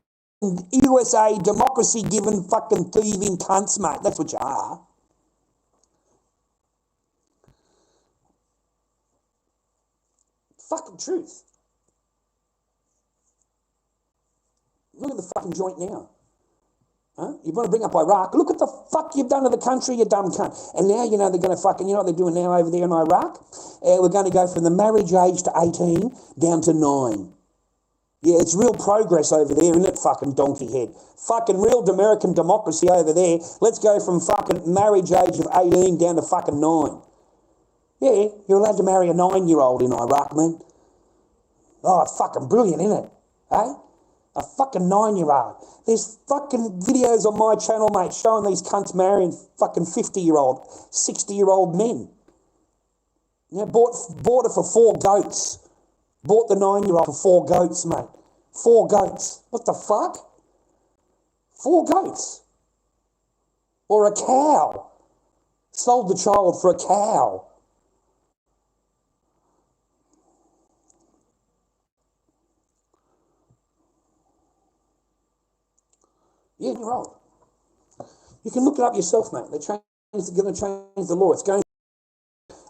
USA democracy-giving fucking thieving cunts, mate. That's what you are. Fucking truth. Look at the fucking joint now. Huh? You want to bring up Iraq? Look at the fuck you've done to the country, you dumb cunt. And now, you know, they're going to fucking, you know what they're doing now over there in Iraq? We're going to go from the marriage age to 18 down to 9. Yeah, it's real progress over there, isn't it, fucking donkey head? Fucking real American democracy over there. Let's go from fucking marriage age of 18 down to fucking 9. Yeah, you're allowed to marry a 9-year-old in Iraq, man. Oh, it's fucking brilliant, isn't it? Eh? A fucking 9-year-old. There's fucking videos on my channel, mate, showing these cunts marrying fucking 50-year-old, 60-year-old men. Yeah, bought it for 4 goats. Bought the 9-year-old for 4 goats, mate. 4 goats. What the fuck? 4 goats. Or a cow. Sold the child for a cow. Yeah, you're right. You can look it up yourself, mate. They're going to change the law. It's going.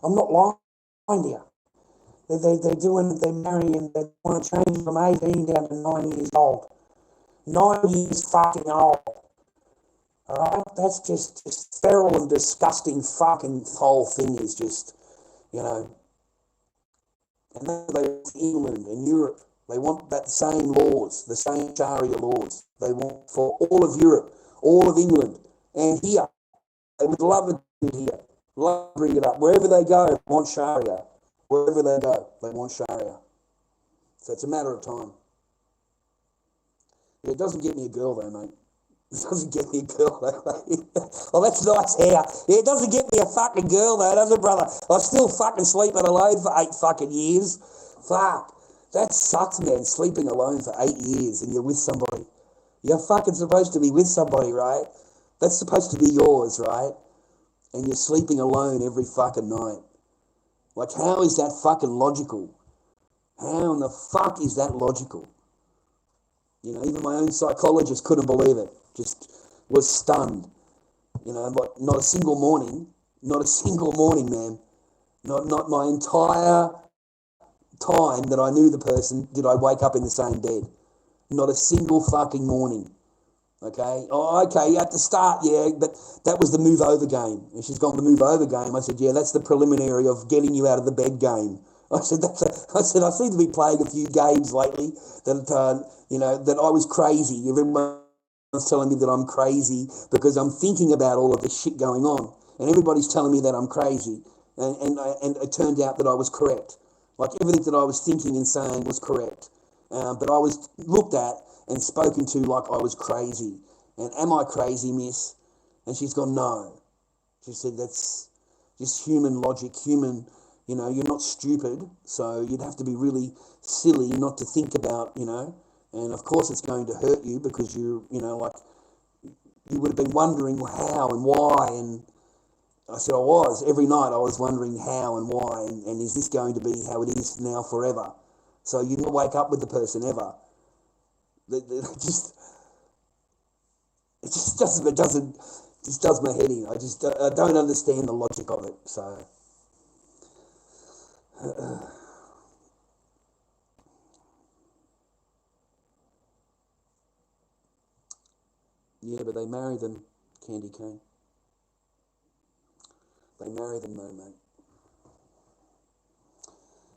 I'm not lying to you. They're marrying. They want to change from 18 down to 9 years old. 9 years fucking old. All right, that's just feral and disgusting. Fucking whole thing is just, you know. And they England and Europe. They want that same laws, the same Sharia laws. They want for all of Europe, all of England, and here. They would love it here. Love to bring it up. Wherever they go, they want Sharia. Wherever they go, they want Sharia. So it's a matter of time. Yeah, it doesn't get me a girl though, mate. It doesn't get me a girl though, mate. Oh, that's nice hair. Yeah, it doesn't get me a fucking girl though, does it, brother? I still fucking sleeping alone for 8 fucking years. Fuck. That sucks, man, sleeping alone for 8 years and you're with somebody. You're fucking supposed to be with somebody, right? That's supposed to be yours, right? And you're sleeping alone every fucking night. Like, how is that fucking logical? How in the fuck is that logical? You know, even my own psychologist couldn't believe it. Just was stunned. You know, but not a single morning, man. Not my entire time that I knew the person did I wake up in the same bed. Not a single fucking morning. Okay? Oh, okay, at the start, yeah, but that was the move over game. And she's gone the move over game. I said, yeah, that's the preliminary of getting you out of the bed game. I said, I seem to be playing a few games lately that, you know, that I was crazy. Everyone's telling me that I'm crazy because I'm thinking about all of this shit going on. And everybody's telling me that I'm crazy. And it turned out that I was correct. Like everything that I was thinking and saying was correct. But I was looked at and spoken to like I was crazy. And am I crazy, miss? And she's gone, no. She said, that's just human logic, human, you know, you're not stupid, so you'd have to be really silly not to think about, you know, and of course it's going to hurt you because you know, like, you would have been wondering how and why, and I said I was. Every night I was wondering how and why, and is this going to be how it is now forever? So you don't wake up with the person ever. It just does my head in. I don't understand the logic of it. So Yeah, but they marry them, Candy Cane. They marry them though, mate.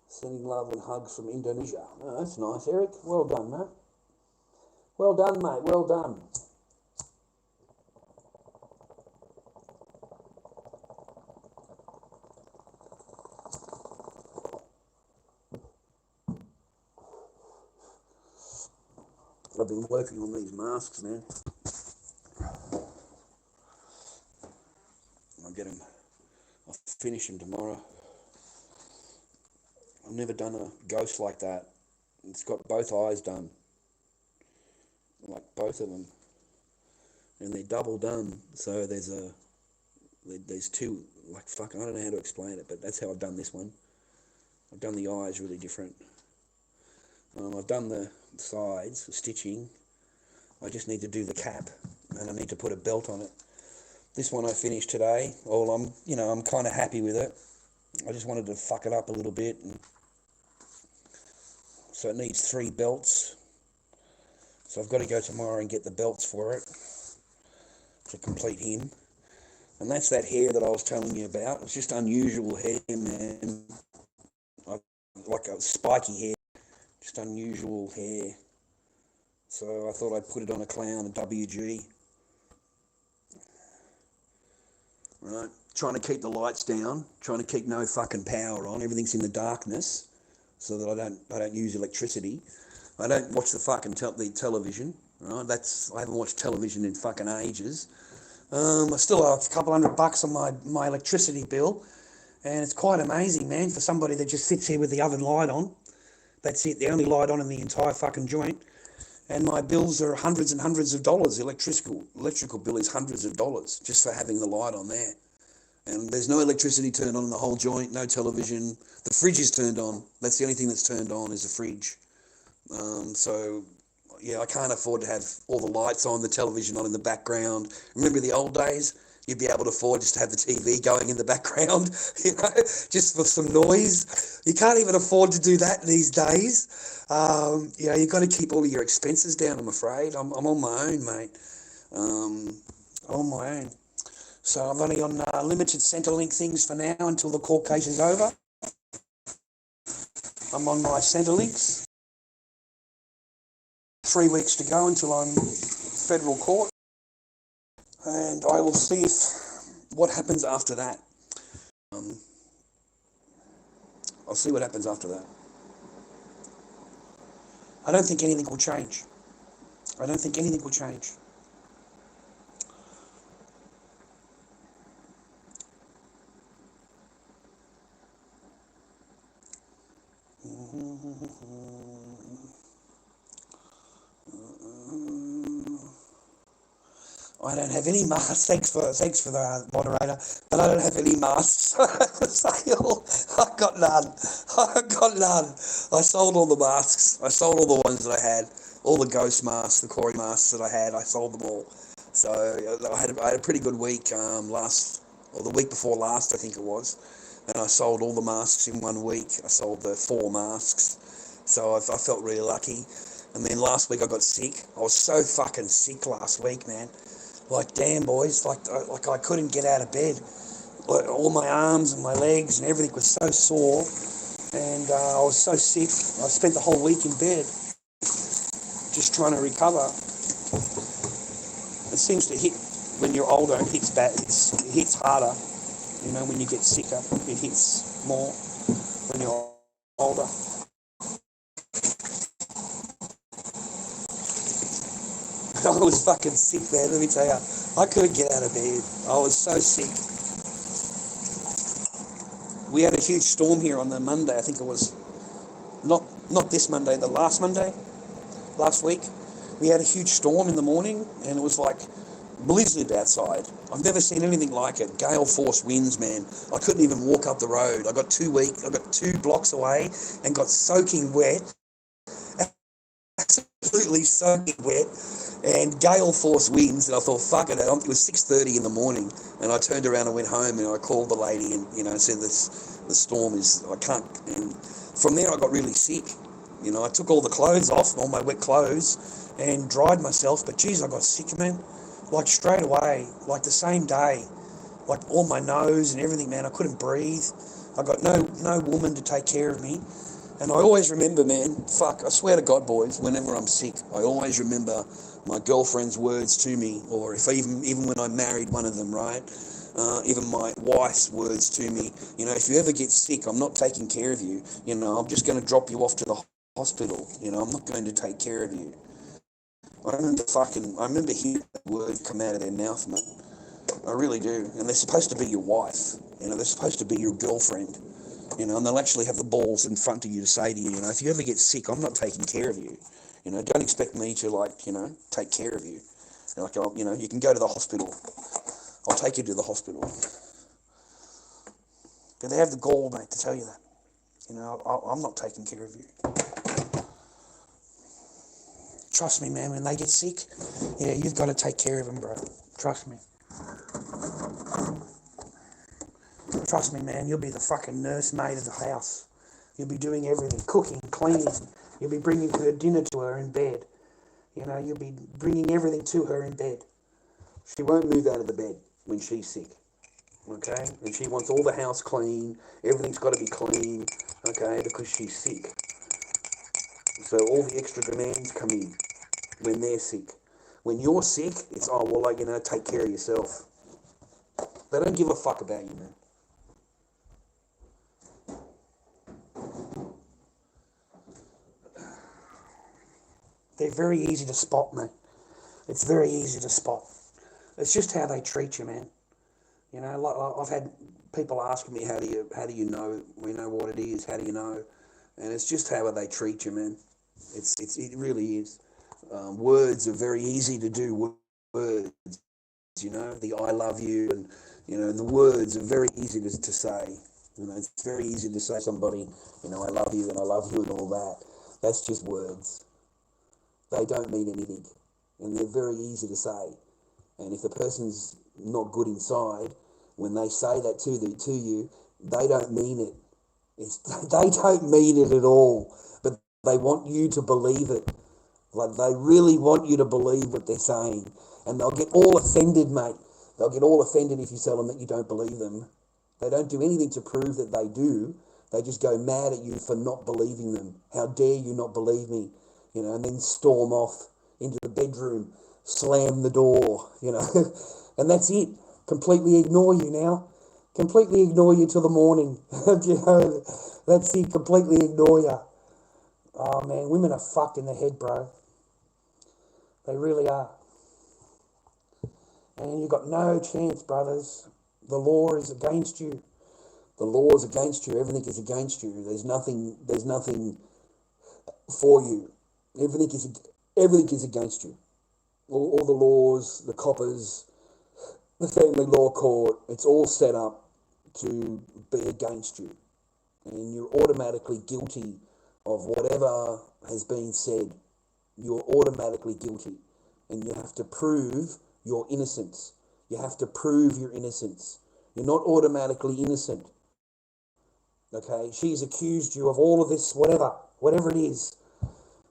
Sending love and hugs from Indonesia. Oh, that's nice, Eric. Well done, mate. Well done, mate. Well done. I've been working on these masks, man. I'll get them. I'll finish them tomorrow. I've never done a ghost like that. It's got both eyes done. Like both of them. And they're double done. So there's two, like fuck, I don't know how to explain it, but that's how I've done this one. I've done the eyes really different. I've done the sides, the stitching. I just need to do the cap, and I need to put a belt on it. This one I finished today. Well, I'm kind of happy with it. I just wanted to fuck it up a little bit, and so it needs 3 belts. So I've got to go tomorrow and get the belts for it to complete him. And that's that hair that I was telling you about. It's just unusual hair, man. Like a spiky hair. Just unusual hair. So I thought I'd put it on a clown, a WG. Right, trying to keep the lights down, trying to keep no fucking power on. Everything's in the darkness, so that I don't use electricity. I don't watch the fucking television. Right, I haven't watched television in fucking ages. I still have a couple $100 on my electricity bill, and it's quite amazing, man, for somebody that just sits here with the oven light on. That's it, the only light on in the entire fucking joint. And my bills are hundreds and hundreds of dollars. The electrical bill is hundreds of dollars just for having the light on there. And there's no electricity turned on in the whole joint, no television. The fridge is turned on. That's the only thing that's turned on is the fridge. So, yeah, I can't afford to have all the lights on, the television on in the background. Remember the old days? You'd be able to afford just to have the TV going in the background, just for some noise. You can't even afford to do that these days. You've got to keep all of your expenses down, I'm afraid. I'm on my own, mate. I'm on my own. So I'm only on limited Centrelink things for now until the court case is over. I'm on my Centrelinks. 3 weeks to go until I'm federal court. And I will see what happens after that. I'll see what happens after that. I don't think anything will change. I don't think anything will change. I don't have any masks. Thanks for the moderator, but I don't have any masks for sale. I got none. I sold all the masks. I sold all the ones that I had, all the ghost masks, the Corey masks that I had. I sold them all. So I had a pretty good week the week before last, I think it was, and I sold all the masks in 1 week. I sold the 4 masks, so I felt really lucky. And then last week I got sick. I was so fucking sick last week, man. Like, damn, boys, like I couldn't get out of bed. Like, all my arms and my legs and everything was so sore, and I was so sick. I spent the whole week in bed, just trying to recover. It seems to hit when you're older. It hits bad. It hits harder. You know, when you get sicker, it hits more when you're older. I was fucking sick, man, let me tell you. I couldn't get out of bed. I was so sick. We had a huge storm here on the Monday. I think it was not this Monday, the last Monday, last week. We had a huge storm in the morning, and it was like blizzard outside. I've never seen anything like it. Gale force winds, man. I couldn't even walk up the road. I got 2 blocks away and got soaking wet. Absolutely soaking wet. And gale force winds, and I thought, fuck it. It was 6:30 in the morning, and I turned around and went home, and I called the lady, and said the storm is, I can't. And from there I got really sick. I took all the clothes off, all my wet clothes, and dried myself. But geez, I got sick, man. Like straight away, like the same day, like all my nose and everything, man. I couldn't breathe. I got no woman to take care of me. And I always remember, man, fuck, I swear to God, boys, whenever I'm sick, I always remember my girlfriend's words to me, or if even when I married one of them, right? Even my wife's words to me. You know, if you ever get sick, I'm not taking care of you. You know, I'm just going to drop you off to the hospital. You know, I'm not going to take care of you. I remember hearing that word come out of their mouth, mate. I really do. And they're supposed to be your wife. You know, they're supposed to be your girlfriend. You know, and they'll actually have the balls in front of you to say to you, you know, if you ever get sick, I'm not taking care of you. You know, don't expect me to, like, you know, take care of you. Like, you know, you can go to the hospital. I'll take you to the hospital. But they have the gall, mate, to tell you that. You know, I'm not taking care of you. Trust me, man, when they get sick, yeah, you've got to take care of them, bro. Trust me. Trust me, man, you'll be the fucking nursemaid of the house. You'll be doing everything, cooking, cleaning. You'll be bringing her dinner to her in bed. You know, you'll be bringing everything to her in bed. She won't move out of the bed when she's sick, okay? And she wants all the house clean. Everything's got to be clean, okay, because she's sick. So all the extra demands come in when they're sick. When you're sick, it's, oh, well, like, you know, take care of yourself. They don't give a fuck about you, man. They're very easy to spot, mate. It's very easy to spot. It's just how they treat you, man. You know, like I've had people asking me, how do you know? We know what it is. How do you know? And it's just how they treat you, man. It really is. Words are very easy to do. Words, you know, the I love you, and you know, the words are very easy to say. You know, it's very easy to say to somebody, you know, I love you and I love you and all that. That's just words. They don't mean anything, and they're very easy to say. And if the person's not good inside, when they say that to you, they don't mean it. They don't mean it at all, but they want you to believe it. Like, they really want you to believe what they're saying, and they'll get all offended, mate. They'll get all offended if you tell them that you don't believe them. They don't do anything to prove that they do. They just go mad at you for not believing them. How dare you not believe me? You know, and then storm off into the bedroom, slam the door, you know, and that's it. Completely ignore you now. Completely ignore you till the morning. You know, that's it. Completely ignore you. Oh, man, women are fucked in the head, bro. They really are. And you've got no chance, brothers. The law is against you. The law is against you. Everything is against you. There's nothing for you. Everything is against you. All the laws, the coppers, the family law court, it's all set up to be against you. And you're automatically guilty of whatever has been said. You're automatically guilty. And you have to prove your innocence. You have to prove your innocence. You're not automatically innocent. Okay? She's accused you of all of this, whatever it is.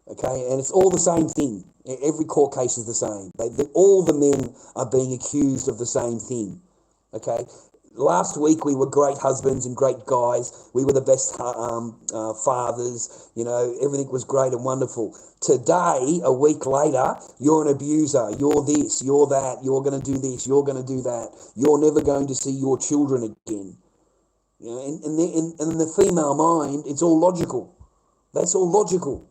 Okay? And it's all the same thing. Every court case is the same. All the men are being accused of the same thing. Okay? Last week we were great husbands and great guys. We were the best fathers. You know, everything was great and wonderful. Today, a week later, you're an abuser. You're this, you're that. You're going to do this, you're going to do that. You're never going to see your children again. You know, and in the female mind, it's all logical. That's all logical.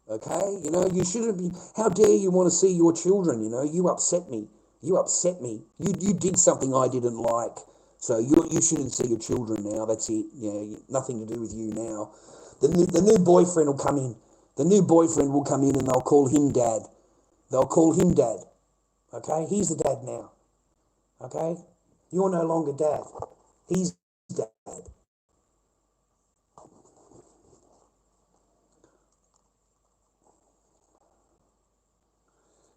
Okay? You know, you shouldn't be... How dare you want to see your children, you know? You upset me. You upset me. You did something I didn't like. So you shouldn't see your children now. That's it. Yeah, nothing to do with you now. The new boyfriend will come in. The new boyfriend will come in and they'll call him dad. They'll call him dad. Okay? He's the dad now. Okay? You're no longer dad. He's dad.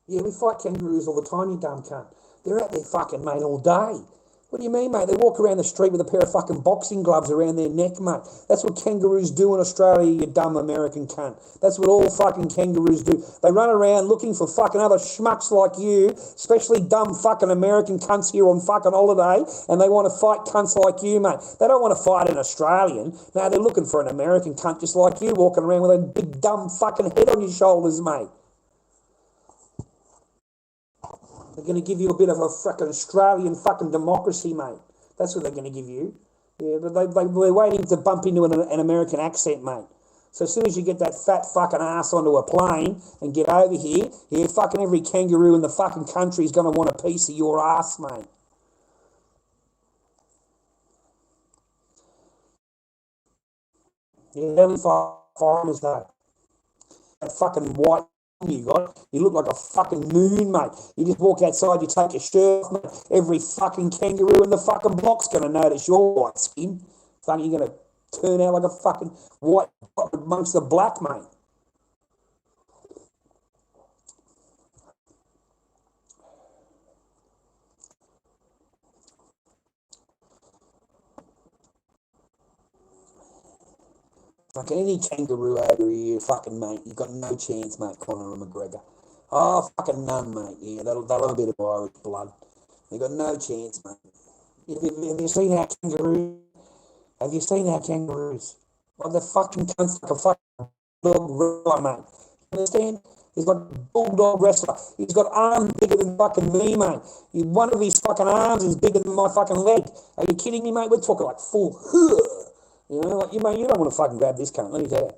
Yeah, we fight kangaroos all the time, you dumb cunt. They're out there fucking, mate, all day. What do you mean, mate? They walk around the street with a pair of fucking boxing gloves around their neck, mate. That's what kangaroos do in Australia, you dumb American cunt. That's what all fucking kangaroos do. They run around looking for fucking other schmucks like you, especially dumb fucking American cunts here on fucking holiday, and they want to fight cunts like you, mate. They don't want to fight an Australian. No, they're looking for an American cunt just like you, walking around with a big dumb fucking head on your shoulders, mate. They're going to give you a bit of a fucking Australian fucking democracy, mate. That's what they're going to give you. Yeah, but they're waiting to bump into an American accent, mate. So as soon as you get that fat fucking ass onto a plane and get over here, yeah, fucking every kangaroo in the fucking country is going to want a piece of your ass, mate. Yeah, only foreigners though. That fucking white you got, you look like a fucking moon, mate. You just walk outside, you take your shirt off, mate. Every fucking kangaroo in the fucking block's gonna notice your white skin. Fucking, you're gonna turn out like a fucking white amongst the black, mate. Fucking any kangaroo over here, fucking mate, you've got no chance, mate, Conor McGregor. Oh, fucking none, mate. Yeah, they'll have a bit of Irish blood. You've got no chance, mate. Have you seen our kangaroos? Have you seen our kangaroos? Well, the fucking cunt's like a fucking bulldog wrestler, mate. You understand? He's got a bulldog wrestler. He's got arms bigger than fucking me, mate. One of his fucking arms is bigger than my fucking leg. Are you kidding me, mate? We're talking like full. You know, like, mate, you don't want to fucking grab this cunt, let me tell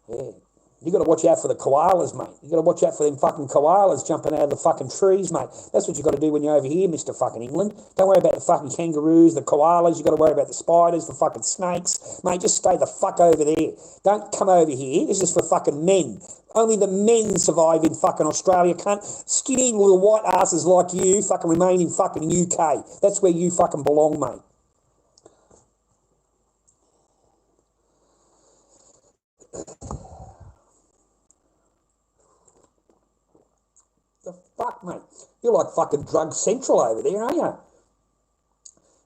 you. Yeah. You got to watch out for the koalas, mate. You got to watch out for them fucking koalas jumping out of the fucking trees, mate. That's what you got to do when you're over here, Mr. fucking England. Don't worry about the fucking kangaroos, the koalas. You got to worry about the spiders, the fucking snakes, mate. Just stay the fuck over there. Don't come over here. This is for fucking men. Only the men survive in fucking Australia, cunt. Skinny little white asses like you fucking remain in fucking UK. That's where you fucking belong, mate. The fuck, mate? You're like fucking drug central over there, aren't you?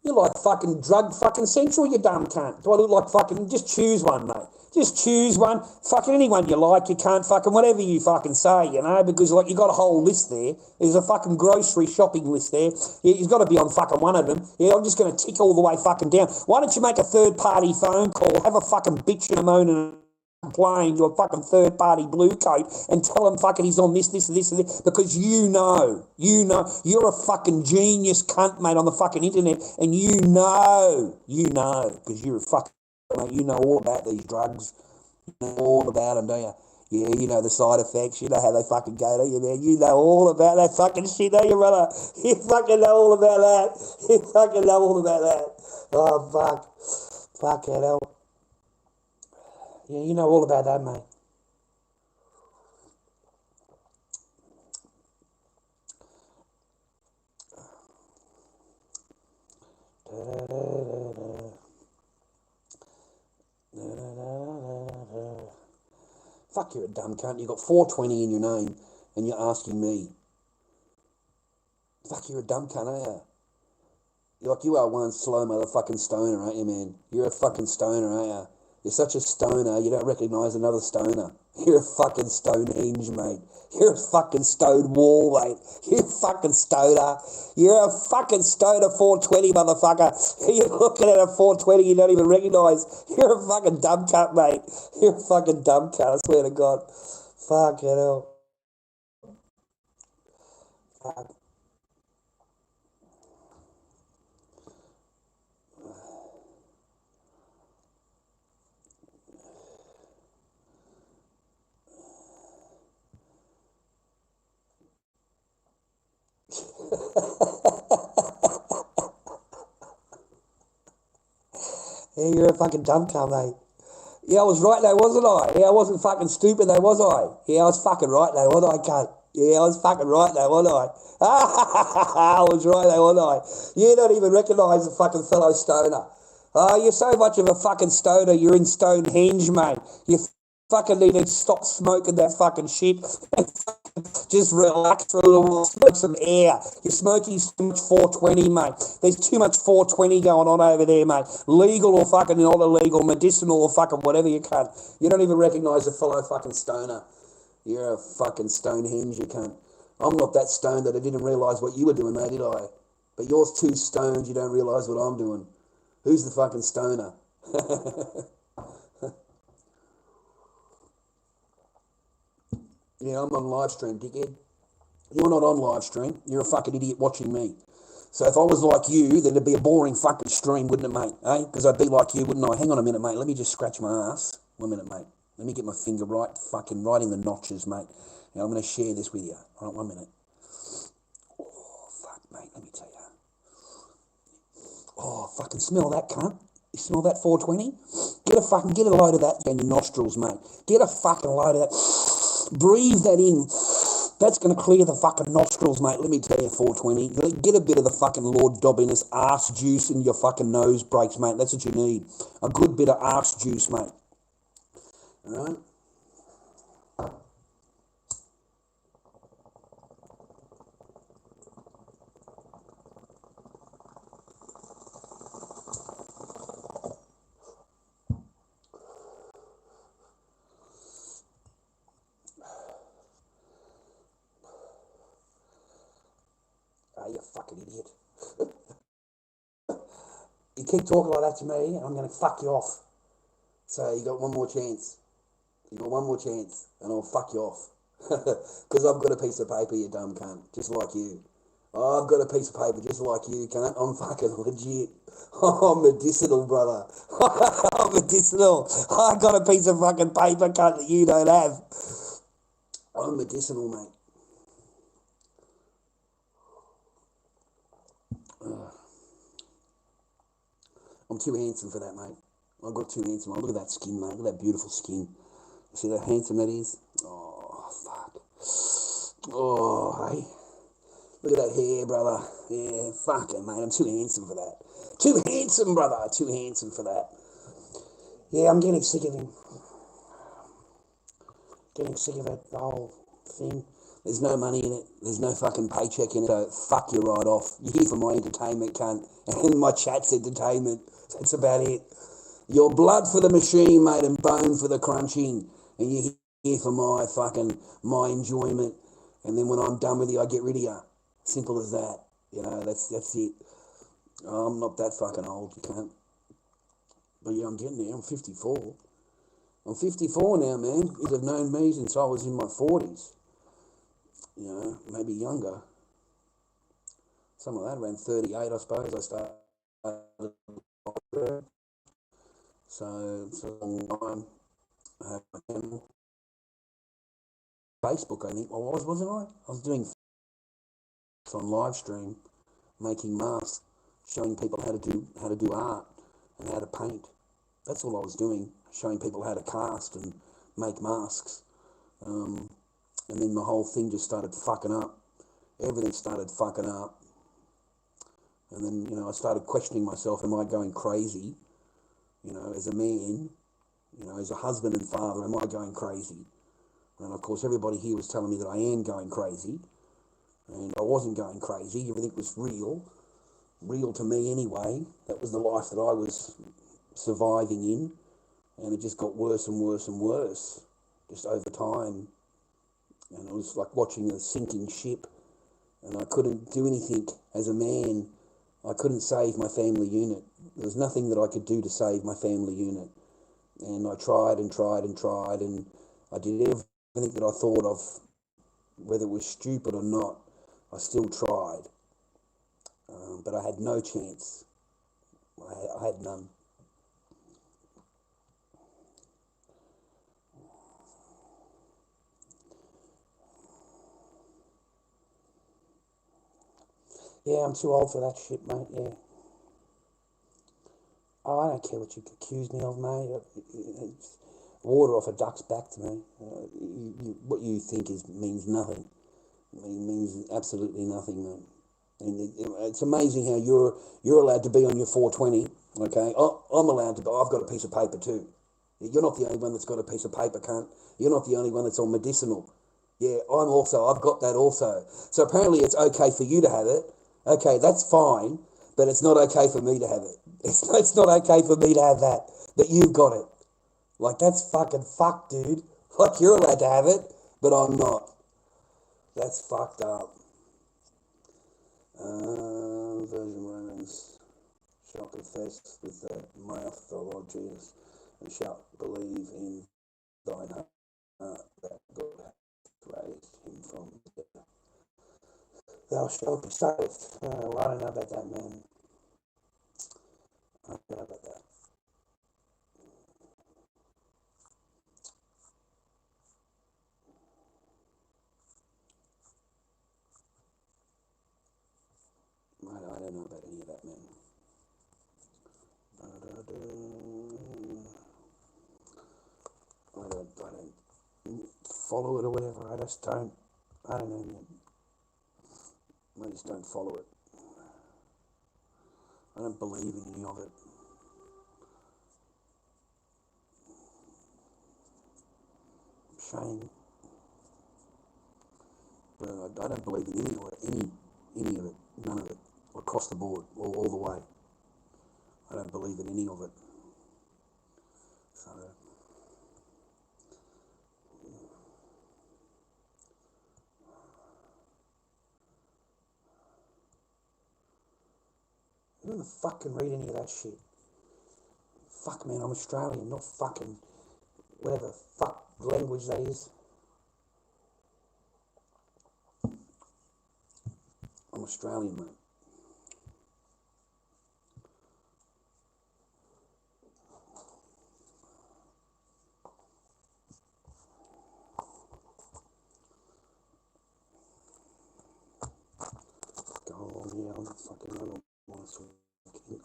You're like fucking drug fucking central, you dumb cunt. Do I look like fucking... Just choose one, mate. Just choose one. Fucking anyone you like, you can't fucking... Whatever you fucking say, you know? Because, like, you got a whole list there. There's a fucking grocery shopping list there. Yeah, you've got to be on fucking one of them. Yeah, I'm just going to tick all the way fucking down. Why don't you make a third-party phone call, have a fucking bitch and a moan and complain to a fucking third-party blue coat and tell him fucking he's on this, and this, because you know, you're a fucking genius cunt, mate, on the fucking internet, and you know, because you're a fucking, mate, you know all about these drugs, you know all about them, don't you? Yeah, you know the side effects, you know how they fucking go, don't you, man? You know all about that fucking shit, don't you, brother? You fucking know all about that. You fucking know all about that. Oh, fuck. Fucking hell. Yeah, you know all about that, mate. Fuck, you're a dumb cunt. You got 420 in your name, and you're asking me. Fuck, you're a dumb cunt, aren't you? Like, you are one slow motherfucking stoner, aren't you, man? You're a fucking stoner, aren't you? You're such a stoner, you don't recognise another stoner. You're a fucking Stonehenge, mate. You're a fucking stone wall, mate. You're a fucking stoner. You're a fucking stoner 420, motherfucker. You're looking at a 420 you don't even recognise. You're a fucking dumb cunt, mate. You're a fucking dumb cunt, I swear to God. Fucking hell. Fuck. Yeah, you're a fucking dumb cunt, mate. Yeah, I was right though, wasn't I? Yeah, I wasn't fucking stupid though, was I? Yeah, I was fucking right though, wasn't I, cunt? Yeah, I was fucking right though, wasn't I? I was right though, wasn't I? You don't even recognise a fucking fellow stoner. Oh, you're so much of a fucking stoner, you're in Stonehenge, mate. You fucking need to stop smoking that fucking shit and Just relax for a little while, smoke some air. You're smoking too much 420, mate. There's too much 420 going on over there, mate. Legal or fucking not illegal, medicinal or fucking whatever you can. You don't even recognise a fellow fucking stoner. You're a fucking Stonehenge, you cunt. I'm not that stoned that I didn't realise what you were doing, though, did I? But you're too stoned, you don't realise what I'm doing. Who's the fucking stoner? Yeah, I'm on live stream, dickhead. You're not on live stream. You're a fucking idiot watching me. So if I was like you, then it'd be a boring fucking stream, wouldn't it, mate? Eh? Because I'd be like you, wouldn't I? Hang on a minute, mate. Let me just scratch my ass. 1 minute, mate. Let me get my finger right in the notches, mate. Now, I'm going to share this with you. All right, 1 minute. Oh, fuck, mate. Let me tell you. Oh, fucking smell that, cunt. You smell that 420? Get a load of that down your nostrils, mate. Get a fucking load of that. Breathe that in. That's going to clear the fucking nostrils, mate. Let me tell you, 420. Get a bit of the fucking Lord Dobbiness arse juice in your fucking nose breaks, mate. That's what you need. A good bit of arse juice, mate. All right? Oh, you fucking idiot. You keep talking like that to me, and I'm going to fuck you off. So you got one more chance. You got one more chance, and I'll fuck you off. Because I've got a piece of paper, you dumb cunt, just like you. I've got a piece of paper just like you, cunt. I'm fucking legit. I'm medicinal, brother. I'm medicinal. I got a piece of fucking paper, cunt, that you don't have. I'm medicinal, mate. I'm too handsome for that, mate. I've got too handsome. Look at that skin, mate. Look at that beautiful skin. See how handsome that is? Oh, fuck. Oh, hey. Look at that hair, brother. Yeah, fucking, mate. I'm too handsome for that. Too handsome, brother. Too handsome for that. Yeah, I'm getting sick of him. Getting sick of it, the whole thing. There's no money in it. There's no fucking paycheck in it. So fuck you right off. You're here for my entertainment, cunt. And my chat's entertainment. That's about it. You're blood for the machine, mate, and bone for the crunching. And you're here for my enjoyment. And then when I'm done with you, I get rid of you. Simple as that. You know, that's it. I'm not that fucking old, you can't. But yeah, I'm getting there. I'm 54. I'm 54 now, man. You'd have known me since I was in my 40s. You know, maybe younger. Something like that, around 38, I suppose. I started. So it's a long time. I have my channel. Facebook, I think I wasn't I? I was doing on live stream, making masks, showing people how to do art and how to paint. That's all I was doing, showing people how to cast and make masks. And then the whole thing just started fucking up. Everything started fucking up. And then, you know, I started questioning myself, am I going crazy? You know, as a man, you know, as a husband and father, am I going crazy? And of course, everybody here was telling me that I am going crazy. And I wasn't going crazy. Everything was real to me anyway. That was the life that I was surviving in. And it just got worse and worse and worse, just over time. And it was like watching a sinking ship. And I couldn't do anything as a man. I couldn't save my family unit. There was nothing that I could do to save my family unit. And I tried and tried and tried, and I did everything that I thought of, whether it was stupid or not. I still tried. But I had no chance. I had none. Yeah, I'm too old for that shit, mate, yeah. Oh, I don't care what you accuse me of, mate. It's water off a duck's back to me. What you think means nothing. It means absolutely nothing, mate. And it's amazing how you're allowed to be on your 420, okay? Oh, I'm allowed to, but I've got a piece of paper too. You're not the only one that's got a piece of paper, cunt. You're not the only one that's on medicinal. Yeah, I've got that also. So apparently it's okay for you to have it. Okay, that's fine, but it's not okay for me to have it. It's not okay for me to have that, but you've got it. Like, that's fucking fucked, dude. Like, you're allowed to have it, but I'm not. That's fucked up. Virgin Romans shall confess with their mouth the Lord Jesus, and shall believe in thine heart that God hath raised him from the dead. Thou shalt be saved. Well, I don't know about that, man. I don't know about that. I don't know about any of that, man. I don't follow it or whatever. I don't know, man. I just don't follow it. I don't believe in any of it. Shame. But I don't believe in any of it. None of it. Across the board, all the way. I don't believe in any of it. So, who the fuck can read any of that shit? Fuck, man, I'm Australian, not fucking whatever fuck language that is. I'm Australian, mate. Go on, yeah,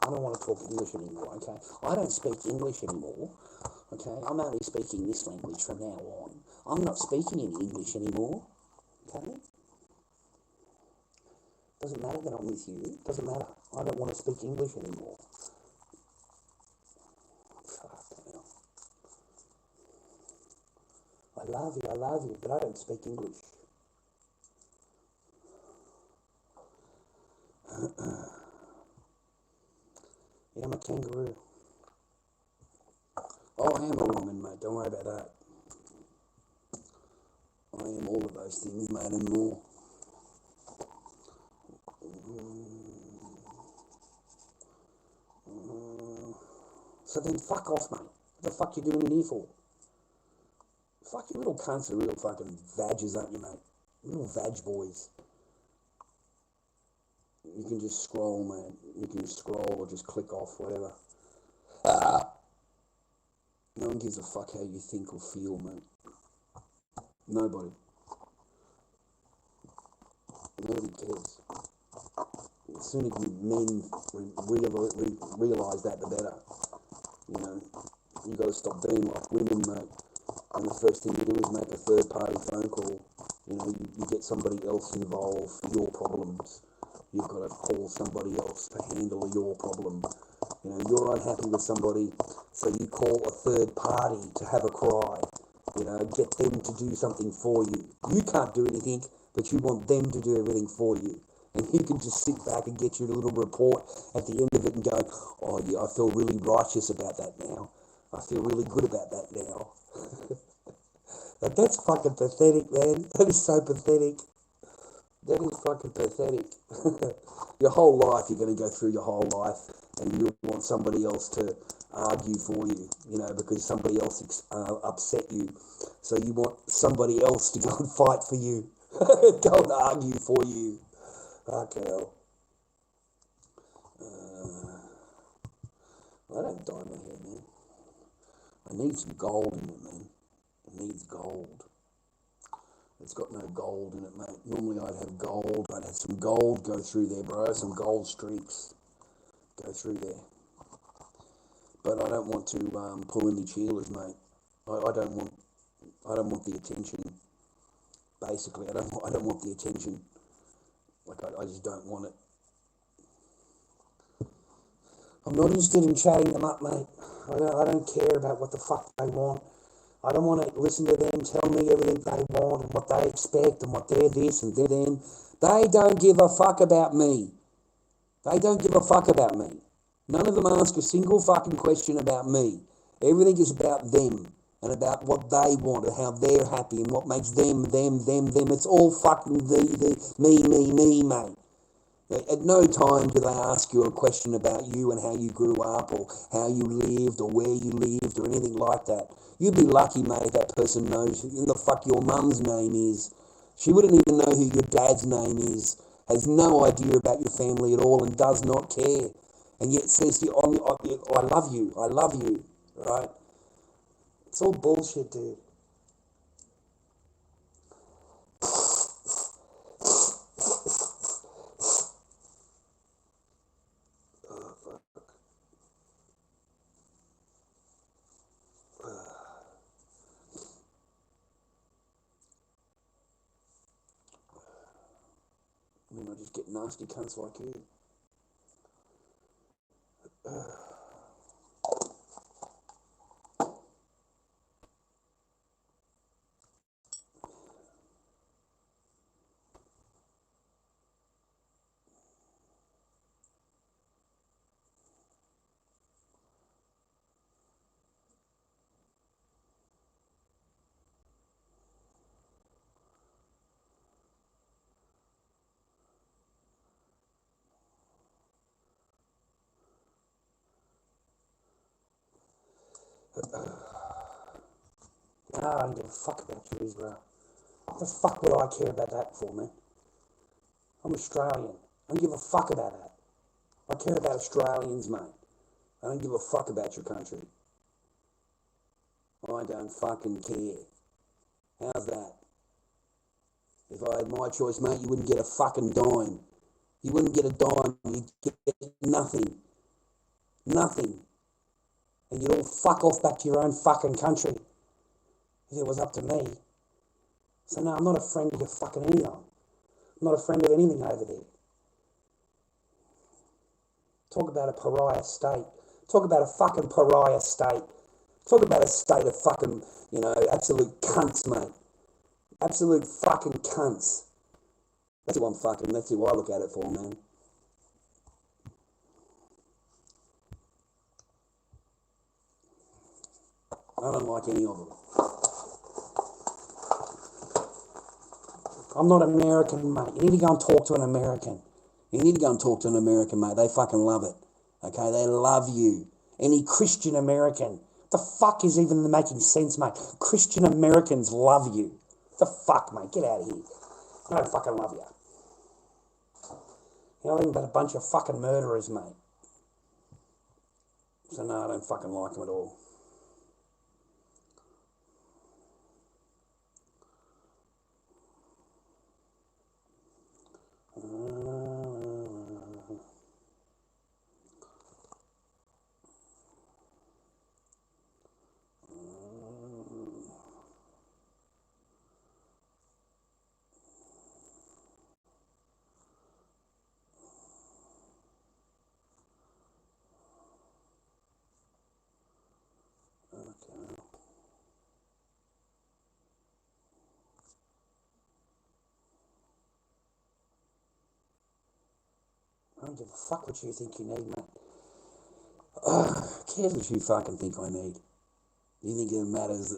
I don't want to talk English anymore, okay? I don't speak English anymore, okay? I'm only speaking this language from now on. I'm not speaking in English anymore, okay? Doesn't matter that I'm with you. Doesn't matter. I don't want to speak English anymore. Fuck hell. I love you, but I don't speak English. Yeah, I'm a kangaroo. Oh, I am a woman, mate. Don't worry about that. I am all of those things, mate, and more. So then fuck off, mate. What the fuck you doing in here for? Fuck, you little cunts are real fucking vages, aren't you, mate? Little vag boys. You can just scroll, man. You can just scroll or just click off, whatever. No one gives a fuck how you think or feel, mate. Nobody. Nobody cares. The sooner you men realise that, the better. You know, you got to stop being like women, mate. And the first thing you do is make a third-party phone call. You know, you get somebody else involved for your problems. You've got to call somebody else to handle your problem. You know, you're unhappy with somebody, so you call a third party to have a cry. You know, get them to do something for you. You can't do anything, but you want them to do everything for you. And you can just sit back and get your little report at the end of it and go, oh yeah, I feel really righteous about that now. I feel really good about that now. Like, that's fucking pathetic, man. That is so pathetic. That is fucking pathetic. Your whole life, you're going to go through your whole life and you want somebody else to argue for you, you know, because somebody else upset you. So you want somebody else to go and fight for you, go and argue for you. Fucking hell. I don't dye my hair, man. I need some gold in it, man. It needs gold. It's got no gold in it, mate. Normally I'd have gold. I'd have some gold go through there, bro. Some gold streaks go through there. But I don't want to pull any cheelers, mate. I don't want the attention. Basically, I don't want the attention. Like, I just don't want it. I'm not interested in chatting them up, mate. I don't care about what the fuck they want. I don't want to listen to them tell me everything they want and what they expect and what they're this and they're them. They don't give a fuck about me. They don't give a fuck about me. None of them ask a single fucking question about me. Everything is about them and about what they want and how they're happy and what makes them. It's all fucking me, mate. At no time do they ask you a question about you and how you grew up or how you lived or where you lived or anything like that. You'd be lucky, mate, if that person knows who the fuck your mum's name is. She wouldn't even know who your dad's name is, has no idea about your family at all and does not care. And yet says to you, I love you, right? It's all bullshit, dude. I mean, I just get nasty cunts like you. I don't give a fuck about you, Israel. What the fuck would I care about that for, man? I'm Australian. I don't give a fuck about that. I care about Australians, mate. I don't give a fuck about your country. I don't fucking care. How's that? If I had my choice, mate, you wouldn't get a fucking dime. You wouldn't get a dime. You'd get nothing. Nothing. And you'd all fuck off back to your own fucking country. If it was up to me. So no, I'm not a friend of your fucking anything. I'm not a friend of anything over there. Talk about a pariah state. Talk about a fucking pariah state. Talk about a state of fucking, absolute cunts, mate. Absolute fucking cunts. That's who I look at it for, man. I don't like any of them. I'm not American, mate. You need to go and talk to an American. You need to go and talk to an American, mate. They fucking love it. Okay, they love you. Any Christian American. The fuck is even making sense, mate? Christian Americans love you. The fuck, mate? Get out of here. I don't fucking love you. You're nothing but a bunch of fucking murderers, mate. So no, I don't fucking like them at all. I don't give a fuck what you think you need, mate. Who cares what you fucking think I need? You think it matters?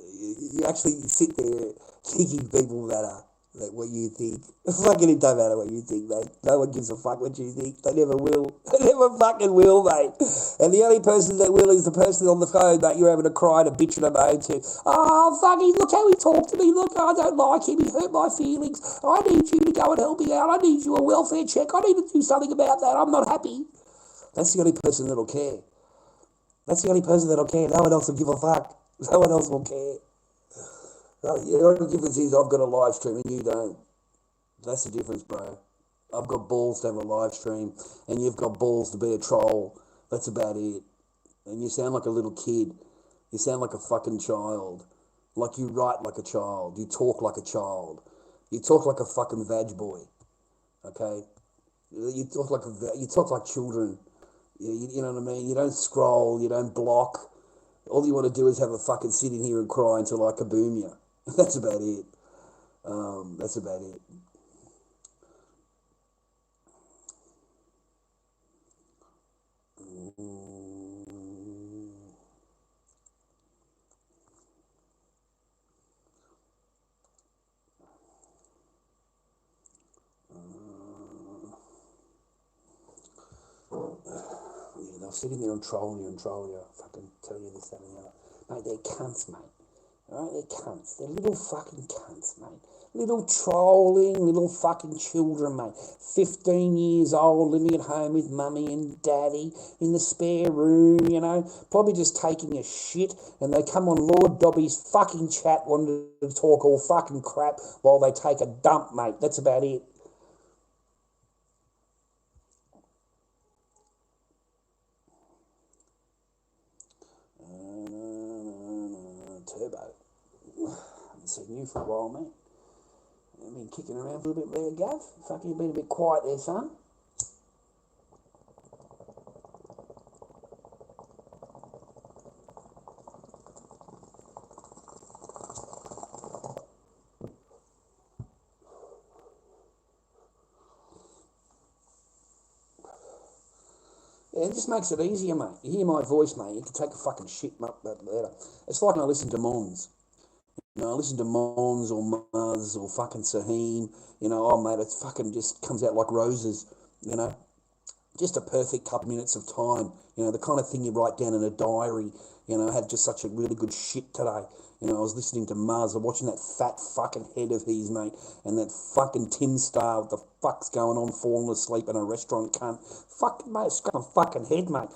You actually sit there thinking people matter, like what you think. Fucking it don't matter what you think, mate. No one gives a fuck what you think. They never will. They never fucking will, mate. And the only person that will is the person on the phone, mate. You're having to cry and a bitch and a moan to. Oh, fucking look how he talked to me. Look, I don't like him. He hurt my feelings. I need you to go and help me out. I need you a welfare check. I need to do something about that. I'm not happy. That's the only person that'll care. That's the only person that'll care. No one else will give a fuck. No one else will care. The only difference is I've got a live stream and you don't. That's the difference, bro. I've got balls to have a live stream and you've got balls to be a troll. That's about it. And you sound like a little kid. You sound like a fucking child. Like you write like a child. You talk like a child. You talk like a fucking vag boy. Okay? You talk like children. You know what I mean? You don't scroll. You don't block. All you want to do is have a fucking sit in here and cry until I kaboom you. That's about it. That's about it. Yeah, they'll sit in there and troll you. Fucking tell you this, that, and the other. Mate, they're cunts, mate. Alright, they're cunts. They're little fucking cunts, mate. Little trolling, little fucking children, mate. 15 years old, living at home with mummy and daddy in the spare room, you know. Probably just taking a shit, and they come on Lord Dobby's fucking chat wanting to talk all fucking crap while they take a dump, mate. That's about it. Turbo. I haven't seen you for a while, mate. You've been kicking around for a little bit there, Gav. Fucking, you've been a bit quiet there, son. Yeah, it just makes it easier, mate. You hear my voice, mate, you can take a fucking shit much better. It's like when I listen to Mons. You know, I listen to Mons or Muzz or fucking Saheem. You know, oh, mate, it fucking just comes out like roses, you know. Just a perfect couple minutes of time. You know, the kind of thing you write down in a diary. You know, I had just such a really good shit today. You know, I was listening to Muzz. I'm watching that fat fucking head of his, mate. And that fucking Tim Star. What the fuck's going on, falling asleep in a restaurant, cunt. Fucking, mate, scratch my fucking head, mate.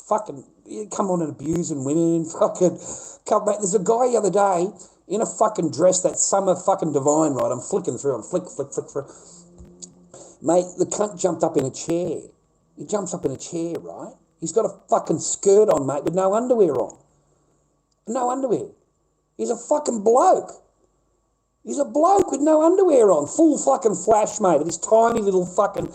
Fucking, come on and abusing women. Fucking, come, mate. There's a guy the other day in a fucking dress, that Summer fucking Divine, right? I'm flicking through. I'm flick through. Mate, the cunt jumped up in a chair. He jumps up in a chair, right? He's got a fucking skirt on, mate, with no underwear on. No underwear. He's a fucking bloke. He's a bloke with no underwear on, full fucking flash, mate, with this tiny little fucking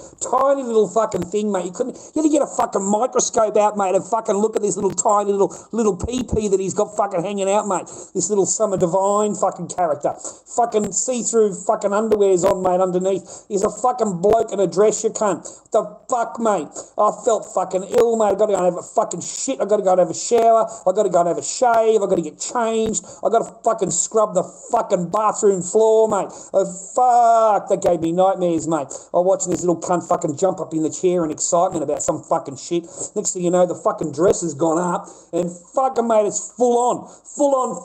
thing, mate. You had to get a fucking microscope out, mate, and fucking look at this little tiny little PP that he's got fucking hanging out, mate. This little Summer Divine fucking character. Fucking see-through fucking underwears on, mate, underneath. He's a fucking bloke in a dress, you cunt. What the fuck, mate? I felt fucking ill, mate. I've got to go and have a fucking shit. I've got to go and have a shower. I've got to go and have a shave. I've got to get changed. I've got to fucking scrub the fucking bathroom floor, mate. Oh, fuck, that gave me nightmares, mate. I'm watching this little cunt fucking jump up in the chair in excitement about some fucking shit. Next thing you know, the fucking dress has gone up, and fucking, mate, it's full on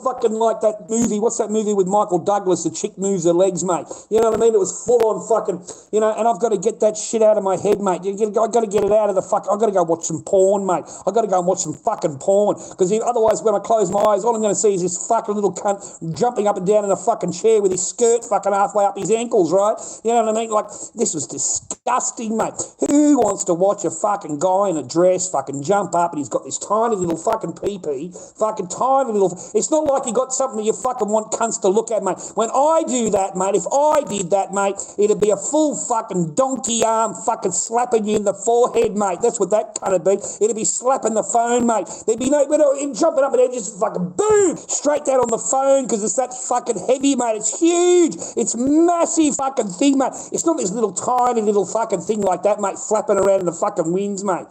fucking like that movie. What's that movie with Michael Douglas? The chick moves her legs, mate. You know what I mean? It was full on fucking, you know, and I've got to get that shit out of my head, mate. I've got to get it out of the fuck. I've got to go watch some porn, mate. I've got to go and watch some fucking porn, because otherwise when I close my eyes, all I'm going to see is this fucking little cunt jumping up and down in a fucking chair with his skirt fucking halfway up his ankles, right? You know what I mean? Like, this was disgusting, mate. Who wants to watch a fucking guy in a dress fucking jump up and he's got this tiny little fucking pee-pee, fucking tiny little... It's not like you got something that you fucking want cunts to look at, mate. When I do that, mate, if I did that, mate, it'd be a full fucking donkey arm fucking slapping you in the forehead, mate. That's what that kind of be. It'd be slapping the phone, mate. There'd be no... jumping up and then just fucking boom! Straight down on the phone, because it's that fucking heavy, mate. It's huge. It's massive fucking thing, mate. It's not this little tiny little fucking thing like that, mate, flapping around in the fucking winds, mate.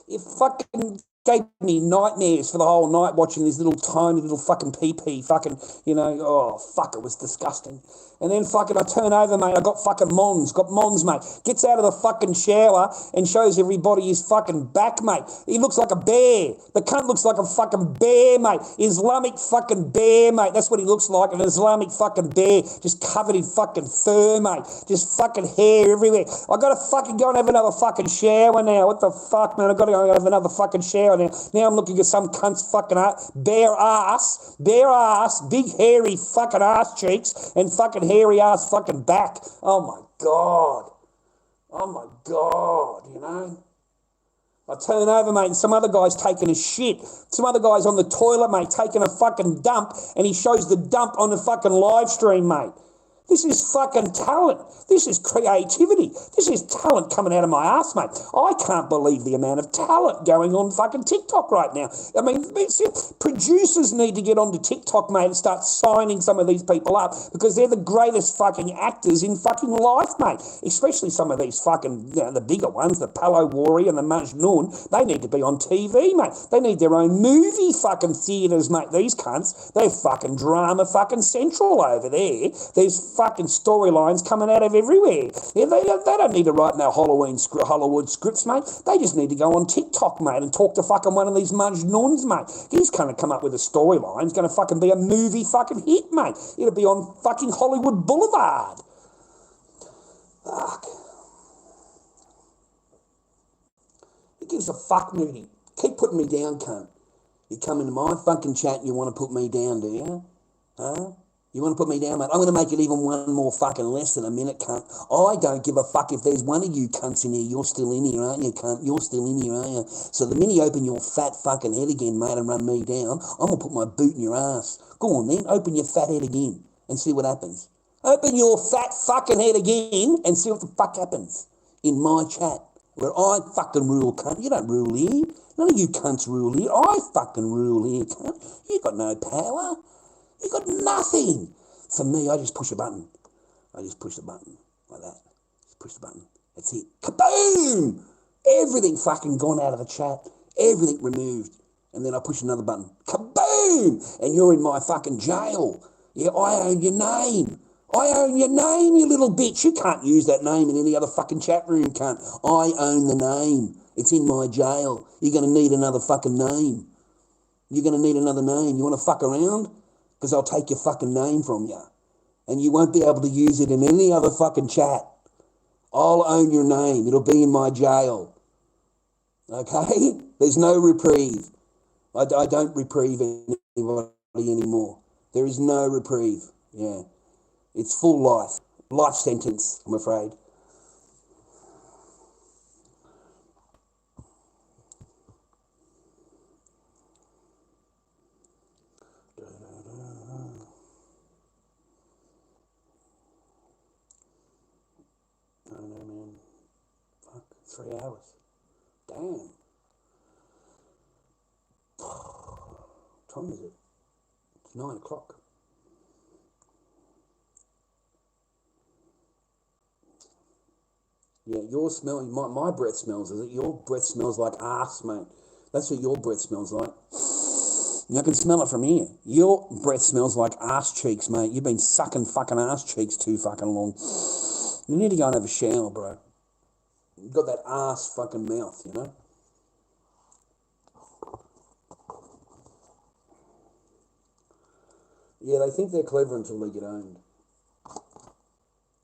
It fucking gave me nightmares for the whole night watching this little tiny little fucking PP fucking, you know, oh, fuck, it was disgusting. And then fucking I turn over, mate, I got Mons, mate. Gets out of the fucking shower and shows everybody his fucking back, mate. He looks like a bear. The cunt looks like a fucking bear, mate. Islamic fucking bear, mate. That's what he looks like, an Islamic fucking bear, just covered in fucking fur, mate. Just fucking hair everywhere. I gotta fucking go and have another fucking shower now. What the fuck, man? I gotta go and have another fucking shower now. Now I'm looking at some cunt's fucking bare ass, big hairy fucking ass cheeks and fucking hairy ass fucking back. Oh my God, you know. I turn over, mate, and some other guy's taking a shit. Some other guy's on the toilet, mate, taking a fucking dump, and he shows the dump on the fucking live stream, mate. This is fucking talent. This is creativity. This is talent coming out of my ass, mate. I can't believe the amount of talent going on fucking TikTok right now. I mean, producers need to get onto TikTok, mate, and start signing some of these people up because they're the greatest fucking actors in fucking life, mate. Especially some of these fucking, the bigger ones, the Palo Warrior and the Majnun. They need to be on TV, mate. They need their own movie fucking theatres, mate. These cunts, they're fucking drama fucking central over there. There's fucking storylines coming out of everywhere. Yeah, they don't need to write no Hollywood scripts, mate. They just need to go on TikTok, mate, and talk to fucking one of these Majnuns, mate. He's going to come up with a storyline. It's going to fucking be a movie fucking hit, mate. It'll be on fucking Hollywood Boulevard. Fuck. Who gives a fuck, Moody? Keep putting me down, cunt. You come into my fucking chat and you want to put me down, do you? Huh? You want to put me down, mate? I'm going to make it even one more fucking less than a minute, cunt. I don't give a fuck if there's one of you cunts in here. You're still in here, aren't you, cunt? You're still in here, aren't you? So the minute you open your fat fucking head again, mate, and run me down, I'm going to put my boot in your ass. Go on then, open your fat head again and see what happens. Open your fat fucking head again and see what the fuck happens in my chat. Where I fucking rule, cunt. You don't rule here. None of you cunts rule here. I fucking rule here, cunt. You got no power. You got nothing. For me, I just push a button. I just push the button like that. Just push the button. That's it. Kaboom! Everything fucking gone out of the chat. Everything removed. And then I push another button. Kaboom! And you're in my fucking jail. Yeah, I own your name. I own your name, you little bitch. You can't use that name in any other fucking chat room, cunt. I own the name. It's in my jail. You're going to need another fucking name. You're going to need another name. You want to fuck around? Because I'll take your fucking name from you. And you won't be able to use it in any other fucking chat. I'll own your name. It'll be in my jail. Okay? There's no reprieve. I don't reprieve anybody anymore. There is no reprieve. Yeah. It's full life. Life sentence, I'm afraid. I don't know, man. Fuck, 3 hours. Damn. What time is it? It's 9 o'clock. Yeah, your smell, my breath smells, is it? Your breath smells like arse, mate. That's what your breath smells like. I can smell it from here. Your breath smells like arse cheeks, mate. You've been sucking fucking arse cheeks too fucking long. You need to go and have a shower, bro. You've got that arse fucking mouth, you know? Yeah, they think they're clever until they get owned.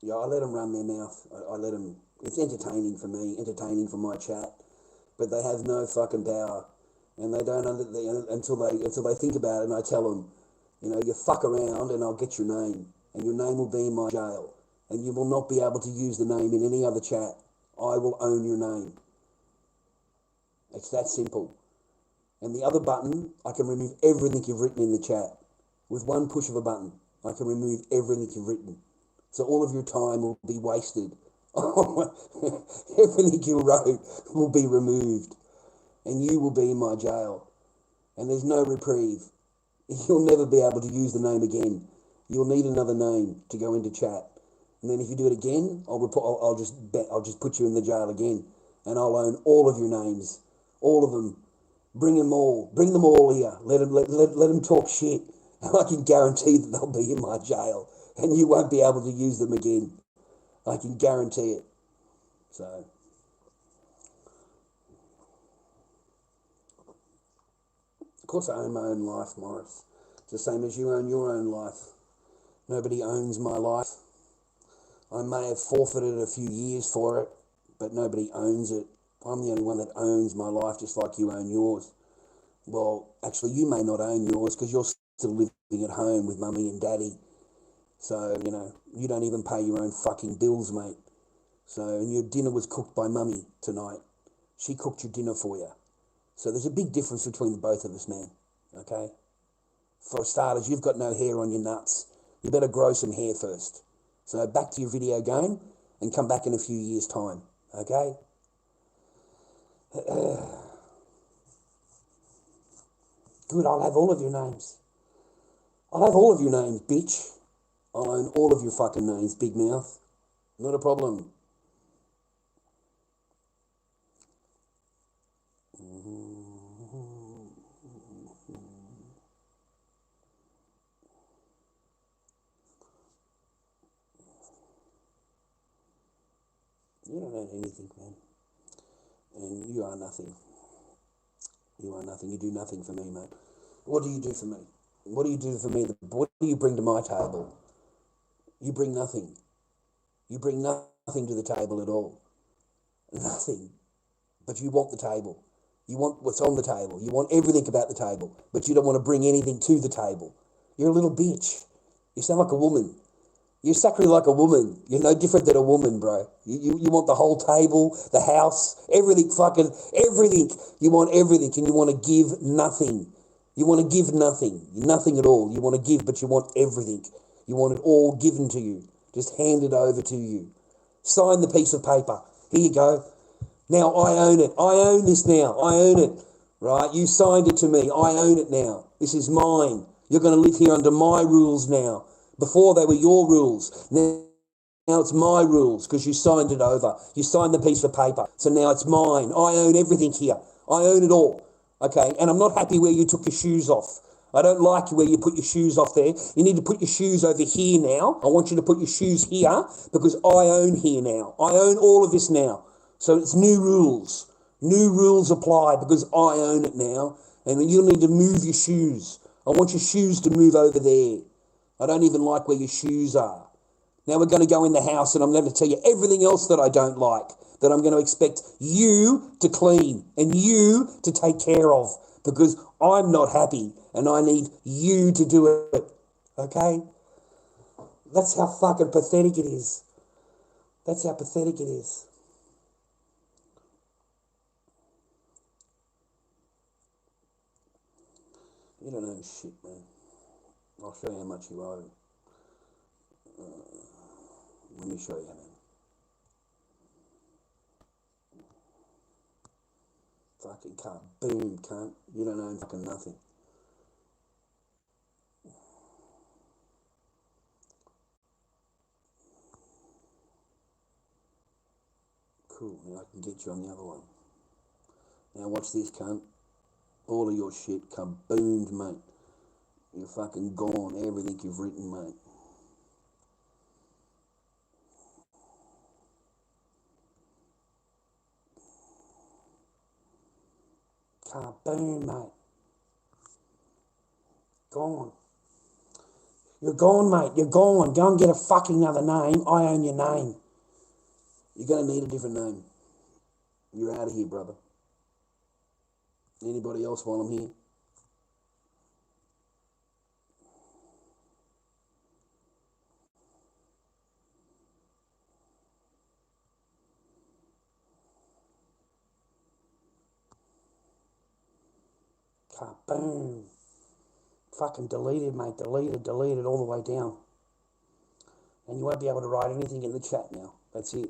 Yeah, I let them run their mouth. I let them... It's entertaining for me, entertaining for my chat, but they have no fucking power, and they don't until they think about it. And I tell them, you know, you fuck around, and I'll get your name, and your name will be in my jail, and you will not be able to use the name in any other chat. I will own your name. It's that simple. And the other button, I can remove everything you've written in the chat with one push of a button. I can remove everything you've written, so all of your time will be wasted. Everything you wrote will be removed, and you will be in my jail, and there's no reprieve. You'll never be able to use the name again. You'll need another name to go into chat, and then if you do it again, I'll just put you in the jail again, and I'll own all of your names, all of them. Bring them all here. Let them talk shit, and I can guarantee that they'll be in my jail, and you won't be able to use them again. I can guarantee it. So, of course I own my own life, Morris. It's the same as you own your own life. Nobody owns my life. I may have forfeited a few years for it, but nobody owns it. I'm the only one that owns my life, just like you own yours. Well, actually, you may not own yours because you're still living at home with mummy and daddy. So, you know, you don't even pay your own fucking bills, mate. So, and your dinner was cooked by mummy tonight. She cooked your dinner for you. So there's a big difference between the both of us, man. Okay? For starters, you've got no hair on your nuts. You better grow some hair first. So back to your video game and come back in a few years' time, okay? Good, I'll have all of your names. I'll have all of your names, bitch. I'll own all of your fucking names, big mouth. Not a problem. You don't own anything, man. And you are nothing. You are nothing. You do nothing for me, mate. What do you do for me? What do you do for me? What do you bring to my table? You bring nothing. You bring nothing to the table at all. Nothing. But you want the table. You want what's on the table. You want everything about the table. But you don't want to bring anything to the table. You're a little bitch. You sound like a woman. You're exactly like a woman. You're no different than a woman, bro. You want the whole table, the house, everything, fucking everything. You want everything and you want to give nothing. You want to give nothing. Nothing at all. You want to give, but you want everything. You want it all given to you. Just handed over to you. Sign the piece of paper. Here you go. Now I own it. I own this now. I own it. Right? You signed it to me. I own it now. This is mine. You're going to live here under my rules now. Before they were your rules. Now it's my rules because you signed it over. You signed the piece of paper. So now it's mine. I own everything here. I own it all. Okay? And I'm not happy where you took your shoes off. I don't like where you put your shoes off there. You need to put your shoes over here now. I want you to put your shoes here because I own here now. I own all of this now. So it's new rules. New rules apply because I own it now. And you'll need to move your shoes. I want your shoes to move over there. I don't even like where your shoes are. Now we're going to go in the house and I'm going to tell you everything else that I don't like, that I'm going to expect you to clean and you to take care of because I'm not happy and I need you to do it. Okay? That's how fucking pathetic it is. That's how pathetic it is. You don't own shit, man. I'll show you how much you owe. Let me show you, man. Fucking cunt. Boom, cunt. You don't own fucking nothing. Cool. Now I can get you on the other one. Now watch this, cunt. All of your shit kaboomed, mate. You're fucking gone. Everything you've written, mate. Kaboom, mate. Gone. You're gone, mate. You're gone. Go and get a fucking other name. I own your name. You're going to need a different name. You're out of here, brother. Anybody else while I'm here? Kaboom. Fucking deleted, mate. Deleted all the way down. And you won't be able to write anything in the chat now. That's it.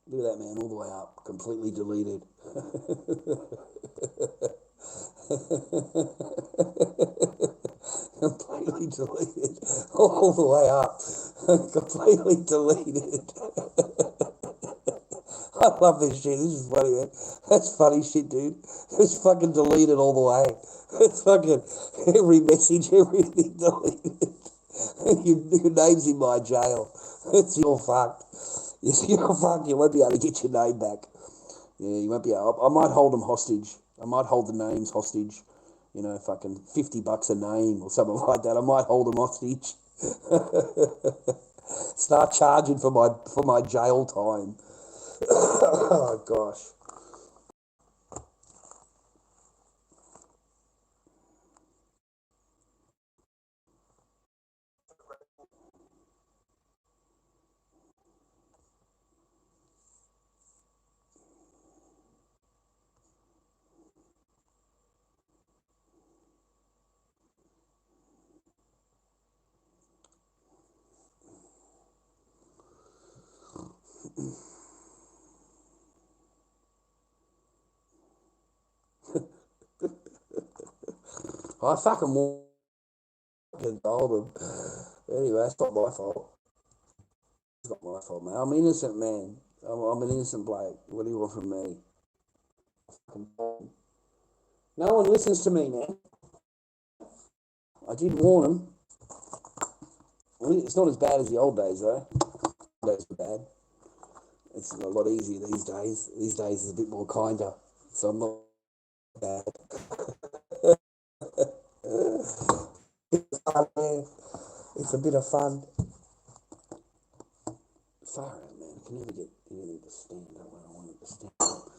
Look at that, man, all the way up. Completely deleted. Completely deleted. All the way up. Completely deleted. I love this shit. This is funny, man. That's funny shit, dude. It's fucking deleted all the way. It's fucking every message, everything deleted. Your name's in my jail. You're fucked. You're fucked. You won't be able to get your name back. Yeah, you won't be able. I might hold them hostage. I might hold the names hostage. You know, fucking $50 a name or something like that. I might hold them hostage. Start charging for my jail time. Oh gosh. I fucking want to told them. Anyway, it's not my fault. It's not my fault, mate. I'm an innocent man. I'm an innocent bloke. What do you want from me? No one listens to me, man. I did warn them. It's not as bad as the old days, though. The old days were bad. It's a lot easier these days. These days it's a bit more kinder. So I'm not bad. It's a bit of fun. Far out, man. I can never get anything to stand up when I want it to stand up.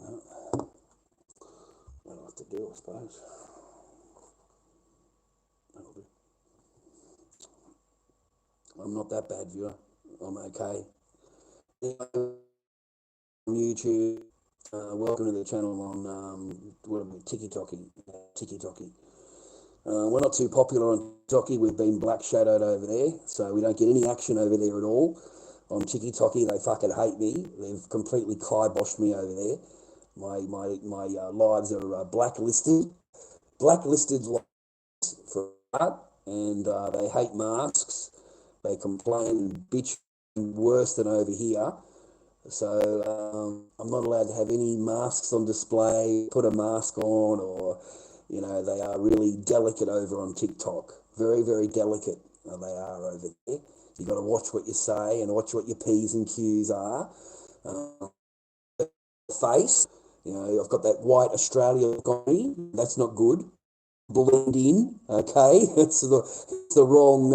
No. What do I have to do, I suppose? That'll do. I'm not that bad, viewer. I'm okay. On YouTube. Welcome to the channel on Tiki-Toki. We're not too popular on Tiki. We've been black shadowed over there, so we don't get any action over there at all. On Tiki-Toki, they fucking hate me. They've completely kiboshed me over there. My lives are blacklisted for that, and they hate masks. They complain and bitch worse than over here. So I'm not allowed to have any masks on display, put a mask on, or, you know, they are really delicate over on TikTok. Very, very delicate they are over there. You got to watch what you say and watch what your P's and Q's are. Face, you know, I've got that white Australia look on me. That's not good. Blend in, okay? It's the wrong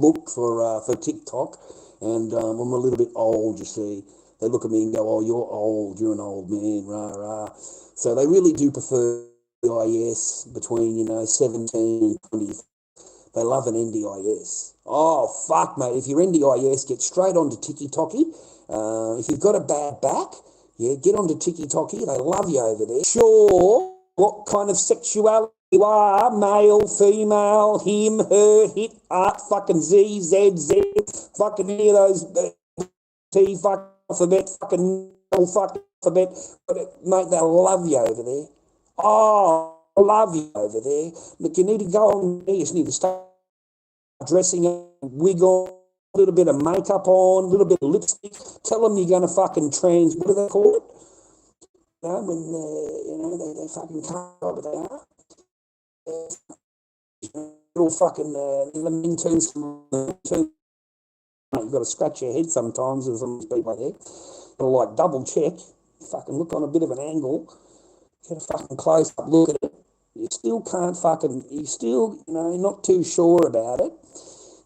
look for TikTok, and I'm a little bit old, you see. They look at me and go, "Oh, you're old. You're an old man." Rah rah. So they really do prefer NDIS between 17 and 20. They love an NDIS. Oh fuck, mate! If you're NDIS, get straight onto Tiki-Toki. If you've got a bad back, yeah, get onto Tiki-Toki. They love you over there. Sure, what kind of sexuality you are, male, female, him, her, hit, art, fucking Z, Z, Z, fucking any of those T, fucking alphabet, fucking alphabet, mate, they'll love you over there. Oh, I love you over there. Look, you need to go on there, you just need to start dressing up, wig on, a little bit of makeup on, a little bit of lipstick. Tell them you're going to fucking what do they call it? You know, when, they fucking can't, but they are. Little fucking interns, you've got to scratch your head sometimes with some of these people there. Got to like double check, fucking look on a bit of an angle, get a fucking close up look at it. You still can't you still, not too sure about it,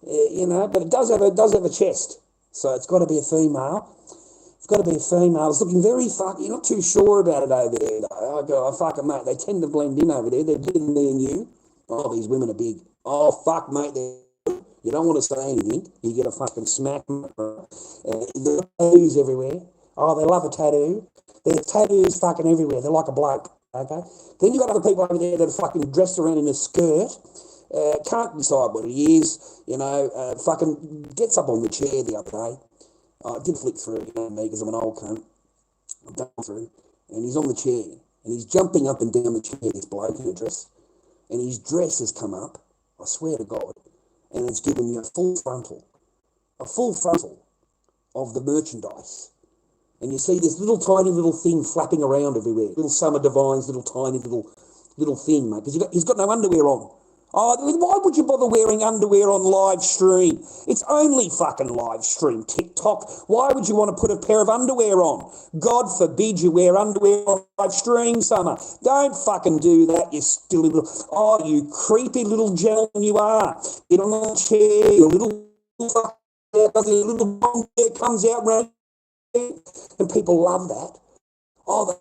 but it does have a chest, so it's got to be a female. It's got to be a female. It's looking very you're not too sure about it over there, though. Oh, fucking mate, they tend to blend in over there. They're bigger than me and you. Oh, these women are big. Oh, fuck, mate, you don't want to say anything. You get a fucking smack. There are tattoos everywhere. Oh, they love a tattoo. There's tattoos fucking everywhere. They're like a bloke, okay? Then you got other people over there that are fucking dressed around in a skirt. Can't decide what it is, fucking gets up on the chair the other day. I did flick through it, me, because I'm an old cunt. I've done through. And he's on the chair. And he's jumping up and down the chair, this bloke in a dress. And his dress has come up, I swear to God, and it's given you a full frontal of the merchandise. And you see this little tiny little thing flapping around everywhere. Little Summer Divine's little tiny little thing, mate. Because he's got no underwear on. Oh, why would you bother wearing underwear on live stream? It's only fucking live stream, TikTok. Why would you want to put a pair of underwear on? God forbid you wear underwear on live stream, Summer. Don't fucking do that, you silly little... Oh, you creepy little gentleman you are. Get on the chair, your little bong hair comes out right, and people love that. Oh,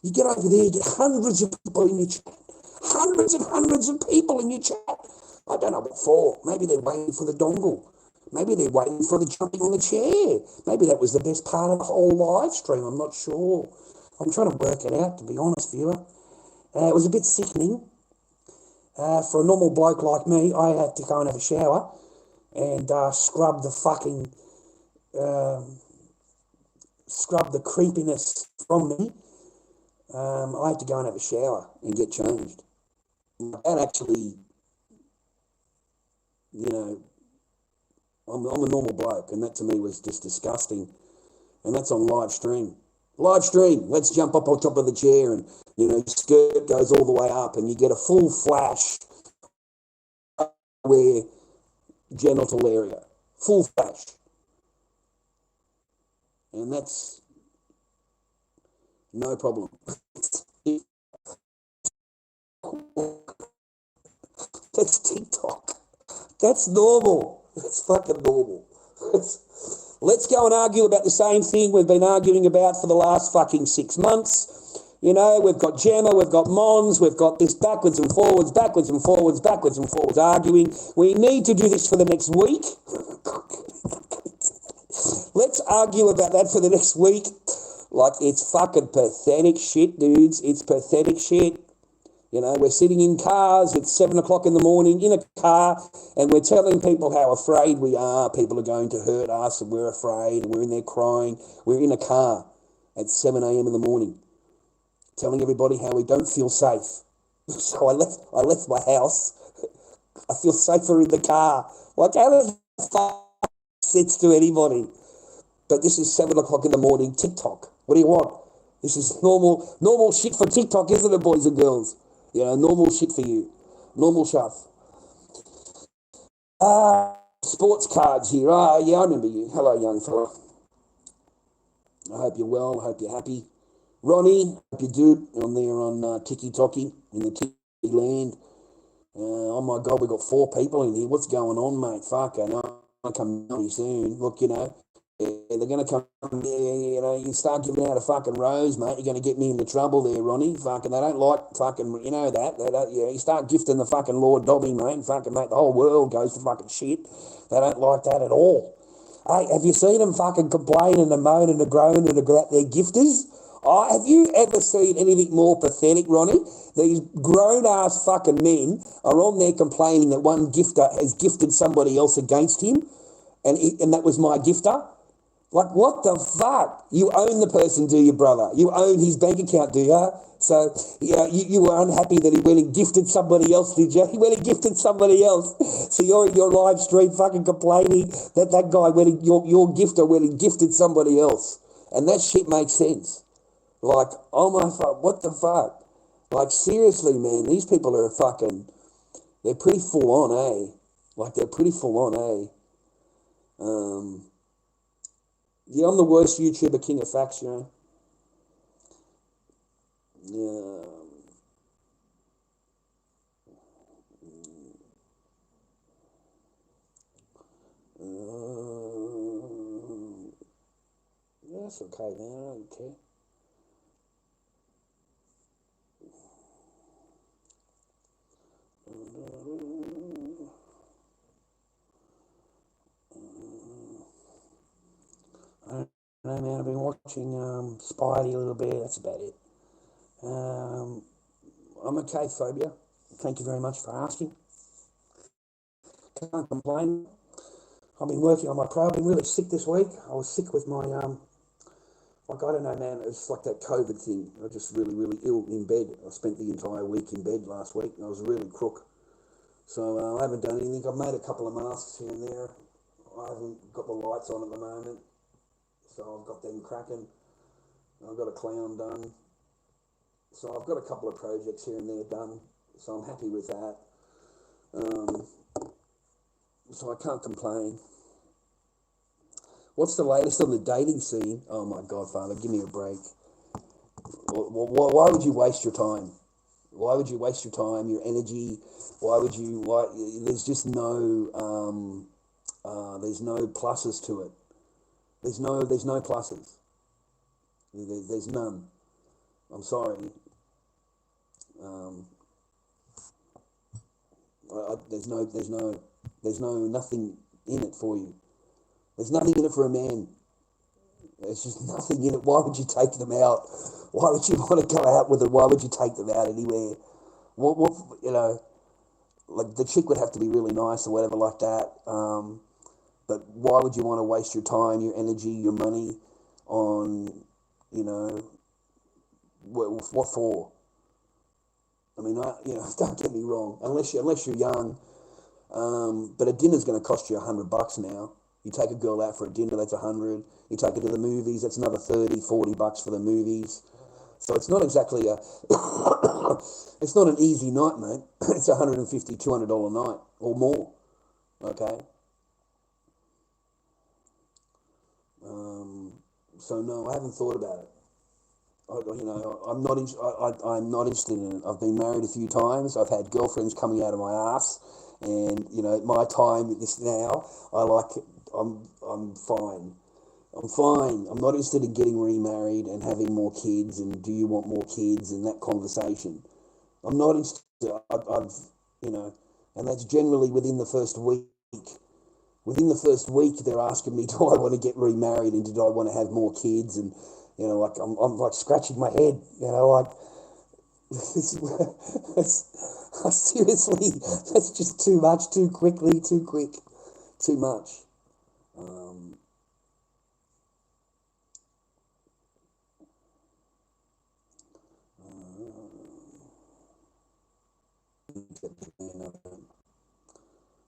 you get over there, you get hundreds of people in your chat. Hundreds and hundreds of people in your chat. I don't know what for. Maybe they're waiting for the dongle. Maybe they're waiting for the jumping on the chair. Maybe that was the best part of the whole live stream. I'm not sure. I'm trying to work it out, to be honest, viewer. It was a bit sickening. For a normal bloke like me, I had to go and have a shower. and scrub the fucking, scrub the creepiness from me, I had to go and have a shower and get changed. That actually, you know, I'm a normal bloke, and that to me was just disgusting. And that's on live stream. Live stream. Let's jump up on top of the chair, and you know, your skirt goes all the way up, and you get a full flash where genital area, full flash, and that's no problem. That's TikTok. That's normal. That's fucking normal. Let's go and argue about the same thing we've been arguing about for the last fucking 6 months. You know, we've got Gemma, we've got Mons, we've got this backwards and forwards, arguing. We need to do this for the next week. Let's argue about that for the next week. Like, it's fucking pathetic shit, dudes. It's pathetic shit. You know, we're sitting in cars, it's 7 o'clock in the morning in a car, and we're telling people how afraid we are. People are going to hurt us, and we're afraid, and we're in there crying. We're in a car at 7 a.m. in the morning, telling everybody how we don't feel safe. So I left my house. I feel safer in the car. Like, how the fuck sense to anybody? But this is 7 o'clock in the morning TikTok. What do you want? This is normal shit for TikTok, isn't it, boys and girls? You know, normal shit for you. Normal stuff. Sports cards here. Yeah, I remember you. Hello, young fella. I hope you're well. I hope you're happy. Ronnie, hope you're good on there on Tiki Toki in the Tiki land. Oh my God, we've got 4 people in here. What's going on, mate? Fuck, I know I'll come down soon. Look, you know, they're going to come there, you know, you start giving out a fucking rose, mate, you're going to get me into trouble there, Ronnie. Fucking, they don't like fucking, you know that. They don't, you know, you start gifting the fucking Lord Dobby, mate, fucking, mate, the whole world goes to fucking shit. They don't like that at all. Hey, have you seen them fucking complain and moan and groan and about their gifters? Oh, have you ever seen anything more pathetic, Ronnie? These grown-ass fucking men are on there complaining that one gifter has gifted somebody else against him, and that was my gifter. Like, what the fuck? You own the person, do you, brother? You own his bank account, do you? So, yeah, you were unhappy that he went and gifted somebody else, did you? He went and gifted somebody else. So you're in your live stream fucking complaining that guy went and, your gifter went and gifted somebody else. And that shit makes sense. Like, oh my fuck, what the fuck? Like, seriously, man, these people are fucking, they're pretty full on, eh? Like, they're pretty full on, eh? Yeah, I'm the worst YouTuber, king of facts, you know. Yeah. That's okay, man. I don't care. I don't know, man. I've been watching Spidey a little bit. That's about it. I'm okay, Phobia. Thank you very much for asking. Can't complain. I've been working on my pro. I've been really sick this week. I was sick with my, like, I don't know, man. It's like that COVID thing. I was just really, really ill in bed. I spent the entire week in bed last week, and I was really crook. So I haven't done anything. I've made a couple of masks here and there. I haven't got the lights on at the moment. So I've got them cracking. I've got a clown done. So I've got a couple of projects here and there done. So I'm happy with that. So I can't complain. What's the latest on the dating scene? Oh my God, Father, give me a break. Why would you waste your time? Why would you waste your time, your energy? There's just no, there's no pluses to it. There's no pluses. There's none. I'm sorry. There's nothing in it for you. There's nothing in it for a man. There's just nothing in it. Why would you take them out? Why would you want to go out with them? Why would you take them out anywhere? What you know? like the chick would have to be really nice or whatever like that. But why would you want to waste your time, your energy, your money on, you know, what for? I mean, don't get me wrong. Unless you're young, but a dinner's going to cost you $100 now. You take a girl out for a dinner, that's $100. You take her to the movies, that's another $30-40 for the movies. So it's not exactly it's not an easy night, mate. It's $150-200 night or more. Okay. So no, I haven't thought about it. I'm not interested in it. I've been married a few times. I've had girlfriends coming out of my ass, and my time this now. I'm fine. I'm fine. I'm not interested in getting remarried and having more kids and do you want more kids and that conversation. I'm not interested. And that's generally within the first week. Within the first week, they're asking me, do I want to get remarried and do I want to have more kids? And I'm like scratching my head. Seriously, that's just too much, too quickly, too quick, too much.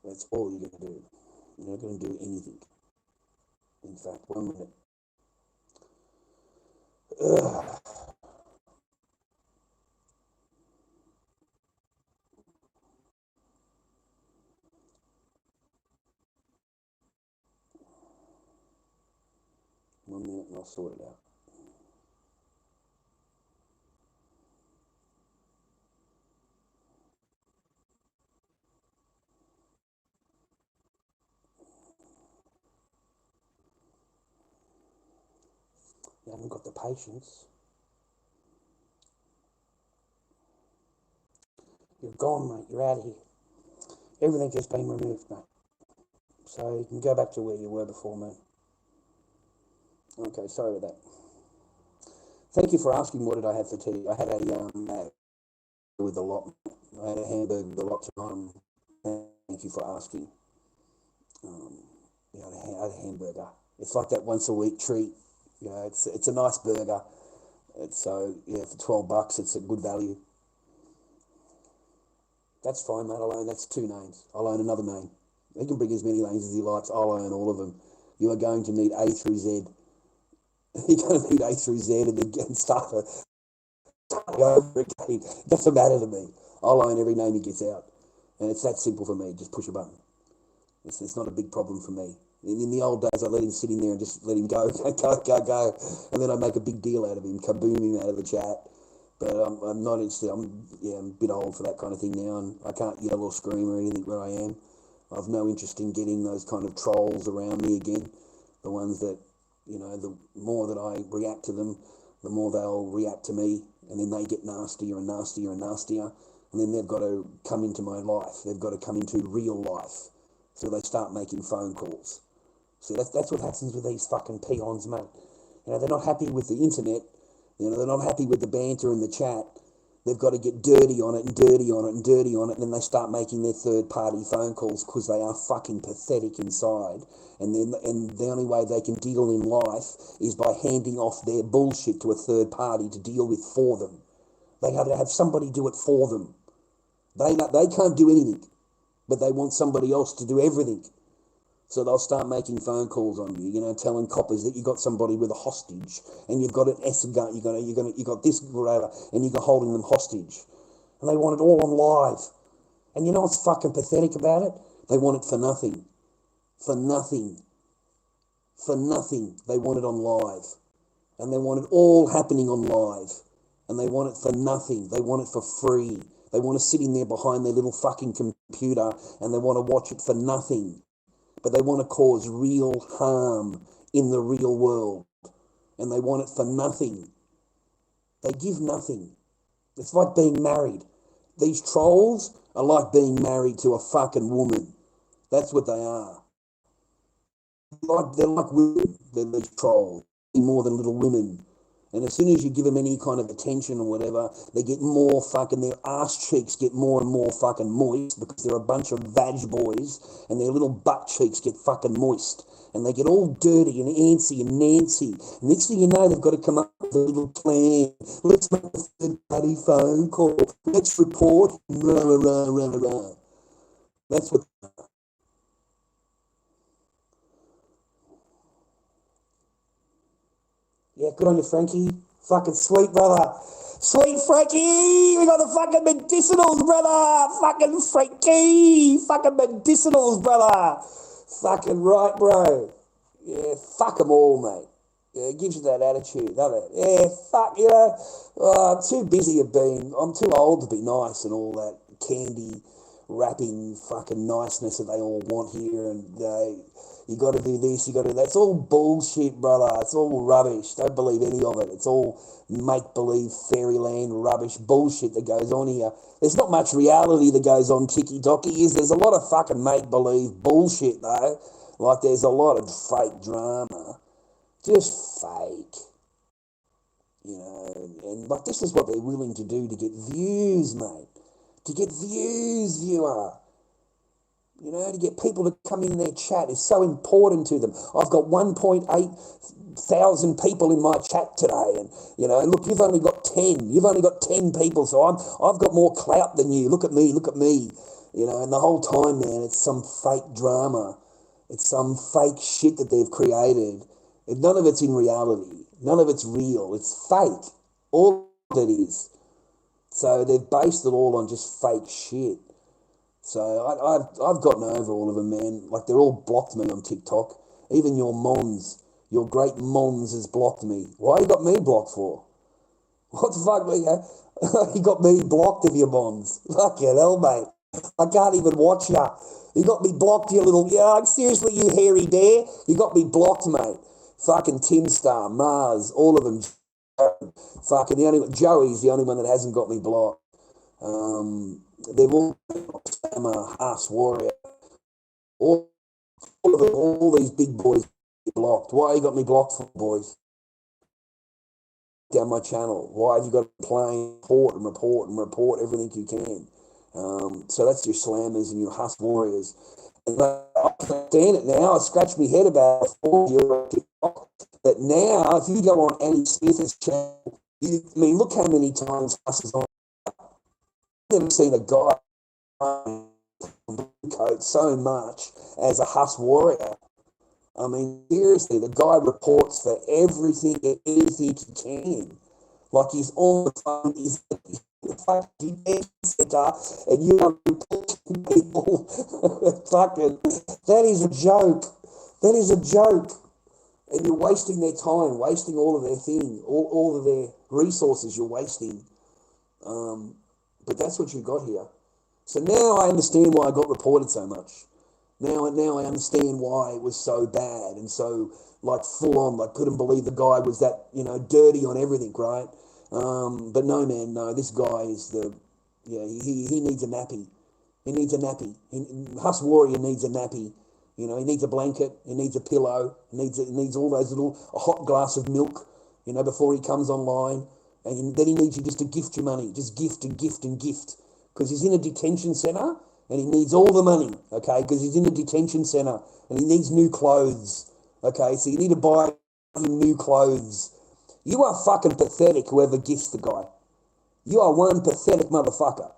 That's all you're going to do. You're not going to do anything. In fact, 1 minute. Ugh. One minute and I'll sort it out. You haven't got the patience. You're gone, mate. You're out of here. Everything has been removed, mate. So you can go back to where you were before, mate. Okay, sorry about that. Thank you for asking what did I have for tea. I had a with a lot. I had a hamburger with a lot tonight. Thank you for asking. I had a hamburger. It's like that once a week treat. It's a nice burger. For $12, it's a good value. That's fine, mate. I'll own. That's 2 names. I'll own another name. He can bring as many names as he likes. I'll own all of them. You are going to need A through Z. You're going to need A through Z and then start over again. It doesn't matter to me. I'll own every name he gets out. And it's that simple for me. Just push a button. It's not a big problem for me. In the old days, I let him sit in there and just let him go. Go. And then I make a big deal out of him, kaboom him out of the chat. But I'm not interested. I'm a bit old for that kind of thing now, and I can't yell or scream or anything where I am. I've no interest in getting those kind of trolls around me again. The ones that, the more that I react to them, the more they'll react to me, and then they get nastier and nastier and nastier, and then they've got to come into my life. They've got to come into real life. So they start making phone calls. See, that's what happens with these fucking peons, mate. They're not happy with the internet. They're not happy with the banter and the chat. They've got to get dirty on it and dirty on it and dirty on it, and then they start making their third-party phone calls because they are fucking pathetic inside. And the only way they can deal in life is by handing off their bullshit to a third party to deal with for them. They have to have somebody do it for them. They can't do anything, but they want somebody else to do everything. So they'll start making phone calls on you, telling coppers that you got somebody with a hostage, and you've got an S gun, you got this whatever, and you're holding them hostage, and they want it all on live. And you know what's fucking pathetic about it? They want it for nothing, for nothing. They want it on live, and they want it all happening on live, and they want it for nothing. They want it for free. They want to sit in there behind their little fucking computer, and they want to watch it for nothing. But they want to cause real harm in the real world. And they want it for nothing. They give nothing. It's like being married. These trolls are like being married to a fucking woman. That's what they are. They're like women, they're these trolls, more than little women. And as soon as you give them any kind of attention or whatever, they get more fucking, their ass cheeks get more and more fucking moist because they're a bunch of vag boys and their little butt cheeks get fucking moist. And they get all dirty and antsy and nancy. Next thing you know, they've got to come up with a little plan. Let's make a third-party phone call. Let's report. Rah, rah, rah, rah, rah. That's what... Yeah, good on you, Frankie. Fucking sweet, brother. Sweet Frankie! We got the fucking medicinals, brother! Fucking Frankie! Fucking medicinals, brother! Fucking right, bro. Yeah, fuck them all, mate. Yeah, it gives you that attitude, doesn't it? Yeah, fuck, you know. I'm too busy I'm too old to be nice and all that candy wrapping fucking niceness that they all want here, and you got to do this, you got to do that. It's all bullshit, brother. It's all rubbish. Don't believe any of it. It's all make-believe fairyland rubbish bullshit that goes on here. There's not much reality that goes on TikTok. There's a lot of fucking make-believe bullshit, though. Like, there's a lot of fake drama. Just fake. You know, and like, this is what they're willing to do to get views, mate. To get views, viewer. You know, to get people to come in their chat is so important to them. I've got 1.8 thousand people in my chat today, and you know, look, you've only got 10. You've only got 10 people, so I've got more clout than you. Look at me, look at me. You know, and the whole time, man, it's some fake drama. It's some fake shit that they've created. And none of it's in reality. None of it's real. It's fake. All of it is. So they've based it all on just fake shit. So I've gotten over all of them, man. Like, they're all blocked me on TikTok. Even your Mons, your great Mons has blocked me. Why you got me blocked for? What the fuck, you got me blocked of your Mons. Fucking hell, mate. I can't even watch ya. You got me blocked, you little... Yeah, seriously, you hairy dare. You got me blocked, mate. Fucking Tim Star, Mars, all of them. Fucking Joey's the only one that hasn't got me blocked. They've all I'm a Haas Warrior. All of them, all these big boys blocked. Why you got me blocked for, boys? Down my channel. Why have you got to play, report everything you can? So that's your slammers and your Haas Warriors. And I understand it now. I scratch my head about it. But now, if you go on Andy Smith's channel, I mean, look how many times Haas is on. I've never seen a guy coat so much as a Haas Warrior. I mean, seriously, the guy reports for everything and anything he can. Like, he's on the phone, he's the fucking center, and you are reporting people. Fucking, that is a joke. That is a joke. And you're wasting their time, wasting all of their thing, all of their resources you're wasting. But that's what you got here. So now I understand why I got reported so much. Now I understand why it was so bad and so, like, full on. Like, couldn't believe the guy was that, you know, dirty on everything, right? But no, man, no, this guy is he needs a nappy. He needs a nappy. Haas Warrior needs a nappy. You know, he needs a blanket, he needs a pillow, he needs all those a hot glass of milk, you know, before he comes online. And then he needs you just to gift your money, just gift and gift and gift. Because he's in a detention centre and he needs all the money, okay, because he's in a detention centre and he needs new clothes, okay, so you need to buy him new clothes. You are fucking pathetic, whoever gifts the guy. You are one pathetic motherfucker.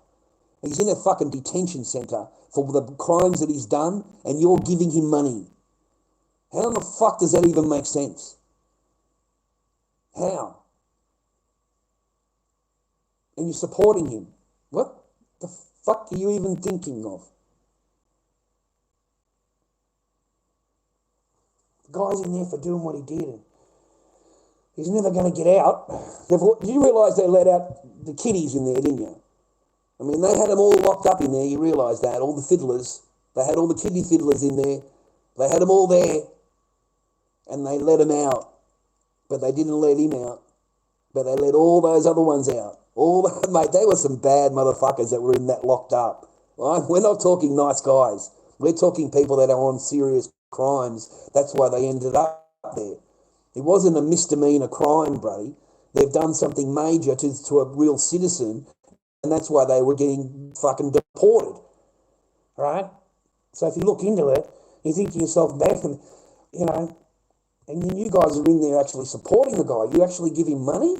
He's in a fucking detention centre for the crimes that he's done, and you're giving him money. How the fuck does that even make sense? How? And you're supporting him. What the fuck are you even thinking of? The guy's in there for doing what he did. He's never going to get out. You realise they let out the kiddies in there, didn't you? I mean, they had them all locked up in there, you realise that, all the fiddlers. They had all the kiddie fiddlers in there. They had them all there. And they let him out. But they didn't let him out. But they let all those other ones out. Mate, they were some bad motherfuckers that were in that locked up. Right? We're not talking nice guys. We're talking people that are on serious crimes. That's why they ended up there. It wasn't a misdemeanor crime, buddy. they've done something major to a real citizen, and that's why they were getting fucking deported, right? So if you look into it, you think to yourself, man, you know, and then you guys are in there actually supporting the guy. You actually give him money,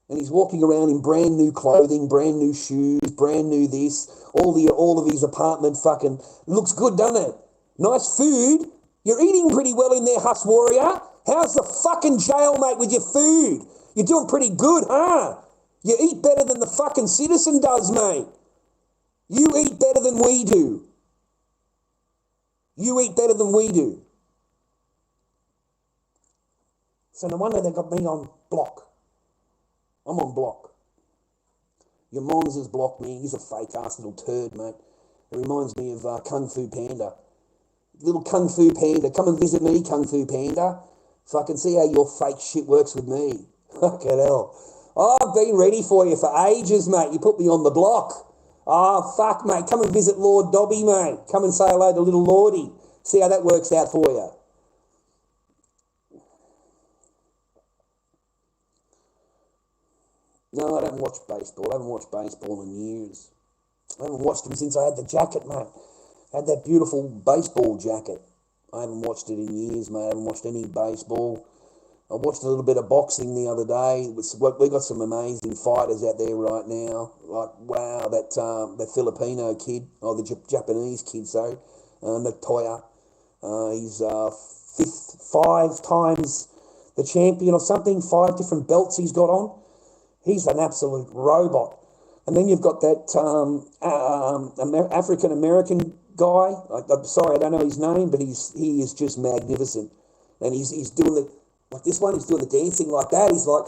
and he's walking around in brand new clothing, brand new shoes, brand new this, all of his apartment fucking looks good, doesn't it? Nice food. You're eating pretty well in there, Huss Warrior. How's the fucking jail, mate, with your food? You're doing pretty good, huh? You eat better than the fucking citizen does, mate. You eat better than we do. You eat better than we do. So no wonder they got me on block. I'm on block. Your Mons has blocked me. He's a fake-ass little turd, mate. It reminds me of Kung Fu Panda. Little Kung Fu Panda. Come and visit me, Kung Fu Panda. Fucking see how your fake shit works with me. Fucking hell. Oh, I've been ready for you for ages, mate. You put me on the block. Oh, fuck, mate. Come and visit Lord Dobby, mate. Come and say hello to little Lordy. See how that works out for you. No, I don't watch baseball. I haven't watched baseball in years. I haven't watched them since I had the jacket, mate. I had that beautiful baseball jacket. I haven't watched it in years, mate. I haven't watched any baseball. I watched a little bit of boxing the other day. We got some amazing fighters out there right now. Like, wow, that Filipino kid, or the Japanese kid, sorry, Natoya. He's 5 times the champion or something, 5 different belts he's got on. He's an absolute robot. And then you've got that African-American guy. I'm sorry, I don't know his name, but he is just magnificent. And he's doing like this one, he's doing the dancing like that. He's like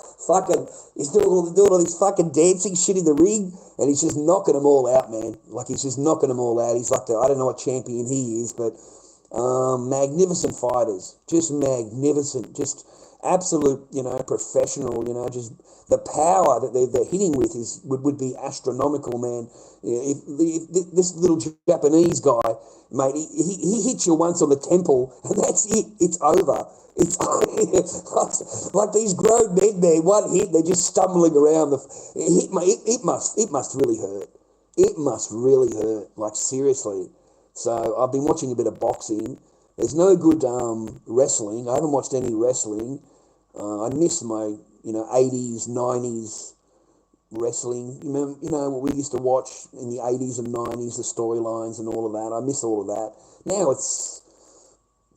he's doing all this fucking dancing shit in the ring, and he's just knocking them all out, man. Like, he's just knocking them all out. He's like, I don't know what champion he is, but magnificent fighters. Just magnificent. Just absolute, professional, just the power that they're hitting with would be astronomical, man. If this little Japanese guy, mate, he hits you once on the temple, and that's it. It's over. It's like these grown men, man. One hit, they're just stumbling around. It must really hurt. It must really hurt. Like, seriously. So I've been watching a bit of boxing. There's no good wrestling. I haven't watched any wrestling. I miss my 80s, 90s wrestling. You know what we used to watch in the 80s and 90s, the storylines and all of that. I miss all of that. Now it's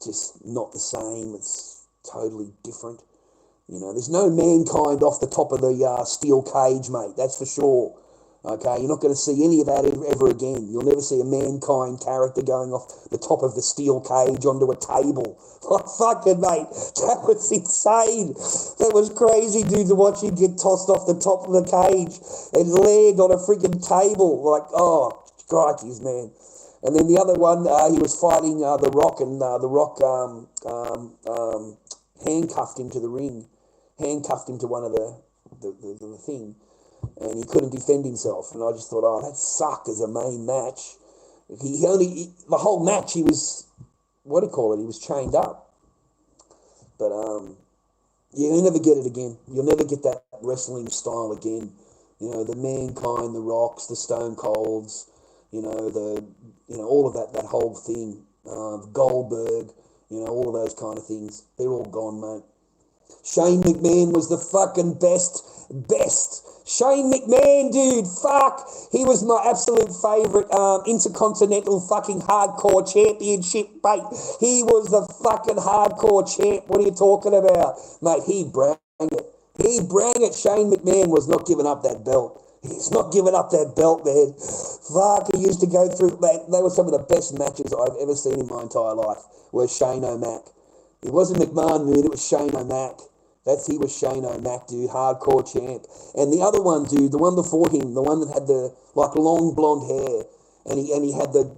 just not the same. It's totally different. There's no mankind off the top of the steel cage, mate. That's for sure. Okay, you're not going to see any of that ever again. You'll never see a mankind character going off the top of the steel cage onto a table. Oh, fucking mate, that was insane. That was crazy, dude, to watch him get tossed off the top of the cage and land on a freaking table. Like, oh, crikeys, man. And then the other one, he was fighting The Rock, and The Rock handcuffed him to the ring, handcuffed him to one of the thing. And he couldn't defend himself. And I just thought, oh, that sucked as a main match. The whole match, he was, what do you call it, he was chained up. But, you'll never get it again. You'll never get that wrestling style again. The Mankind, the Rocks, the Stone Colds, all of that whole thing. Goldberg, all of those kind of things. They're all gone, mate. Shane McMahon was the fucking best. Shane McMahon, dude, fuck. He was my absolute favourite intercontinental fucking hardcore championship, mate. He was the fucking hardcore champ. What are you talking about? Mate, he brang it. Shane McMahon was not giving up that belt. He's not giving up that belt, man. Fuck, he used to go through, man. They were some of the best matches I've ever seen in my entire life, was Shane O'Mac. It wasn't McMahon, dude, it was Shane O'Mac. He was Shane O'Mac, dude, hardcore champ. And the other one, dude, the one before him, the one that had the long blonde hair, and he had the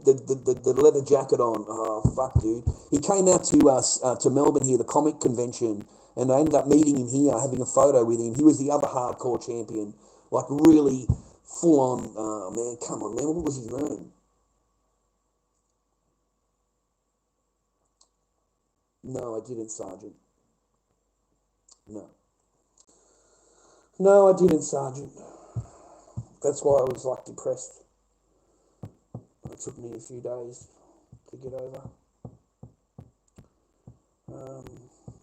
leather jacket on. Oh, fuck, dude. He came out to Melbourne here, the comic convention, and I ended up meeting him here, having a photo with him. He was the other hardcore champion, like really full on. Oh, man, come on, man, what was his name? No, I didn't, Sergeant. No. No, I didn't, Sergeant. That's why I was like depressed. It took me a few days to get over.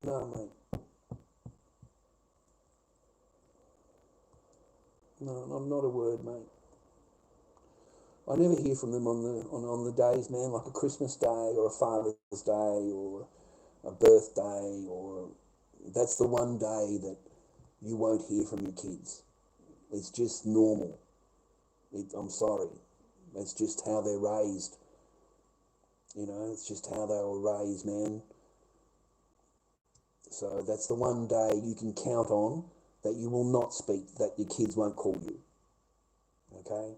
No, mate. No, not a word, mate. I never hear from them on the days, man, like a Christmas Day or a Father's Day or a birthday, or that's the one day that you won't hear from your kids. It's just normal. I'm sorry. That's just how they're raised. It's just how they were raised, man. So that's the one day you can count on that you will not speak, that your kids won't call you. Okay?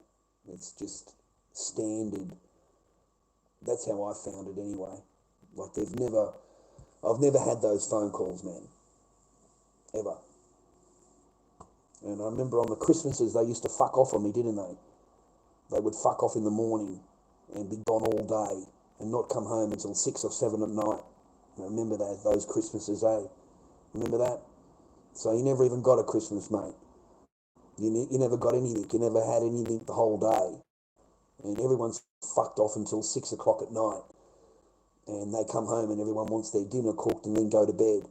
It's just standard. That's how I found it anyway. Like I've never had those phone calls, man. Ever. And I remember on the Christmases they used to fuck off on me, didn't they? They would fuck off in the morning and be gone all day and not come home until 6 or 7 at night. I remember those Christmases, eh? Remember that? So you never even got a Christmas, mate. You never got anything. You never had anything the whole day. And everyone's fucked off until 6 o'clock at night. And they come home and everyone wants their dinner cooked and then go to bed.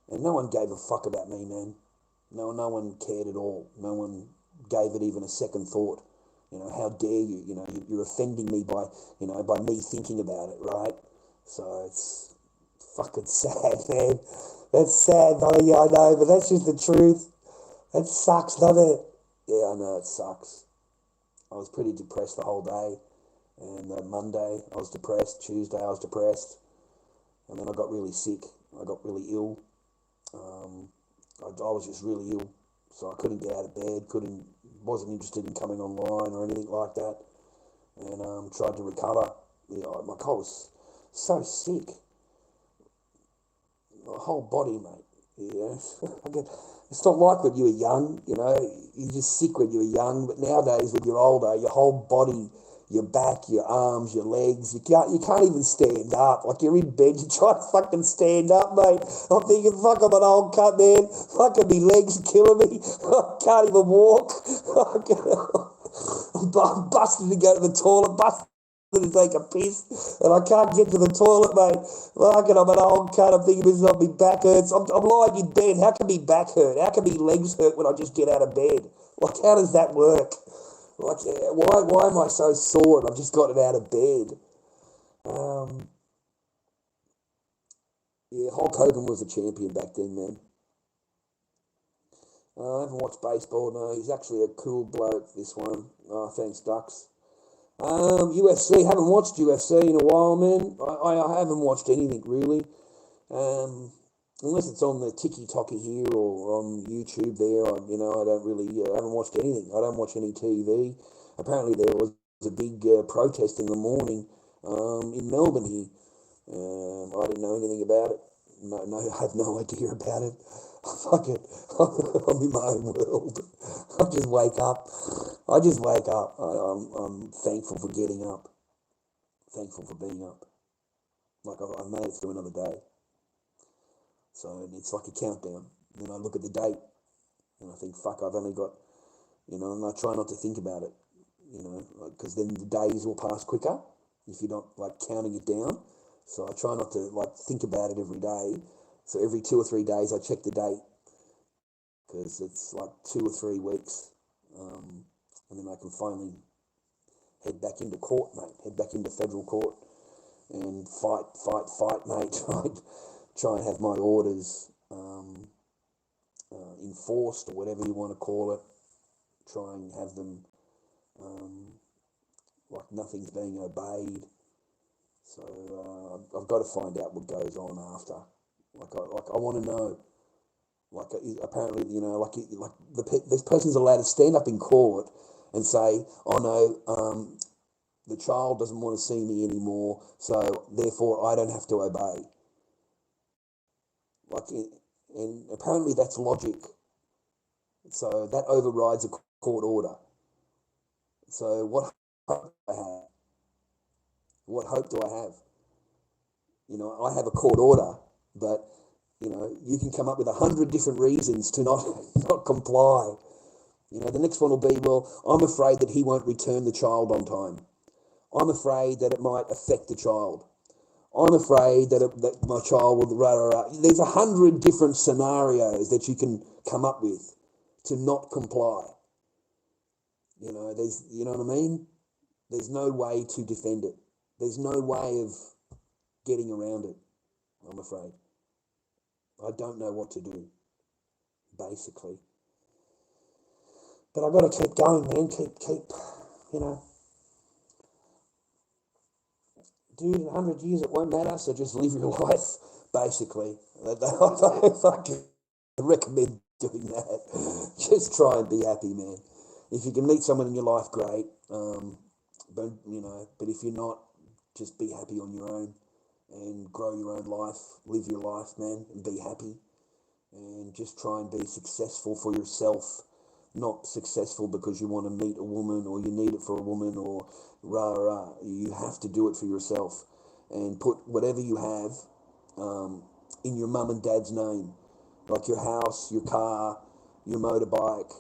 And no one gave a fuck about me, man. No one cared at all. No one gave it even a second thought. How dare you? You're offending me by me thinking about it, right? So it's fucking sad, man. That's sad, though. Yeah, I know, but that's just the truth. That sucks, doesn't it? Yeah, I know, it sucks. I was pretty depressed the whole day. And Monday, I was depressed. Tuesday, I was depressed. And then I got really sick. I got really ill. I was just really ill. So I couldn't get out of bed, wasn't interested in coming online or anything like that. And tried to recover. My I was so sick. My whole body, mate. It's not like when you were young, you're just sick when you were young, but nowadays when you're older, your whole body, your back, your arms, your legs, you can't even stand up. Like you're in bed, you try to fucking stand up, mate. I'm thinking, fuck, I'm an old cut, man. Fucking me legs are killing me. I can't even walk. I'm busted to go to the toilet, busted to take a piss, and I can't get to the toilet, mate. Fucking, I'm an old cunt. I'm thinking this my back hurts. I'm lying in bed. How can me back hurt? How can me legs hurt when I just get out of bed? Like, how does that work? Like, why am I so sore and I've just gotten out of bed? Yeah, Hulk Hogan was a champion back then, man. I haven't watched baseball, no. He's actually a cool bloke, this one. Oh, thanks, Ducks. UFC, haven't watched UFC in a while, man. I haven't watched anything, really. Unless it's on the TikTok here or on YouTube there, I don't really, I haven't watched anything. I don't watch any TV. Apparently there was a big protest in the morning in Melbourne here. I didn't know anything about it. No, I have no idea about it. I'm in my own world. I just wake up. I'm thankful for getting up. Thankful for being up. Like I've made it through another day. So it's like a countdown. Then I look at the date and I think, fuck, I've only got, and I try not to think about it, because then the days will pass quicker if you're not like counting it down. So I try not to like think about it every day. So every 2 or 3 days I check the date because it's like 2 or 3 weeks. And then I can finally head back into court, mate. Head back into federal court and fight, mate. Try and have my orders enforced or whatever you want to call it. Try and have them like nothing's being obeyed. So I've got to find out what goes on after. I want to know. Like apparently, this person's allowed to stand up in court and say, "Oh no, the child doesn't want to see me anymore, so therefore I don't have to obey." And apparently that's logic. So that overrides a court order. So what hope do I have? What hope do I have? I have a court order, but You know, you can come up with 100 different reasons to not not comply. You know, the next one will be, well, I'm afraid that he won't return the child on time. I'm afraid that it might affect the child. I'm afraid that my child will, rah, rah, rah. There's 100 different scenarios that you can come up with to not comply. You know, you know what I mean? There's no way to defend it. There's no way of getting around it, I'm afraid. I don't know what to do, basically. But I've got to keep going, man. Keep, you know. Dude, in 100 years it won't matter, so just live your life, basically. I fucking recommend doing that. Just try and be happy, man. If you can meet someone in your life, great. But if you're not, just be happy on your own and grow your own life, live your life, man, and be happy. And just try and be successful for yourself, not successful because you want to meet a woman or you need it for a woman or rah rah. You have to do it for yourself and put whatever you have in your mum and dad's name, like your house, your car, your motorbike,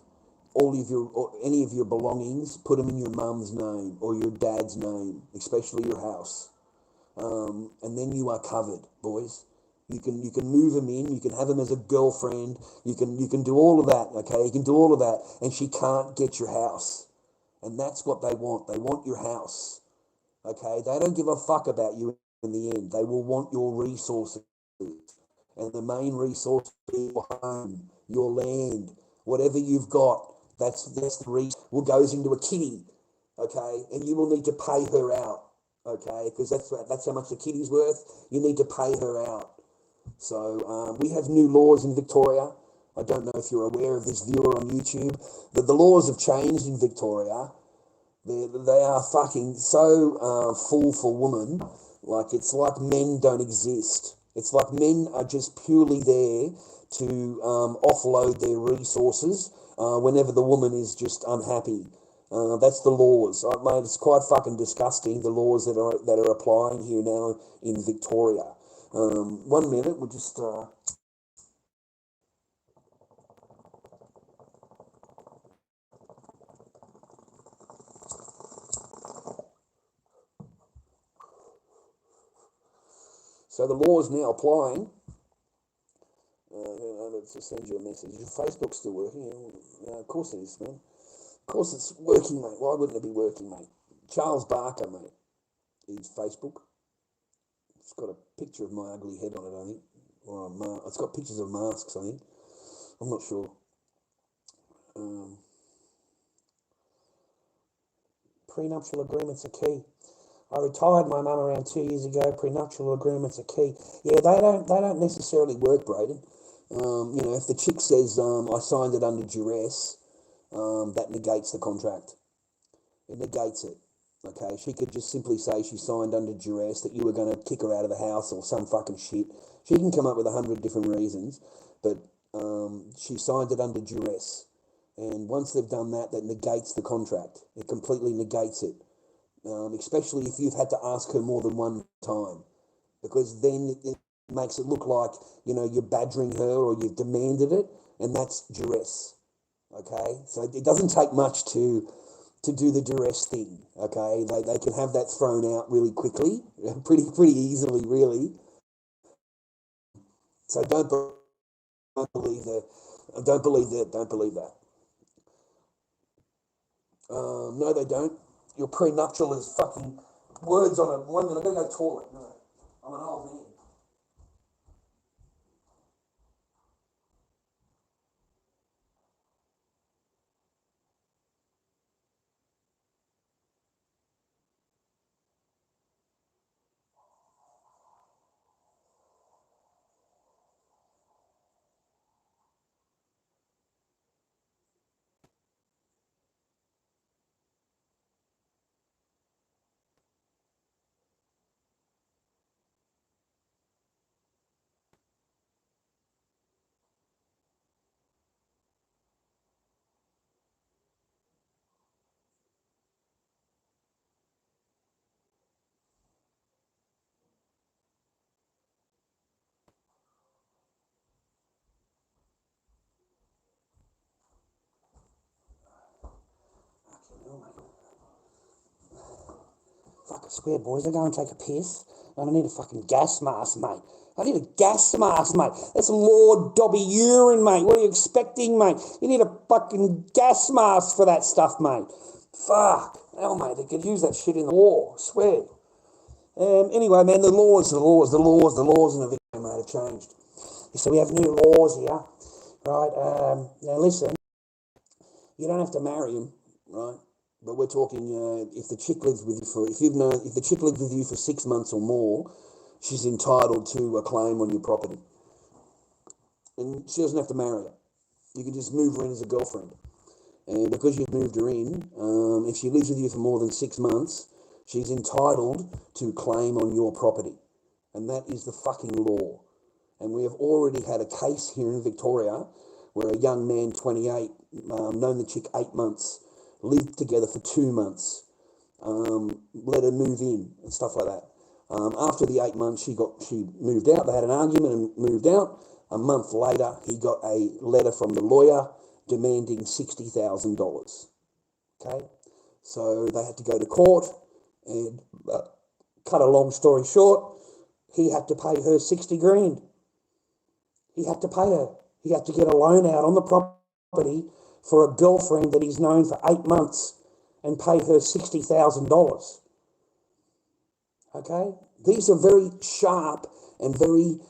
any of your belongings. Put them in your mum's name or your dad's name, especially your house, and then you are covered, boys. You can move them in. You can have them as a girlfriend. You can do all of that. Okay, you can do all of that, and she can't get your house, and that's what they want. They want your house. Okay, they don't give a fuck about you in the end. They will want your resources, and the main resource is your home, your land, whatever you've got. That's the reason. What goes into a kitty, okay, and you will need to pay her out, okay, because that's how much the kitty's worth. You need to pay her out. So we have new laws in Victoria. I don't know if you're aware of this, viewer on YouTube, but the laws have changed in Victoria. They are fucking so full for women. Like, it's like men don't exist. It's like men are just purely there to offload their resources whenever the woman is just unhappy. That's the laws. Mate, it's quite fucking disgusting, the laws that are applying here now in Victoria. 1 minute, we'll just... So the law is now applying. Let's just send you a message. Is your Facebook still working? Yeah, of course it is, man. Of course it's working, mate. Why wouldn't it be working, mate? Charles Barker, mate. His Facebook. It's got a picture of my ugly head on it, I think. Or it's got pictures of masks, I think. I'm not sure. Prenuptial agreements are key. I retired my mum around 2 years ago. Prenuptial agreements are key. Yeah, they don't necessarily work, Braden. If the chick says I signed it under duress, that negates the contract. It negates it. Okay, she could just simply say she signed under duress, that you were going to kick her out of the house or some fucking shit. She can come up with 100 different reasons, but she signed it under duress. And once they've done that, that negates the contract. It completely negates it. Especially if you've had to ask her more than one time, because then it makes it look like, you're badgering her or you've demanded it, and that's duress. Okay, so it doesn't take much to do the duress thing. Okay, they can have that thrown out really quickly, pretty easily, really. So don't believe that. Don't believe that. Don't believe that. No, they don't. Your prenuptial is fucking words on it. 1 minute, I'm going to go toilet. No, I'm an old man. swear, boys, I go and take a piss, and I need a fucking gas mask, mate. I need a gas mask, mate. That's Lord Dobby urine, mate. What are you expecting, mate? You need a fucking gas mask for that stuff, mate. Fuck. Hell, mate, they could use that shit in the war, I swear. Anyway, man, the laws in the video, mate, have changed. So we have new laws here, right? Now listen, you don't have to marry him, right? But we're talking if the chick lives with you if the chick lives with you for 6 months or more, she's entitled to a claim on your property, and she doesn't have to marry her. You can just move her in as a girlfriend, and because you've moved her in, if she lives with you for more than 6 months, she's entitled to claim on your property, and that is the fucking law. And we have already had a case here in Victoria where a young man, 28, known the chick 8 months, lived together for 2 months, let her move in and stuff like that. After the 8 months, she moved out. They had an argument and moved out. A month later, he got a letter from the lawyer demanding $60,000. Okay, so they had to go to court, and cut a long story short, he had to pay her 60 grand. He had to pay her. He had to get a loan out on the property for a girlfriend that he's known for 8 months and pay her $60,000. Okay? These are very sharp and very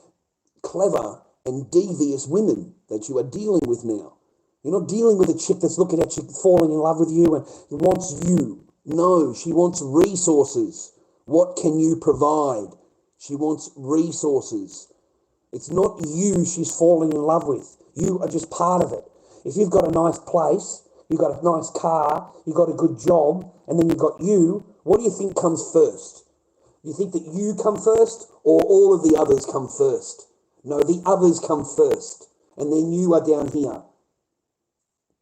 clever and devious women that you are dealing with now. You're not dealing with a chick that's looking at you, falling in love with you and wants you. No, she wants resources. What can you provide? She wants resources. It's not you she's falling in love with. You are just part of it. If you've got a nice place, you've got a nice car, you've got a good job, and then you've got you, what do you think comes first? You think that you come first, or all of the others come first? No, the others come first, and then you are down here.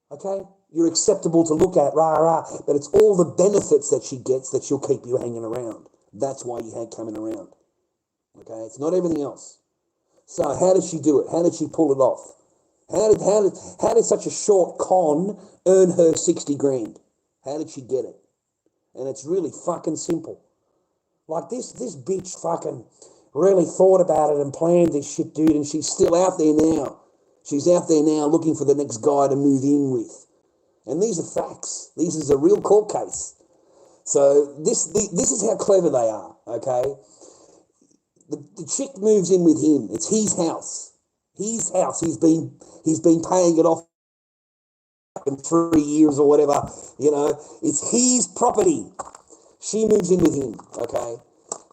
Okay? You're acceptable to look at, but it's all the benefits that she gets that she'll keep you hanging around. That's why you had coming around. Okay? It's not everything else. So how did she do it? How did she pull it off? How did such a short con earn her 60 grand? How did she get it? And it's really fucking simple. Like this bitch fucking really thought about it and planned this shit, dude, and she's still out there now. She's out there now looking for the next guy to move in with. And these are facts. This is a real court case. So this is how clever they are, okay? The chick moves in with him. It's his house. His house. He's been paying it off in 3 years or whatever. You know, it's his property. She moves in with him. Okay.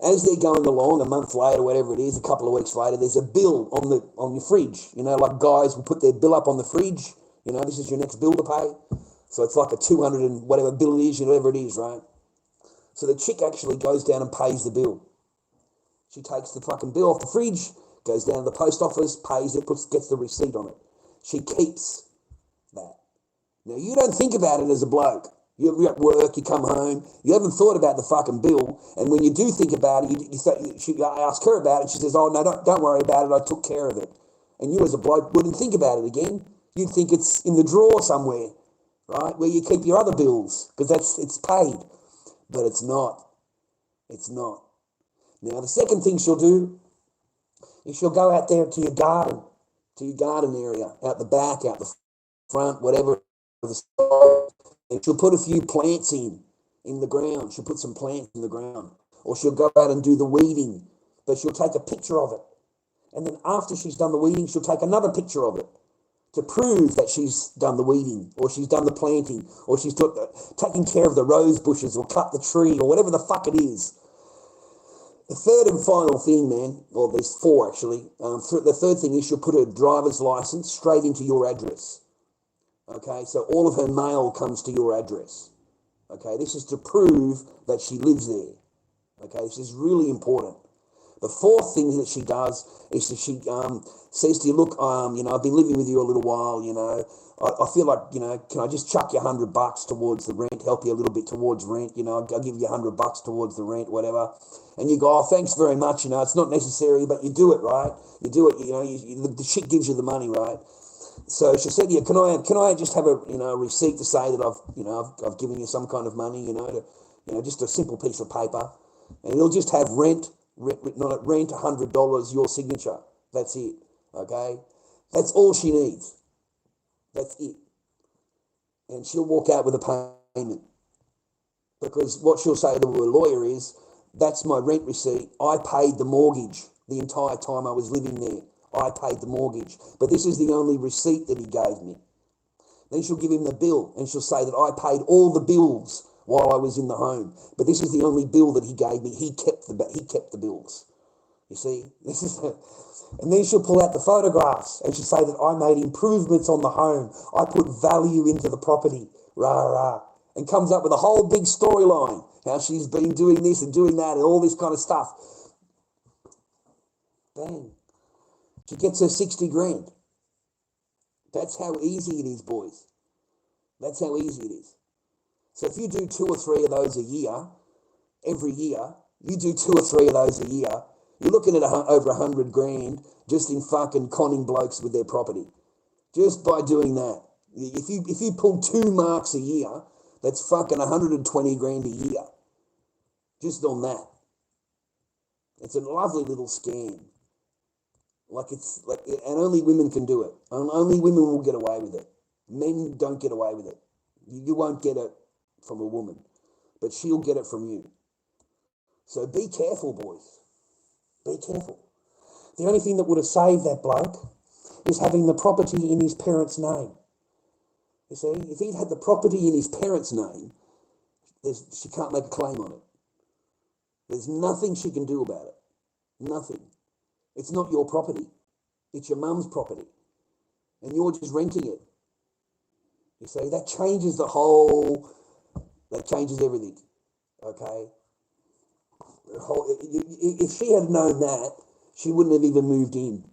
As they're going along, a month later, whatever it is, a couple of weeks later, there's a bill on your fridge. You know, like guys will put their bill up on the fridge. You know, this is your next bill to pay. So it's like a 200 and whatever bill it is, whatever it is, right? So the chick actually goes down and pays the bill. She takes the fucking bill off the fridge, goes down to the post office, pays it, gets the receipt on it. She keeps that. Now, you don't think about it as a bloke. You're at work, you come home, you haven't thought about the fucking bill, and when you do think about it, I ask her about it, she says, oh, no, don't worry about it, I took care of it. And you as a bloke wouldn't think about it again. You'd think it's in the drawer somewhere, right, where you keep your other bills, because it's paid. But it's not. It's not. Now, the second thing she'll do is she'll go out there to your garden area, out the back, out the front, whatever, and she'll put a few plants in the ground. She'll put some plants in the ground. Or she'll go out and do the weeding, but she'll take a picture of it. And then after she's done the weeding, she'll take another picture of it to prove that she's done the weeding, or she's done the planting, or she's taken care of the rose bushes, or cut the tree, or whatever the fuck it is. The third and final thing, man, or there's four actually, the third thing is she'll put her driver's license straight into your address. Okay, so all of her mail comes to your address. Okay, this is to prove that she lives there. Okay, this is really important. The fourth thing that she does is that she says to you, look, I've been living with you a little while, I feel like, can I just chuck you $100 towards the rent, help you a little bit towards rent, I'll give you $100 towards the rent, whatever. And you go, oh, thanks very much, it's not necessary, but you do it, right? You do it, the chick gives you the money, right? So she said to you, can I just have a receipt to say that I've given you some kind of money, just a simple piece of paper. And he'll just have rent $100, your signature. That's it, okay? That's all she needs. That's it. And she'll walk out with a payment. Because what she'll say to her lawyer is, that's my rent receipt. I paid the mortgage the entire time I was living there. I paid the mortgage. But this is the only receipt that he gave me. Then she'll give him the bill and she'll say that I paid all the bills while I was in the home. But this is the only bill that he gave me. He kept the bills. You see? And then she'll pull out the photographs and she'll say that I made improvements on the home. I put value into the property. Rah, rah. And comes up with a whole big storyline. How she's been doing this and doing that and all this kind of stuff. Bang. She gets her 60 grand. That's how easy it is, boys. That's how easy it is. So if you do 2 or 3 of those a year, every year, you do 2 or 3 of those a year, you're looking at over 100 grand just in fucking conning blokes with their property. Just by doing that. If you pull 2 marks a year, that's fucking 120 grand a year. Just on that. It's a lovely little scam. And only women can do it. Only women will get away with it. Men don't get away with it. You won't get it from a woman, but she'll get it from you. So be careful, boys. Be careful. The only thing that would have saved that bloke is having the property in his parents' name. You see, if he'd had the property in his parents' name, she can't make a claim on it. There's nothing she can do about it. Nothing. It's not your property. It's your mum's property. And you're just renting it. You see, that changes everything. Okay? If she had known that, she wouldn't have even moved in.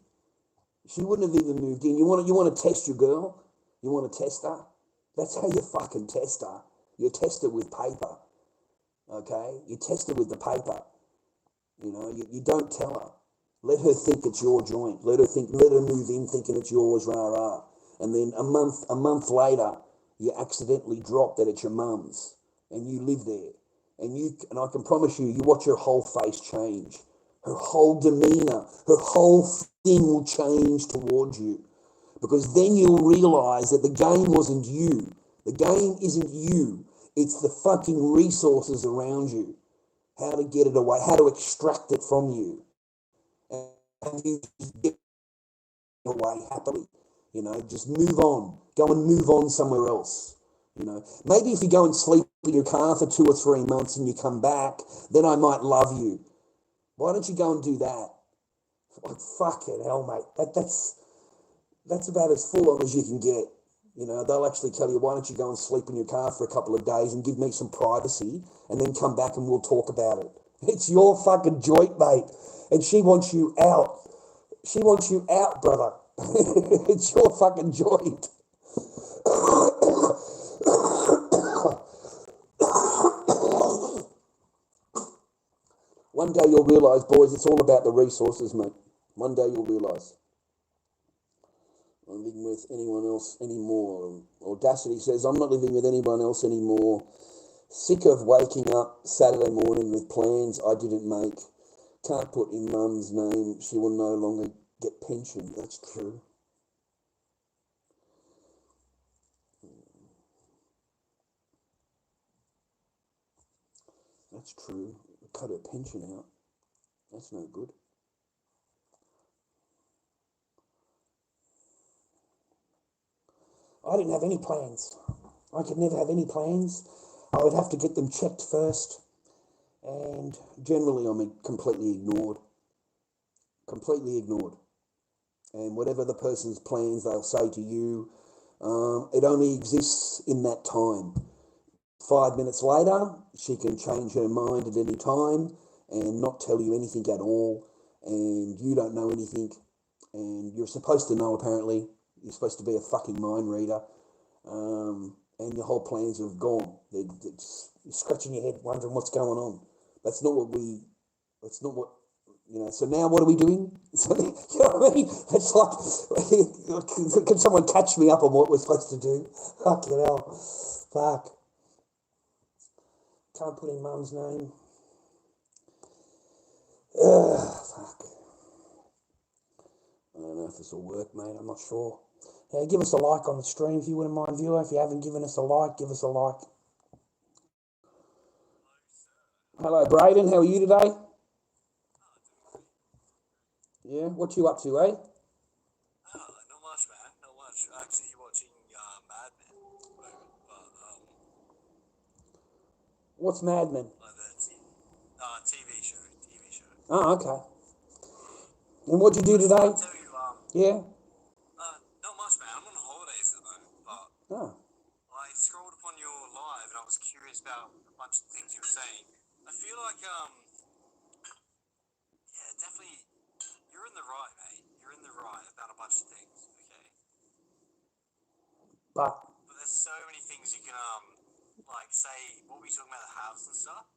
She wouldn't have even moved in. You want to test your girl? You want to test her? That's how you fucking test her. You test her with paper. Okay? You test her with the paper. You know, you don't tell her. Let her think it's your joint. Let her move in thinking it's yours, rah rah. And then a month later, you accidentally drop that it's your mum's, and you live there. And I can promise you watch her whole face change. Her whole demeanour, her whole thing will change towards you. Because then you'll realise that the game wasn't you. The game isn't you. It's the fucking resources around you. How to get it away, how to extract it from you. And you just get it away happily. You know, just move on. Go and move on somewhere else. You know, maybe if you go and sleep in your car for 2 or 3 months and you come back, then I might love you. Why don't you go and do that? Like, fucking hell, mate. That's about as full on as you can get. You know, they'll actually tell you, why don't you go and sleep in your car for a couple of days and give me some privacy and then come back and we'll talk about it. It's your fucking joint, mate. And she wants you out. She wants you out, brother. It's your fucking joint. One day you'll realise, boys, it's all about the resources, mate. One day you'll realise. I'm living with anyone else anymore. Audacity says, I'm not living with anyone else anymore. Sick of waking up Saturday morning with plans I didn't make. Can't put in mum's name. She will no longer get pension. That's true. That's true. Cut her pension out. That's no good. I didn't have any plans. I could never have any plans. I would have to get them checked first. And generally I'm completely ignored. Completely ignored. And whatever the person's plans they'll say to you, it only exists in that time. 5 minutes later, she can change her mind at any time and not tell you anything at all. And you don't know anything. And you're supposed to know, apparently. You're supposed to be a fucking mind reader. And your whole plans have gone. You're scratching your head wondering what's going on. That's not what, you know, so now what are we doing? So, you know what I mean? It's like, can someone catch me up on what we're supposed to do? Fucking hell. Fuck. Can't put in mum's name. Fuck. I don't know if this will work, mate. I'm not sure. Yeah, give us a like on the stream if you wouldn't mind, viewer. If you haven't given us a like, give us a like. Hello, Braden. How are you today? Yeah, what you up to, eh? Not much, man. Not much. Actually, watching Mad Men at the moment, but What's Mad Men? like the TV show. Oh, okay. And what'd you do today? I'll tell you, Yeah? not much, man. I'm on holidays at the moment, but Oh. I scrolled upon your live and I was curious about a bunch of things you were saying. I feel like, yeah, definitely, you're in the right, mate. You're in the right about a bunch of things, okay? But But there's so many things you can, like, say, what were you talking about, the house and stuff?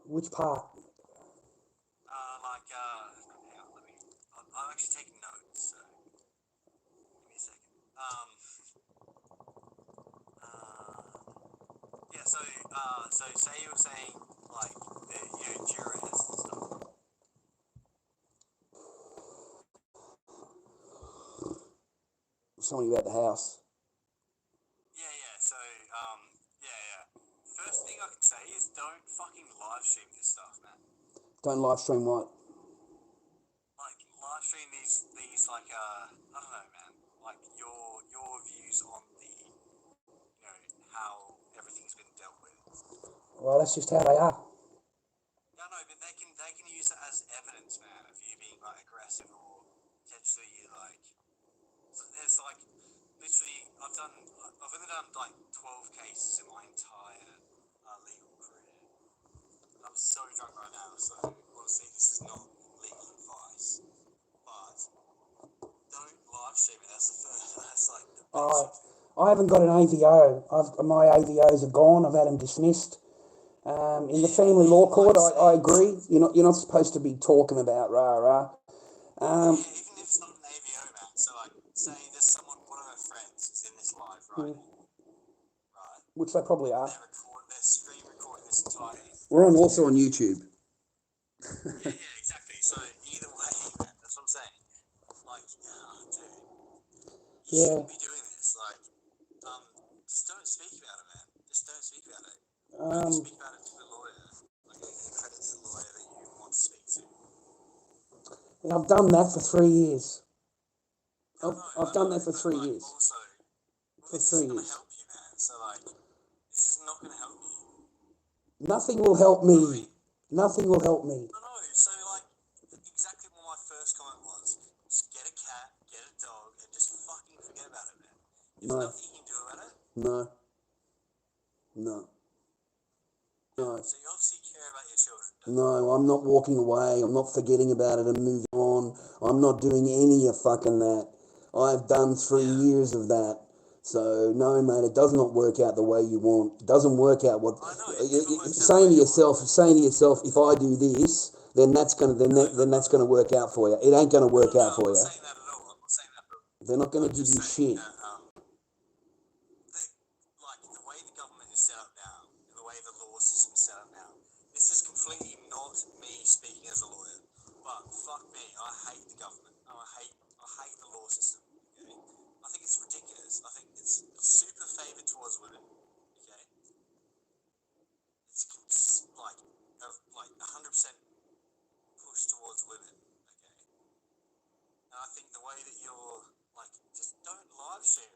which part? Hang on, I'm actually taking notes, so give me a second. Yeah, so say you were saying, like, the jurors and stuff. Something about the house. Yeah, so, yeah. First thing I can say is don't fucking live stream this stuff, man. Don't live stream what? Like, live stream these like, I don't know, man. Like, your views on the, how everything's been dealt with. Well, that's just how they are. No, but they can use it as evidence, man, of you being, like, aggressive or potentially, like, there's, like, literally, I've only done, like, 12 cases in my entire legal career. I'm so drunk right now, so honestly, this is not legal advice, but don't live stream it. That's like the basic thing. I haven't got an AVO. My AVOs are gone. I've had them dismissed. In the family law court, I agree. You're not supposed to be talking about rah. Yeah, even if it's not an AVO, man. So, like, say there's one of our friends is in this live right now, right? Which they probably are. They're screen recording this entire thing. We're also on YouTube. Yeah, exactly. So either way, man, that's what I'm saying. Like, dude, you shouldn't be doing this. Like, just don't speak about it, man. Just don't speak about it. Only speak about it to the lawyer. Like, credit to the lawyer that you want to speak to. And I've done that for 3 years. I've done that for 3 like, years. Also, For this 3 is going to years. help you, man. So, like, this is not going to help you. Nothing will help me. Nothing will help me. No. So, like, exactly what my first comment was. Just get a cat, get a dog, and just fucking forget about it, man. There's nothing you can do about it. No. So you obviously care about your children, don't you? No, I'm not walking away. I'm not forgetting about it and moving on. I'm not doing any of fucking that. I've done 3 years of that. So, no, mate, it does not work out the way you want. It doesn't work out what... I know, it never works out saying the to way yourself, if I do this, then that's gonna work out for you. It ain't gonna work out for I'm you. not saying that at all. I'm not saying that at all. They're not gonna give you shit. That, the way the government is set up now, and the way the law system is set up now, this is completely not me speaking as a lawyer. But fuck me, I hate the government. I hate the law system. Okay, I think it's ridiculous. I think it's super favored towards women. Okay, it's like 100% push towards women. Okay, and I think the way that you're like, just don't live stream,